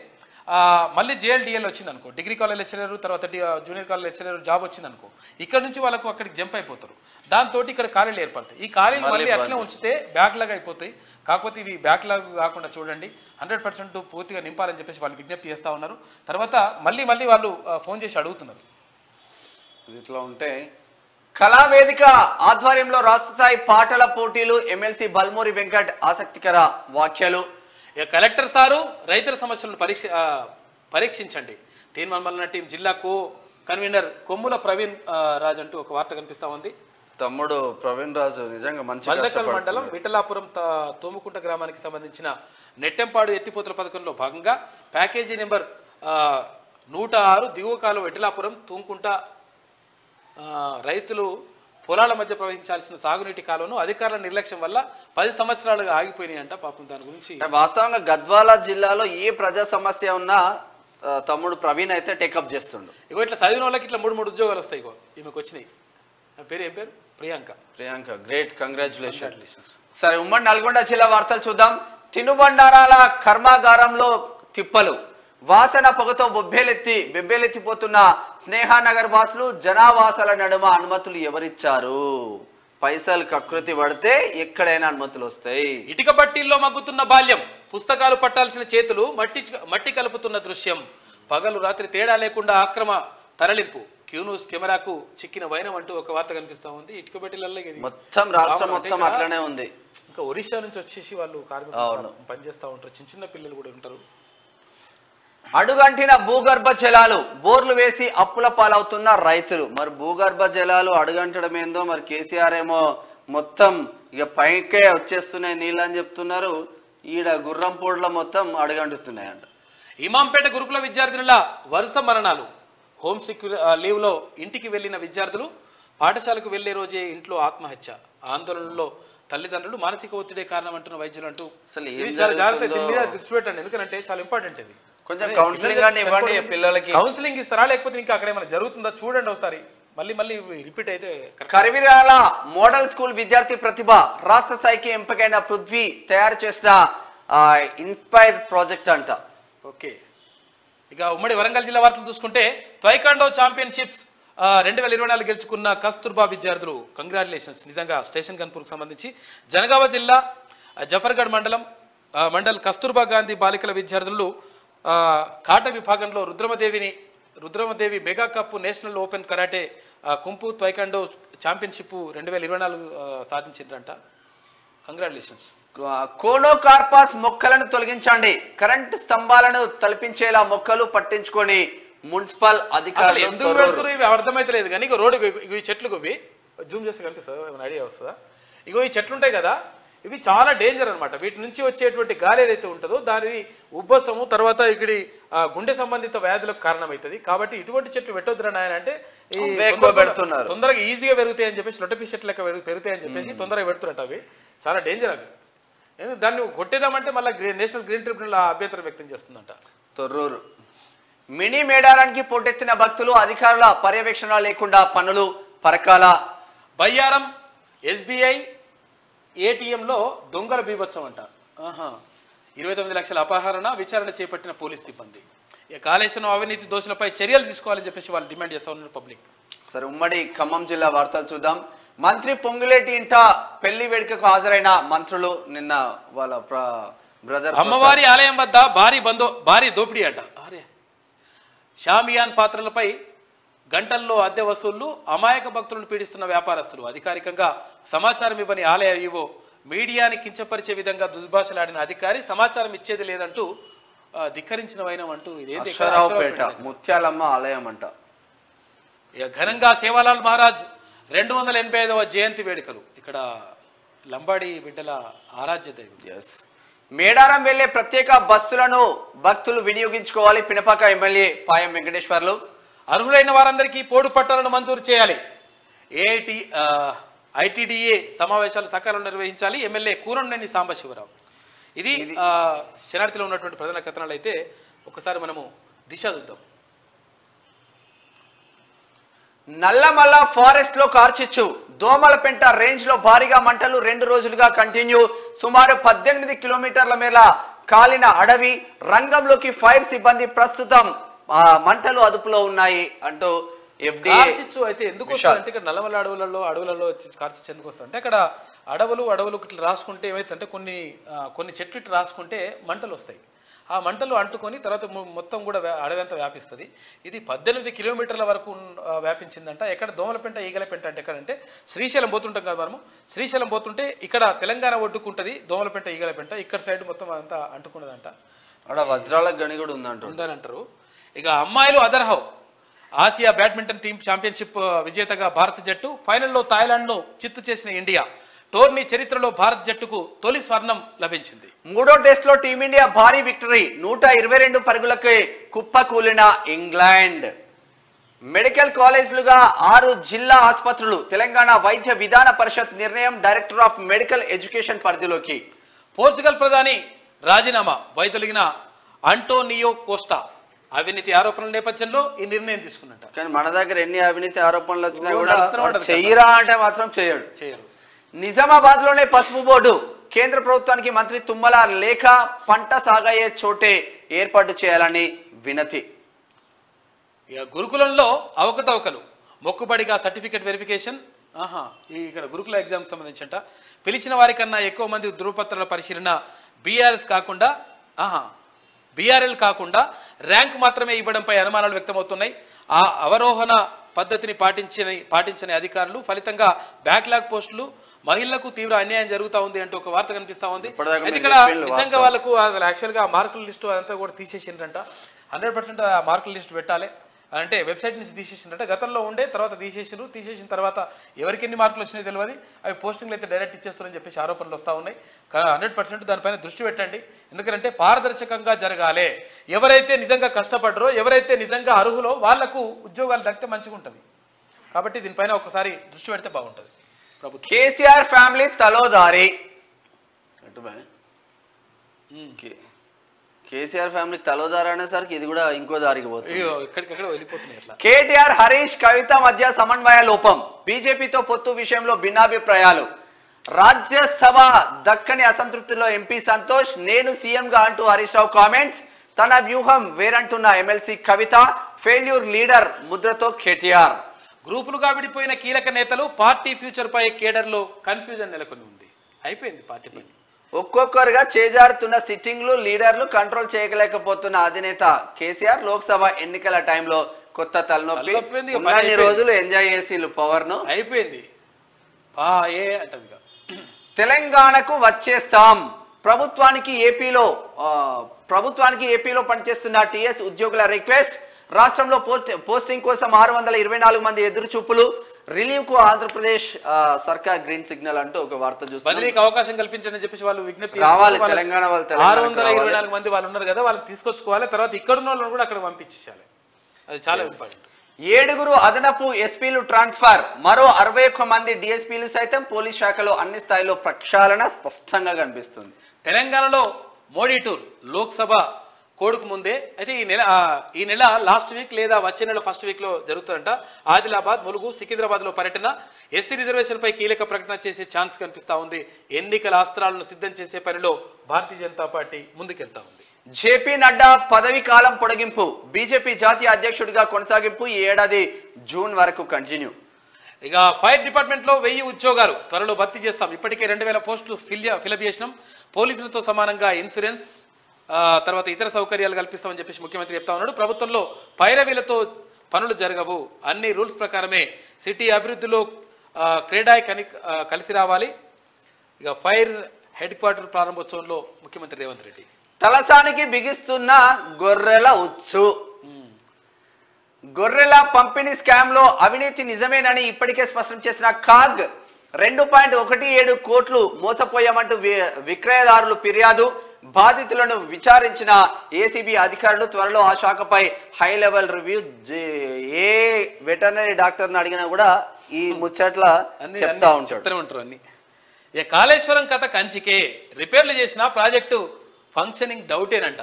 మళ్ళీ జేఎల్డిఎల్ వచ్చింది అనుకో, డిగ్రీ కాలేజ్ లెక్చరర్ తర్వాత జూనియర్ కాలేజ్ లెక్చరర్ జాబ్ వచ్చింది అనుకో, ఇక్కడ నుంచి వాళ్ళకు అక్కడికి జంప్ అయిపోతారు. దాంతో ఇక్కడ ఖాళీలు ఏర్పడతాయి. ఈ ఖాళీలు మళ్ళీ అట్లా ఉంచితే బ్యాక్లాగ్ అయిపోతాయి. కాకపోతే ఇవి బ్యాక్లాగ్ కాకుండా చూడండి 100% పూర్తిగా నింపాలని చెప్పేసి వాళ్ళు విజ్ఞప్తి చేస్తూ ఉన్నారు. తర్వాత మళ్ళీ వాళ్ళు ఫోన్ చేసి అడుగుతున్నారు. ఇట్లా ఉంటే కళావేదిక ఆధ్వర్యంలో రాష్ట్ర స్థాయి పాటల పోటీలు. ఎమ్మెల్సీ బల్మూరి వెంకట్ ఆసక్తికర వ్యాఖ్యలు. కలెక్టర్ సారు రైతుల సమస్యలను పరీక్షించండి. తీర్మానం టీం జిల్లా కన్వీనర్ కొమ్ముల ప్రవీణ్ రాజ్ అంటూ ఒక వార్త కనిపిస్తా ఉంది. తమ్ముడు ప్రవీణ్ రాజు నిజంగా మంచి. మల్దకల్ మండలం విఠలాపురం తోముకుంట గ్రామానికి సంబంధించిన నెట్టెంపాడు ఎత్తిపోతల పథకంలో భాగంగా ప్యాకేజీ నెంబర్ 106 దిగువ కాలువ విఠలాపురం తూముకుంట రైతులు పొలాల మధ్య ప్రవహించాల్సిన సాగునీటి కాలువను అధికారుల నిర్లక్ష్యం వల్ల 10 సంవత్సరాలుగా ఆగిపోయినాయంట. పాపం దాని గురించి వాస్తవంగా గద్వాల జిల్లాలో ఏ ప్రజా సమస్య ఉన్నా తమ్ముడు ప్రవీణ్ అయితే టేకప్ చేస్తుండు. ఇగో ఇట్లా చదివిన వాళ్ళకి ఇట్లా 3 ఉద్యోగాలు వస్తాయి. ఇగో ఈమెకు వచ్చినాయి. పేరు ఏం పేరు? ప్రియాంక. Great, congratulations. సరే, ఉమ్మడి నల్గొండ జిల్లా వార్తలు చూద్దాం. తినుబండారాల కర్మాగారంలో తిప్పలు, వాసన పొగతో బెబ్బేలెత్తిపోతున్న స్నేహానగర్ వాసులు. జనావాసాల నడుమ అనుమతులు ఎవరిచ్చారు? పైసలు కకృతి పడితే ఎక్కడైనా అనుమతులు వస్తాయి. ఇటుక బట్టీల్లో మగ్గుతున్న బాల్యం, పుస్తకాలు పట్టాల్సిన చేతులు మట్టి కలుపుతున్న దృశ్యం. పగలు రాత్రి తేడా లేకుండా అక్రమ తరలింపు. క్యూన్యూస్ కెమెరాకు చిక్కిన వైనం అంటూ ఒక వార్త కనిపిస్తా ఉంది. ఇటుక బట్టీలలో మొత్తం రాష్ట్రం మొత్తం అట్లనే ఉంది. ఇంకా ఒరిస్సా నుంచి వచ్చేసి వాళ్ళు కార్మికులు పనిచేస్తూ ఉంటారు. చిన్న పిల్లలు కూడా ఉంటారు. అడుగంటిన భూగర్భ జలాలు, బోర్లు వేసి అప్పుల పాలవుతున్న రైతులు. మరి భూగర్భ జలాలు అడుగంటడం ఏందో, మరి కేసీఆర్ ఏమో మొత్తం ఇక పైకే వచ్చేస్తున్నాయి నీళ్ళు అని చెప్తున్నారు. ఈడ గుర్రంపూడిలో మొత్తం అడుగంటుతున్నాయంట. ఇమాంపేట గురుకుల విద్యార్థినుల వరుస మరణాలు. హోమ్ సిక్ లీవ్లో ఇంటికి వెళ్లిన విద్యార్థులు పాఠశాలకు వెళ్లే రోజే ఇంట్లో ఆత్మహత్య. ఆందోళనలో తల్లిదండ్రులు మానసిక ఒత్తిడే కారణం అంటున్న వైద్యులు అంటూ చాలా జాగ్రత్త దృష్టి పెట్టండి. ఎందుకంటే చాలా ఇంపార్టెంట్ ఇది. కొంచెం కౌన్సిలింగ్ ఇవ్వండి పిల్లలకి. కౌన్సిలింగ్ ఇస్తారా లేకపోతే ఇంకా అక్కడ ఏమైనా జరుగుతుందా చూడండి ఒకసారి. మళ్ళీ రిపీట్ అయితే. కరివిరాల మోడల్ స్కూల్ విద్యార్థి ప్రతిభ రాష్ట్ర స్థాయికి ఎంపికైన పృథ్వీ తయారు చేసిన ఇన్స్పైర్ ప్రాజెక్ట్ అంట. ఓకే, ఇక ఉమ్మడి వరంగల్ జిల్లా వార్తలు చూసుకుంటే త్వైకాండో ఛాంపియన్షిప్స్ 2024 గెలుచుకున్న కస్తూర్బా విద్యార్థులు. కంగ్రాచులేషన్స్. నిజంగా స్టేషన్ గన్పూర్కు సంబంధించి జనగామ జిల్లా జఫర్గఢ్ మండల్ కస్తూర్బా గాంధీ బాలికల విద్యార్థులు కాట విభాగంలో Rudramadevi mega cup national open karate కుంపు త్వైకాండో ఛాంపియన్షిప్ 2024 సాధించిందంట. కంగ్రాచులేషన్స్. కోనోకార్పాస్ మొక్కలను తొలగించండి. కరెంట్ స్తంభాలను తలపించేలా మొక్కలు పట్టించుకొని మున్సిపల్ అధికారులు ఎందుకు పెడుతున్నారు ఇవి అర్థమైతలేదు. కానీ ఇక రోడ్డు ఈ చెట్లు ఇవి జూమ్ చేస్తే కనిపిస్తుంది, ఏమైనా ఐడియా వస్తుందా? ఇగో ఈ చెట్లు ఉంటాయి కదా, ఇవి చాలా డేంజర్ అనమాట. వీటి నుంచి వచ్చేటువంటి గాలి ఏదైతే ఉంటుందో దాని ఉబ్బసము తర్వాత ఇక్కడ గుండె సంబంధిత వ్యాధులకు కారణమవుతుంది. కాబట్టి ఇటువంటి చెట్లు పెట్టొద్దురా నాయన అంటే తొందరగా ఈజీగా పెరుగుతాయి అని చెప్పేసి లొటపి చెట్లు లెక్క పెరుగుతాయి అని చెప్పేసి తొందరగా పెడుతున్నట్టు. అవి చాలా డేంజర్ అవి. దాన్ని కొట్టేదామంటే మళ్ళీ నేషనల్ గ్రీన్ ట్రిబ్యునల్ అభ్యంతరం వ్యక్తం చేస్తుందంట. తొర్రూరు మినీ మేడారానికి పోటెత్తిన భక్తులు, అధికారుల పర్యవేక్షణ లేకుండా పనులు. పరకాల బయ్యారం SBI ATMలో దొంగల బీభత్సం అంట. 29 లక్షల అపహరణ, విచారణ చేపట్టిన పోలీస్ సిబ్బంది. ఇక కాళేశ్వరం అవినీతి దోషులపై చర్యలు తీసుకోవాలని చెప్పేసి వాళ్ళు డిమాండ్ చేస్తా ఉన్నారు పబ్లిక్. సరే, ఉమ్మడి ఖమ్మం జిల్లా వార్తలు చూద్దాం. మంత్రి పొంగులేటి ఇంట పెళ్లి వేడుకకు హాజరైన మంత్రులు. నిన్న వాళ్ళ బ్రదర్ అమ్మవారి ఆలయం వద్ద భారీ దోపిడీ అంట. షామియాన్ పాత్రలపై గంటల్లో అద్దె వసూళ్లు, అమాయక భక్తులను పీడిస్తున్న వ్యాపారస్తులు. అధికారికంగా సమాచారం ఇవ్వని ఆలయ ఈవో మీడియాని కించపరిచే విధంగా దుర్భాషలాడిన అధికారి సమాచారం ఇచ్చేది లేదంటూ ధిక్కరించిన వైనం అంటూ ముత్యాలమ్మ ఆలయం అంట. ఘనంగా సేవాలాల్ మహారాజ్ 285వ జయంతి వేడుకలు. ఇక్కడ లంబాడి బిడ్డల ఆరాధ్య దైవం. మేడారం వెళ్లే ప్రత్యేక బస్సులను భక్తులు వినియోగించుకోవాలి. పినపాక ఎమ్మెల్యే పాయం వెంకటేశ్వర్లు. అర్హులైన వారందరికీ పోడు పట్టాలను మంజూరు చేయాలి. ITDA సమావేశాలు సకాలంలో నిర్వహించాలి. ఎమ్మెల్యే కూరంనేని సాంబశివరావు. ఇది శనార్థిలో ఉన్నటువంటి ప్రధాన కథనాలు. అయితే ఒకసారి మనము దిశ చూద్దాం. నల్లమల్ల ఫారెస్ట్ లో కార్చిచ్చు, దోమలపెంట రేంజ్ లో భారీగా మంటలు 2 రోజులుగా కంటిన్యూ. సుమారు 18 కిలోమీటర్ల మేర కాలిన అడవి. రంగంలోకి ఫైర్ సిబ్బంది. ప్రస్తుతం మంటలు అదుపులో ఉన్నాయి అంటూ కార్చిచ్చు. అయితే ఎందుకు వస్తుందంటే ఇక్కడ నల్లమల్ల అడవులలో కార్చిచ్చు ఎందుకు వస్తుంది అంటే అక్కడ అడవులు ఇట్లా రాసుకుంటే ఏమైతుందంటే కొన్ని చెట్లు ఇట్లా రాసుకుంటే మంటలు వస్తాయి. ఆ మంటలు అంటుకొని తర్వాత మొత్తం కూడా అడవి అంతా వ్యాపిస్తుంది. ఇది 18 కిలోమీటర్ల వరకు వ్యాపించిందంట. ఎక్కడ దోమలపెంట ఈగలపెంట అంటే ఎక్కడంటే శ్రీశైలం పోతుంటాం కదా మనము. శ్రీశైలం పోతుంటే ఇక్కడ తెలంగాణ ఒడ్డుకుంటుంది దోమలపెంట ఈగలపెంట. ఇక్కడ సైడ్ మొత్తం అంతా అంటుకున్నదంట. అక్కడ వజ్రాల గని కూడా ఉందని అంటారు. ఇక అమ్మాయిలు అదర్హౌ ఆసియా బ్యాడ్మింటన్ టీం ఛాంపియన్షిప్ విజేతగా భారత జట్టు. ఫైనల్లో థాయిలాండ్ను చిత్తు చేసిన ఇండియా. టోర్నీ చరిత్రలో భారత్ జట్టుకు తొలి స్వర్ణం లభించింది. 3వ టెస్ట్లో టీమిండియా భారీ విక్టరీ. 122 పరుగులకి కుప్పకూలిన ఇంగ్లాండ్. మెడికల్ కాలేజీలుగా 6 జిల్లా ఆసుపత్రులు. తెలంగాణ వైద్య విధాన పరిషత్ నిర్ణయం డైరెక్టర్ ఆఫ్ మెడికల్ ఎడ్యుకేషన్ పరిధిలోకి. పోర్చుగల్ ప్రధాని రాజీనామా వైదొలిగిన అంటోనియో కోస్టా అవినీతి ఆరోపణల నేపథ్యంలో ఈ నిర్ణయం తీసుకున్నట్ట. కానీ మన దగ్గర ఎన్ని అవినీతి ఆరోపణలు వచ్చినా కూడా చెయ్యరా అంటే మాత్రం చేయరు. నిజామాబాద్ లోనే పసుపు బోర్డు. కేంద్ర ప్రభుత్వానికి మంత్రి తుమ్మల లేఖ. పంట సాగయ్యే చోటే ఏర్పాటు చేయాలని వినతి. ఇక గురుకులంలో అవకతవకలు, మొక్కుబడిగా సర్టిఫికేట్ వెరిఫికేషన్. ఇక్కడ గురుకుల ఎగ్జామ్ సంబంధించంట పిలిచిన వారికన్నా ఎక్కువ మంది ధృవపత్రాల పరిశీలన. బీఆర్ఎల్ కాకుండా ర్యాంక్ మాత్రమే ఇవ్వడంపై అనుమానాలు వ్యక్తమవుతున్నాయి. ఆ అవరోహణ పద్ధతిని పాటించని అధికారులు ఫలితంగా బ్యాక్లాగ్ పోస్టులు, మహిళలకు తీవ్ర అన్యాయం జరుగుతూ ఉంది అంటూ ఒక వార్త కనిపిస్తా ఉంది. ఇక్కడ నిజంగా వాళ్ళకు యాక్చువల్గా మార్కుల లిస్టు అదంతా కూడా తీసేసిండ్రంట. 100% ఆ మార్కుల లిస్టు పెట్టాలి అంటే వెబ్సైట్ నుంచి తీసేసిందంటే గతంలో ఉండే తర్వాత తీసేసిన తర్వాత ఎవరికి ఎన్ని మార్కులు వచ్చినాయో తెలియదు. అవి పోస్టింగ్లు అయితే డైరెక్ట్ ఇచ్చేస్తారని చెప్పేసి ఆరోపణలు వస్తూ ఉన్నాయి. 100% దానిపైన దృష్టి పెట్టండి. ఎందుకంటే పారదర్శకంగా జరగాలి. ఎవరైతే నిజంగా కష్టపడరో, ఎవరైతే నిజంగా అర్హులో వాళ్లకు ఉద్యోగాలు దక్కితే మంచిగా ఉంటుంది. కాబట్టి దీనిపైన ఒకసారి దృష్టి పెడితే బాగుంటుంది ప్రభుత్వం. కేసీఆర్ ఫ్యామిలీ తలోదారి. కేసీఆర్ ఫ్యామిలీ తలోదారి అనేసరికి ఇది కూడా ఇంకో దారికి పోతుంది. కేటీఆర్, హరీష్, కవిత మధ్య సమన్వయ లోపం. బీజేపీతో పొత్తు విషయంలో భిన్నాభిప్రాయాలు. రాజ్యసభ దక్కని అసంతృప్తిలో ఎంపీ సంతోష్. నేను సీఎంగా అంటూ హరీష్ రావు కామెంట్స్. తన వ్యూహం వేరంటున్న ఎమ్మెల్సీ కవిత. Failure leader ముద్రతో KTR. గ్రూపులుగా విడిపోయిన కీలక నేతలు, పార్టీ ఫ్యూచర్ పై కేడర్లో కన్ఫ్యూజన్ నెలకొని ఉంది. అయిపోయింది పార్టీ పని. ఒక్కొక్కరుగా చేజారుతున్న సిట్టింగ్లు, లీడర్లు కంట్రోల్ చేయలేకపోతున్న అధినేత కేసీఆర్. లోక్సభ ఎన్నికల టైంలో కొత్త తలనొప్పి. అన్ని రోజులు ఎంజాయ్ చేసి పవర్ ను అయిపోయింది. తెలంగాణకు వచ్చేస్తాం. ప్రభుత్వానికి ఏపీలో పనిచేస్తున్న టీఎస్ ఉద్యోగుల రిక్వెస్ట్. రాష్ట్రంలో పోస్టింగ్ కోసం 624 మంది ఎదురు చూపులు. రిలీవ్ కు ఆంధ్రప్రదేశ్ సర్కార్ గ్రీన్ సిగ్నల్ అంటూ ఒక వార్త చూస్తాం. బదిలీకి అవకాశం కల్పించని చెప్పేసి వాళ్ళు విజ్ఞప్తి రావాలి. తెలంగాణ వాళ్ళు 624 మంది వాళ్ళు ఉన్నారు కదా, వాళ్ళని తీసుకొచ్చుకోవాలి. తర్వాత ఇక్కడ ఉన్న వాళ్ళని కూడా అక్కడ పంపించేయాలి. అది చాలా ఇంపార్టెంట్. 7 అదనపు ఎస్పీలు ట్రాన్స్ఫర్. మరో 61 మంది డిఎస్పీలు సైతం పోలీస్ శాఖలో అన్ని స్థాయిలో ప్రక్షాళన స్పష్టంగా కనిపిస్తుంది. తెలంగాణలో మోడీ టూర్ లోక్సభ కోడుకు ముందే అయితే ఈ నెల లాస్ట్ వీక్ లేదా వచ్చే నెల ఫస్ట్ వీక్ లో జరుగుతుందంట. ఆదిలాబాద్, ములుగు, సికింద్రాబాద్ లో పర్యటన. ఎస్సీ రిజర్వేషన్ పై కీలక ప్రకటన చేసే ఛాన్స్ కనిపిస్తా ఉంది. ఎన్నికల అస్త్రాలను సిద్ధం చేసే పనిలో భారతీయ జనతా పార్టీ ముందుకెళ్తా ఉంది. జేపీ నడ్డా పదవి కాలం పొడిగింపు. బీజేపీ జాతీయ అధ్యక్షుడిగా కొనసాగింపు. ఈ ఏడాది జూన్ వరకు కంటిన్యూ. ఇక ఫైర్ డిపార్ట్మెంట్ లో 1000 ఉద్యోగాలు త్వరలో భర్తీ చేస్తాం. ఇప్పటికే 2000 పోస్టులు ఫిలప్ చేసినాం. పోలీసులతో సమానంగా ఇన్సూరెన్స్ తర్వాత ఇతర సౌకర్యాలు కల్పిస్తామని చెప్పేసి ముఖ్యమంత్రి చెప్తా ఉన్నాడు. ప్రభుత్వంలో పైరవీలతో పనులు జరగవు. అన్ని రూల్స్ ప్రకారమే సిటీ అభివృద్ధిలో క్రీడాయి కలిసి రావాలి. ఇక ఫైర్ హెడ్ క్వార్టర్ ప్రారంభోత్సవంలో ముఖ్యమంత్రి రేవంత్ రెడ్డి. తలసానికి బిగిస్తున్న గొర్రెల ఉచ్చు. గొర్రెల పంపిణీ స్కామ్ లో అవినీతి నిజమేనని ఇప్పటికే స్పష్టం చేసిన కాగ్. 2.17 కోట్లు మోసపోయామంటూ విక్రయదారులు ఫిర్యాదు. బాధితులను విచారించిన ఏసీబీ అధికారులు. త్వరలో ఆ శాఖపై హై లెవెల్ రివ్యూ. ఏ వెటర్నరీ డాక్టర్ని అడిగినా కూడా ఈ ముచ్చట్ల చెప్తా ఉంటారు. అన్ని ఇక కాళేశ్వరం కథ కంచికే. రిపేర్లు చేసిన ప్రాజెక్టు ఫంక్షనింగ్ డౌటేనంట.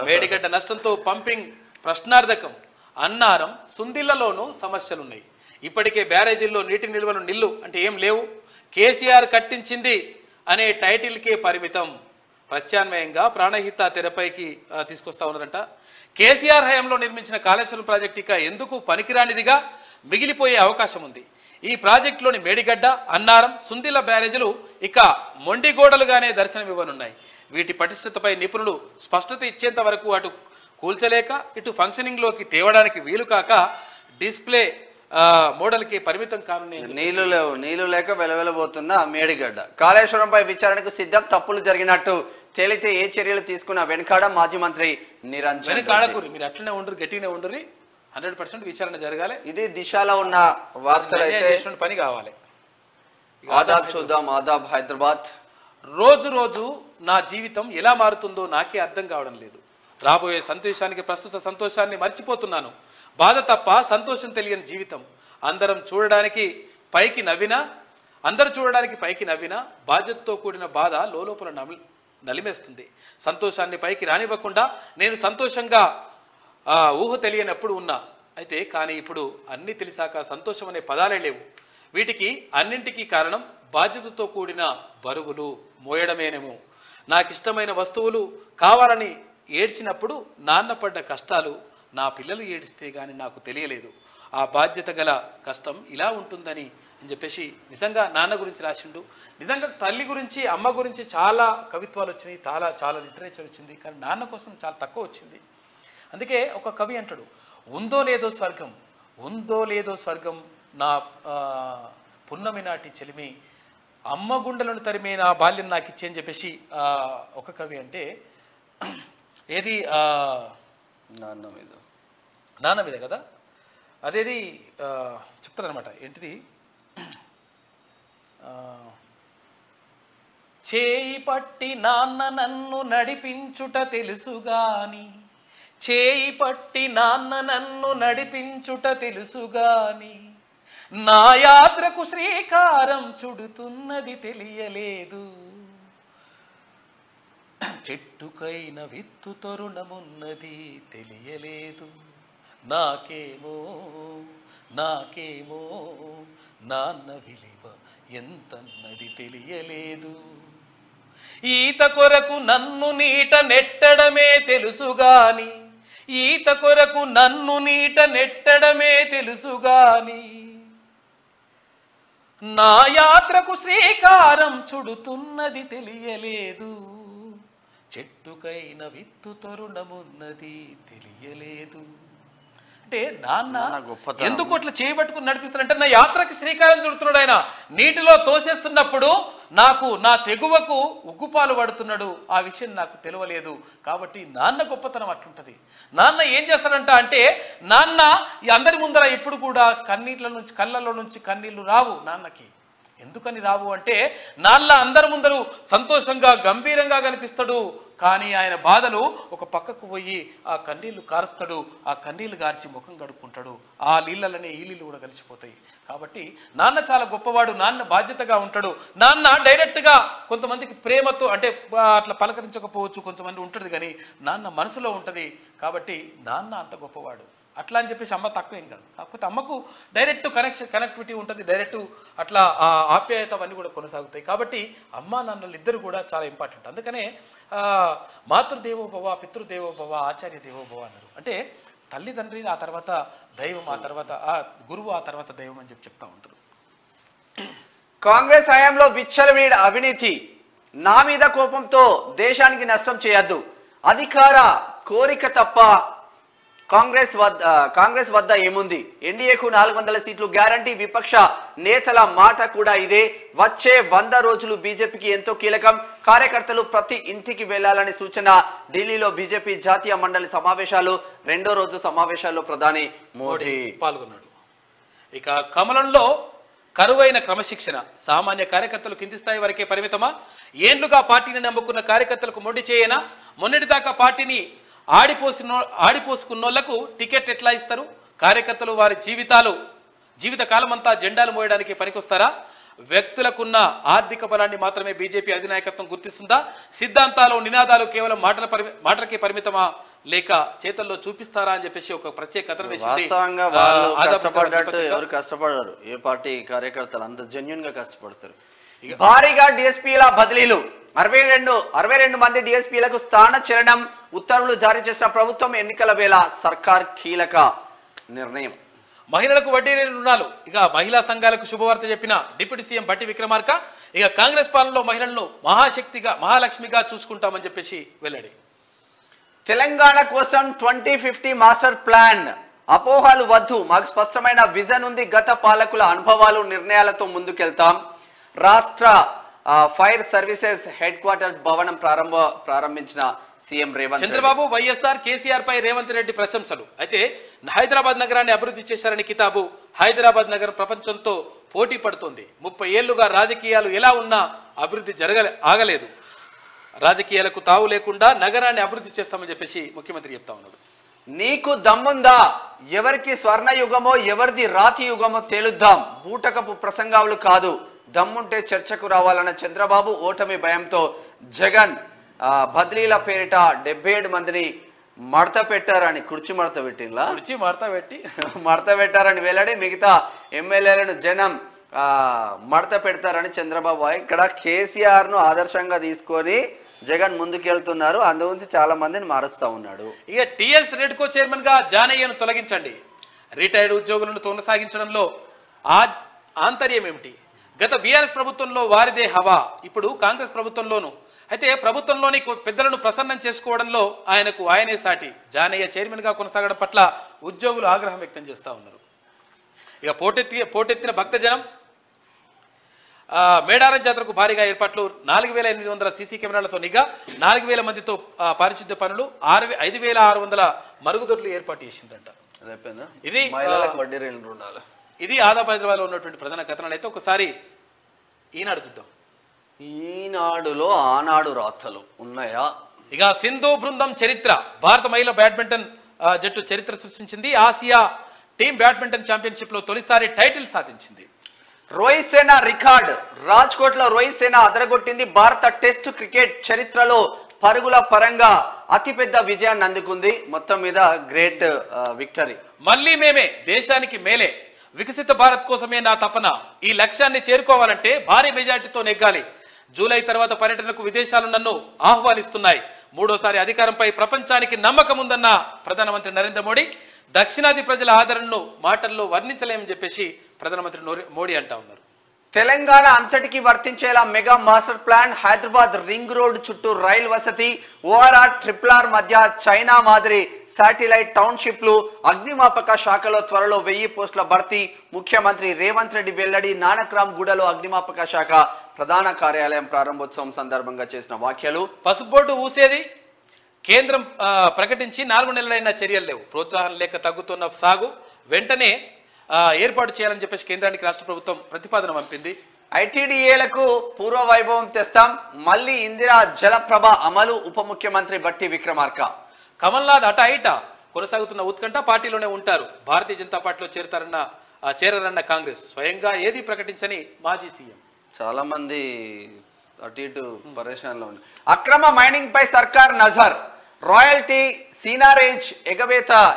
వేడిగడ్డ నష్టంతో పంపింగ్ ప్రశ్నార్థకం. అన్నారం, సుందిళ్లలోనూ సమస్యలున్నాయి. ఇప్పటికే బ్యారేజీల్లో నీటి నిల్వలు నిల్లు అంటే ఏం లేవు. కేసీఆర్ కట్టించింది అనే టైటిల్కే పరిమితం. ప్రత్యామ్నాయంగా ప్రాణహిత తెరపైకి తీసుకొస్తా ఉన్నారంట. కేసీఆర్ హయాంలో నిర్మించిన కాళేశ్వరం ప్రాజెక్టు ఇక ఎందుకు పనికిరానిదిగా మిగిలిపోయే అవకాశం ఉంది. ఈ ప్రాజెక్టులోని మేడిగడ్డ, అన్నారం, సుందిల బ్యారేజీలు ఇక మొండిగోడలుగానే దర్శనమివ్వనున్నాయి. వీటి పటిష్టతపై నిపుణులు స్పష్టత ఇచ్చేంత వరకు అటు కూల్చలేక ఇటు ఫంక్షనింగ్లోకి తేవడానికి వీలు కాక డిస్ప్లే మోడల్కి పరిమితం కానున్నాయి. నీళ్లు లేక వెలవెలబోతున్న మేడిగడ్డ. కాళేశ్వరంపై విచారణకు సిద్ధం. తప్పులు జరిగినట్టు తేలితే ఏ చర్యలు తీసుకున్న వెనకాడ మాజీ మంత్రి నిరంజన్. వెనకాడకూరి మీరు అట్లనే ఉండరు, గట్టిగానే ఉండరు. 100% విచారణ జరగాలి. ఇది దిశలో ఉన్న వార్తలు అయితే పని కావాలి. ఆదాబ్ చూద్దాం. ఆదాబ్ హైదరాబాద్. రోజు రోజు నా జీవితం ఎలా మారుతుందో నాకే అర్థం కావడం లేదు. రాబోయే సంతోషానికి ప్రస్తుత సంతోషాన్ని మర్చిపోతున్నాను. బాధ తప్ప సంతోషం తెలియని జీవితం. అందరూ చూడడానికి పైకి నవ్వినా బాధ్యతతో కూడిన బాధ లోపల నలిమేస్తుంది. సంతోషాన్ని పైకి రానివ్వకుండా నేను సంతోషంగా ఊహ తెలియనప్పుడు ఉన్నా. అయితే కానీ ఇప్పుడు అన్నీ తెలిసాక సంతోషం అనే పదాలే లేవు. వీటికి అన్నింటికీ కారణం బాధ్యతతో కూడిన బరువులు మోయడమేనేమో. నాకిష్టమైన వస్తువులు కావాలని ఏడ్చినప్పుడు నాన్న పడ్డ కష్టాలు నా పిల్లలు ఏడిస్తే కానీ నాకు తెలియలేదు. ఆ బాధ్యత గల కష్టం ఇలా ఉంటుందని అని చెప్పేసి నిజంగా నాన్న గురించి రాసిండు. నిజంగా తల్లి గురించి అమ్మ గురించి చాలా కవిత్వాలు వచ్చినాయి, చాలా లిటరేచర్ వచ్చింది. కానీ నాన్న కోసం చాలా తక్కువ వచ్చింది. అందుకే ఒక కవి అంటాడు, ఉందో లేదో స్వర్గం నా పున్నమి నాటి చెలిమి, అమ్మ గుండెలను తరిమే నా బాల్యం నాకు ఇచ్చే అని చెప్పేసి ఒక కవి అంటే ఏది నాన్న మీద కదా, అదేది చెప్తారనమాట. ఏంటిది, చేయి పట్టి నాన్న నన్ను నడిపించుట తెలుసుగాని, చేయి పట్టి నాన్న నన్ను నడిపించుట తెలుసుగాని, నా యాత్రకు శ్రీకారం చుడుతున్నది తెలియలేదు. చెట్టుకైన విత్తు తరుణమున్నది తెలియలేదు. నాకేమో నాన్న విలువ ఎంతన్నది తెలియలేదు. ఈత కొరకు నన్ను నీట నెట్టడమే తెలుసుగాని, ఈత కొరకు నన్ను నీట నెట్టడమే తెలుసుగాని, నా యాత్రకు శ్రీకారం చుడుతున్నది తెలియలేదు. చెట్టుకైన విత్తు తరుణమున్నది తెలియలేదు. అంటే నాన్న ఎందుకు అట్లా చేయబట్టుకుని నడిపిస్తాడంటే, నా యాత్రకి శ్రీకారం చుడుతున్నాడు. ఆయన నీటిలో తోసేస్తున్నప్పుడు నాకు నా తెగువకు ఉగ్గుపాలు పడుతున్నాడు. ఆ విషయం నాకు తెలియలేదు. కాబట్టి నాన్న గొప్పతనం అట్లుంటది. నాన్న ఏం చేస్తాడంట అంటే, నాన్న ఈ అందరి ముందర ఎప్పుడు కూడా కళ్ళల్లో నుంచి కన్నీళ్లు రావు నాన్నకి. ఎందుకని రావు అంటే, నాన్న అందరి ముందరు సంతోషంగా గంభీరంగా కనిపిస్తాడు. కానీ ఆయన బాధలు ఒక పక్కకు పోయి ఆ కన్నీళ్లు కారుస్తాడు. ఆ కన్నీళ్లు గార్చి ముఖం గడుపుకుంటాడు. ఆ నీళ్ళలోనే ఈ నీళ్ళు కూడా కలిసిపోతాయి. కాబట్టి నాన్న చాలా గొప్పవాడు. నాన్న బాధ్యతగా ఉంటాడు. నాన్న డైరెక్ట్గా కొంతమందికి ప్రేమతో అంటే అట్లా పలకరించకపోవచ్చు, కొంతమంది ఉంటుంది, కానీ నాన్న మనసులో ఉంటుంది. కాబట్టి నాన్న అంత గొప్పవాడు. అట్లా అని చెప్పేసి అమ్మ తక్కువేం కాదు. కాకపోతే అమ్మకు డైరెక్ట్ కనెక్టివిటీ ఉంటుంది. డైరెక్ట్ అట్లా ఆప్యాయత అవన్నీ కూడా కొనసాగుతాయి. కాబట్టి అమ్మ నాన్నలు ఇద్దరు కూడా చాలా ఇంపార్టెంట్. అందుకనే మాతృదేవోభవ, పితృదేవోభవ, ఆచార్య దేవోభవ అన్నారు. అంటే తల్లిదండ్రి, ఆ తర్వాత దైవం, ఆ తర్వాత గురువు, ఆ తర్వాత దైవం అని చెప్తా ఉంటారు. కాంగ్రెస్ హయాంలో విచ్చలవిడి అవినీతి, నా మీద కోపంతో దేశానికి నష్టం చేయొద్దు, అధికార కోరిక తప్ప కాంగ్రెస్ వద్ద ఏముంది, ఎన్డీఏకు 400 సీట్లు గ్యారంటీ, విపక్ష నేతల మాట కూడా ఇదే. వచ్చే 100 రోజులు బీజేపీకి ఎంతో కీలకం, కార్యకర్తలు ప్రతి ఇంటికి వెళ్లాలని సూచన. ఢిల్లీలో బీజేపీ జాతీయ మండలి సమావేశాలు, 2వ రోజు సమావేశాల్లో ప్రధాని మోడీ పాల్గొన్నాడు. ఇక కమలంలో కరువైన క్రమశిక్షణ, సామాన్య కార్యకర్తలు కింది స్థాయి వరకే పరిమితమా? ఏండ్లుగా పార్టీని నమ్ముకున్న కార్యకర్తలకు మొండి చేయనా? మొన్నటిదాకా పార్టీని ఆడిపోసుకున్నోళ్లకు టికెట్ ఎట్లా ఇస్తారు? కార్యకర్తలు వారి జీవితకాలం అంతా జెండాలు మోయడానికి పనికొస్తారా? వ్యక్తులకున్న ఆర్థిక బలాన్ని మాత్రమే బీజేపీ అధినాయకత్వం గుర్తిస్తుందా? సిద్ధాంతాలు, నినాదాలు కేవలం మాటలకే పరిమితమా, లేక చేతల్లో చూపిస్తారా అని చెప్పేసి ఒక ప్రత్యేక కథనం వేసింది. ఎవరు కష్టపడరు, ఏ పార్టీ కార్యకర్తలు అంత జెన్యూన్ గా కష్టపడతారు. భారీగా డిఎస్పీల బదిలీలు, 62 మంది డిఎస్పీలకు స్థాన చలనం, ఉత్తర్వులు జారీ చేసిన ప్రభుత్వం. ఎన్నికల వేళ సర్కార్ కీలక నిర్ణయం. మహిళలకు వడ్డీ లేని రుణాలు, ఇక మహిళా సంఘాలకు శుభవార్త చెప్పిన డిప్యూటీ సీఎం బట్టి విక్రమార్క. ఇక కాంగ్రెస్ పాలనలో మహిళలను మహాలక్ష్మిగా చూసుకుంటామని చెప్పేసి వెల్లడి. తెలంగాణ కోసం 2050 మాస్టర్ ప్లాన్, అపోహలు వద్దు, మాకు స్పష్టమైన విజన్ ఉంది, గత పాలకుల అనుభవాలు నిర్ణయాలతో ముందుకెళ్తాం. రాష్ట్ర ఫైర్ సర్వీసెస్ హెడ్ క్వార్టర్స్ భవనం ప్రారంభించిన సీఎం రేవంత్. చంద్రబాబు, వైఎస్ఆర్, కేసీఆర్ పై రేవంత్ రెడ్డి ప్రశంసలు. అయితే హైదరాబాద్ నగరాన్ని అభివృద్ధి చేశారని కితాబు. హైదరాబాద్ నగరం ప్రపంచంతో పోటీ పడుతుంది. 30 ఏళ్లుగా రాజకీయాలు ఎలా ఉన్నా అభివృద్ధి ఆగలేదు. రాజకీయాలకు తావు లేకుండా నగరాన్ని అభివృద్ధి చేస్తామని చెప్పేసి ముఖ్యమంత్రి చెప్తా ఉన్నాడు. నీకు దమ్ముందా? ఎవరికి స్వర్ణ యుగమో ఎవరిది రాతి యుగమో తేలుద్దాం. బూటకపు ప్రసంగాలు కాదు, దమ్ముంటే చర్చకు రావాలన్న చంద్రబాబు ఓటమి భయంతో జగన్ బదిలీల పేరిట 77 మందిని మడత పెట్టారని కుర్చీ మడత పెట్టిందా? కుర్చీ మడత పెట్టి మడత పెట్టారని వెల్లడి. మిగతా ఎమ్మెల్యేలను జనం మడత పెడతారని చంద్రబాబు. ఇక్కడ కేసీఆర్ ను ఆదర్శంగా తీసుకొని జగన్ ముందుకెళ్తున్నారు. అందుగురించి చాలా మందిని మారుస్తా ఉన్నాడు. ఇక టిఎస్ రెడ్కో చైర్మన్ గా జానయ్యను తొలగించండి. రిటైర్డ్ ఉద్యోగులను కొనసాగించడంలో ఆంతర్యం ఏమిటి? గత బీఆర్ఎస్ ప్రభుత్వంలో వారిదే హవా, ఇప్పుడు కాంగ్రెస్ ప్రభుత్వంలోను. అయితే ప్రభుత్వంలోని పెద్దలను ప్రసన్నం చేసుకోవడంలో ఆయనే సాటి. జానయ్య చైర్మన్ గా కొనసాగడం పట్ల ఉద్యోగులు ఆగ్రహం వ్యక్తం చేస్తూ ఉన్నారు. ఇక పోటెత్తిన భక్తజనం. మేడారం జాతరకు భారీగా ఏర్పాట్లు. 4800 సీసీ కెమెరాలతో నిఘా, 4000 మందితో పారిశుద్ధ్య పనులు, 5600 మరుగుదొడ్లు ఏర్పాటు చేసిందంట. ఇది ఆదాబ్ హైదరాబాద్ లో ఉన్నటువంటి ప్రధాన కథనాలు. అయితే ఒకసారి ఈనాడు చూద్దాం. ఈనాడులో ఆనాడు రాతలు ఉన్నాయా? ఇక సింధు బృందం చరిత్ర. భారత మహిళా బ్యాడ్మింటన్ జట్టు చరిత్ర సృష్టించింది. ఆసియా టీమ్ బ్యాడ్మింటన్ ఛాంపియన్షిప్ లో తొలిసారి టైటిల్ సాధించింది. రోహిత్ సేన రికార్డ్. రాజ్కోట్ లో రోహిత్ సేన అదరగొట్టింది. భారత టెస్ట్ క్రికెట్ చరిత్రలో పరుగుల పరంగా అతిపెద్ద విజయాన్ని అందుకుంది. మొత్తం మీద గ్రేట్ విక్టరీ. మళ్ళీ మేమే, దేశానికి మేలే, వికసిత భారత్ కోసమే నా తపన. ఈ లక్ష్యాన్ని చేరుకోవాలంటే భారీ మెజార్టీతో నెగ్గాలి. జూలై తర్వాత పర్యటనకు విదేశాలు నన్ను ఆహ్వానిస్తున్నాయి. మూడోసారి అధికారంపై ప్రపంచానికి నమ్మకం ఉందన్న ప్రధానమంత్రి నరేంద్ర మోడీ. దక్షిణాది ప్రజల ఆదరణను మాటల్లో వర్ణించలేమని చెప్పేసి ప్రధానమంత్రి మోడీ అంటా ఉన్నారు. తెలంగాణ అంతటికి వర్తించేలా mega master plan. Hyderabad ring road చుట్టూ రైల్ వసతి, ఓఆర్ఆర్ ట్రిపుల్ మధ్య చైనా మాదిరి శాటిలైట్ టౌన్షిప్లు, అగ్నిమాపక శాఖలో త్వరలో 1000 పోస్టుల భర్తీ. ముఖ్యమంత్రి రేవంత్ రెడ్డి వెల్లడి. నానక్రామ్ గూడలో అగ్నిమాపక శాఖ ప్రధాన కార్యాలయం ప్రారంభోత్సవం సందర్భంగా చేసిన వ్యాఖ్యలు. పసుపు బోర్డు ఊసేది. కేంద్రం ప్రకటించి 4 నెలలైన చర్యలు లేవు. ప్రోత్సాహం లేక తగ్గుతున్న సాగు వెంటనే ఏర్పాటు చేయాలని చెప్పేసి కేంద్రానికి రాష్ట్ర ప్రభుత్వం ప్రతిపాదన పంపింది. ఐటీడీఏలకు పూర్వ వైభవం తెస్తాం. మళ్ళీ ఇందిరా జలప్రభ అమలు. ఉప ముఖ్యమంత్రి బట్టి విక్రమార్క. కమల్నాథ్ అట ఇట కొనసాగుతున్న ఉత్కంఠ. పార్టీలోనే ఉంటారు. భారతీయ జనతా పార్టీలో చేరరన్న కాంగ్రెస్. స్వయంగా ఏది ప్రకటించని మాజీ సీఎం. చాలా మంది అటు ఇటు పరేషాన్లో ఉంది. అక్రమ మైనింగ్ పై సర్కార్ నజర్. రాయల్టీ, సీనారేజ్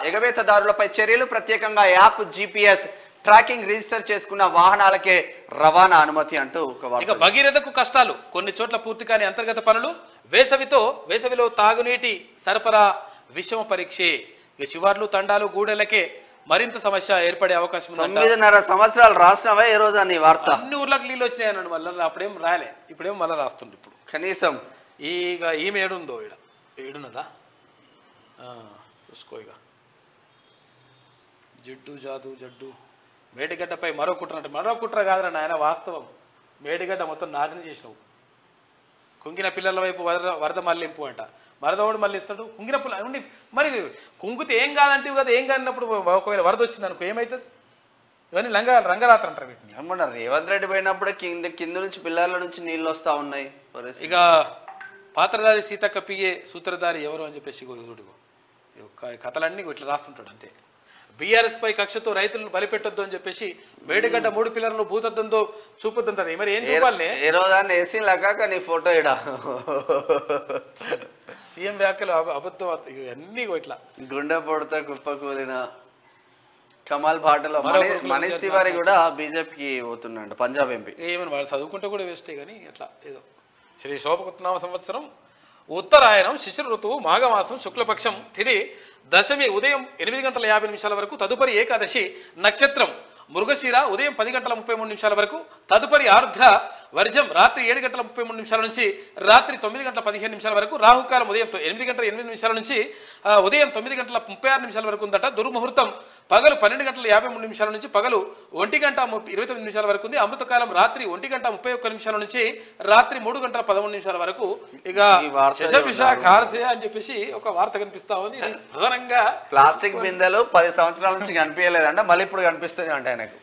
ఎగవేతదారులపై చర్యలు. ప్రత్యేకంగా యాప్, జీపీఎస్ ట్రాకింగ్ రిజిస్టర్ చేసుకున్న వాహనాలకే రవాణా అనుమతి అంటూ ఇక భగీరథకు కష్టాలు. కొన్ని చోట్ల పూర్తి కాని అంతర్గత పనులు. వేసవిలో తాగునీటి సరఫరా విషమ పరీక్షే. ఇక శివార్లు, తండాలు, గూడెలకే మరింత సమస్య ఏర్పడే అవకాశం ఉంది. 9.5 సంవత్సరాలు రాసినవే ఈ రోజు అని వార్త. అన్ని ఊర్లకు నీళ్ళు వచ్చినాయి అన్నాడు. మళ్ళీ అప్పుడేం రాలే, ఇప్పుడేం మళ్ళీ రాస్తుండే. ఇప్పుడు కనీసం ఇక ఈమె ఏడుందో ఏడున్నదా చూసుకో. ఇక జడ్డు మేడిగడ్డపై మరో కుట్ర అంటే మరో కుట్ర కాదురా నాయన, వాస్తవం. మేడిగడ్డ మొత్తం నాశనం చేసినావు. కుంగిన పిల్లల వైపు వరద మళ్ళింపు అంట. వరదోడు మళ్ళీ ఇస్తాడు. కుంగిన పిల్ల ఉండి మరి కుంగితే ఏం కాదంటే కదా. ఏం కానప్పుడు ఒకవేళ వరద వచ్చింది అనుకో ఏమవుతుంది? ఇవన్నీ రంగరాత్రి అంటారు వీటిని. అమ్మా రేవంత్ రెడ్డి పోయినప్పుడే కింద నుంచి పిల్లల నుంచి నీళ్ళు వస్తా ఉన్నాయి. ఇక పాత్రధారి సీతక్క పిఏ సూత్రధారి ఎవరు అని చెప్పేసి కథలన్నీ ఇట్లా రాస్తుంటాడు అంతే. బీఆర్ఎస్ పై కక్షతో రైతులను బలిపెట్టొద్దు అని చెప్పేసి మేడిగడ్డ 3 పిల్లర్లు భూతద్దంతో చూపొద్దంటారు. మరి ఏం చూపాలి? నీ ఫోటో సీఎం వ్యాఖ్యలు అబద్ధం అన్ని ఇట్లా. గుండె పొడత కుప్పకూలిన కమాల్ భాటలో మనీష్ తివారీ కూడా బీజేపీకి పోతున్నాడు, పంజాబ్ ఎంపీ. ఏమని వాళ్ళు చదువుకుంటే కూడా వేస్టే కానీ ఎట్లా ఏదో. శ్రీ శోభకృతనామ సంవత్సరం ఉత్తరాయణం, శిశిర ఋతువు, మాఘమాసం, శుక్లపక్షం, తిథి దశమి ఉదయం 8:50 వరకు. తదుపరి ఏకాదశి నక్షత్రం మృగశిర ఉదయం 10:33 వరకు. తదుపరి ఆర్ధ వర్జం రాత్రి 7:33 నుంచి రాత్రి 9:15 వరకు. రాహుకాలం ఉదయం 8:08 నుంచి ఉదయం 9:36 వరకు ఉందట. దుర్ముహూర్తం పగలు 12:53 నుంచి పగలు 1:29 వరకు ఉంది. అమృతకాలం రాత్రి 1:31 నుంచి రాత్రి 3:13 వరకు. ఇక శశభిషాఖార్ధే అని చెప్పేసి ఒక వార్త కనిపిస్తా ఉంది. ప్రధానంగా ప్లాస్టిక్ బిందెలు 10 సంవత్సరాల నుంచి కనిపించలేదంట, మళ్ళీ ఇప్పుడు కనిపిస్తుంది అంటే ఆయనకు.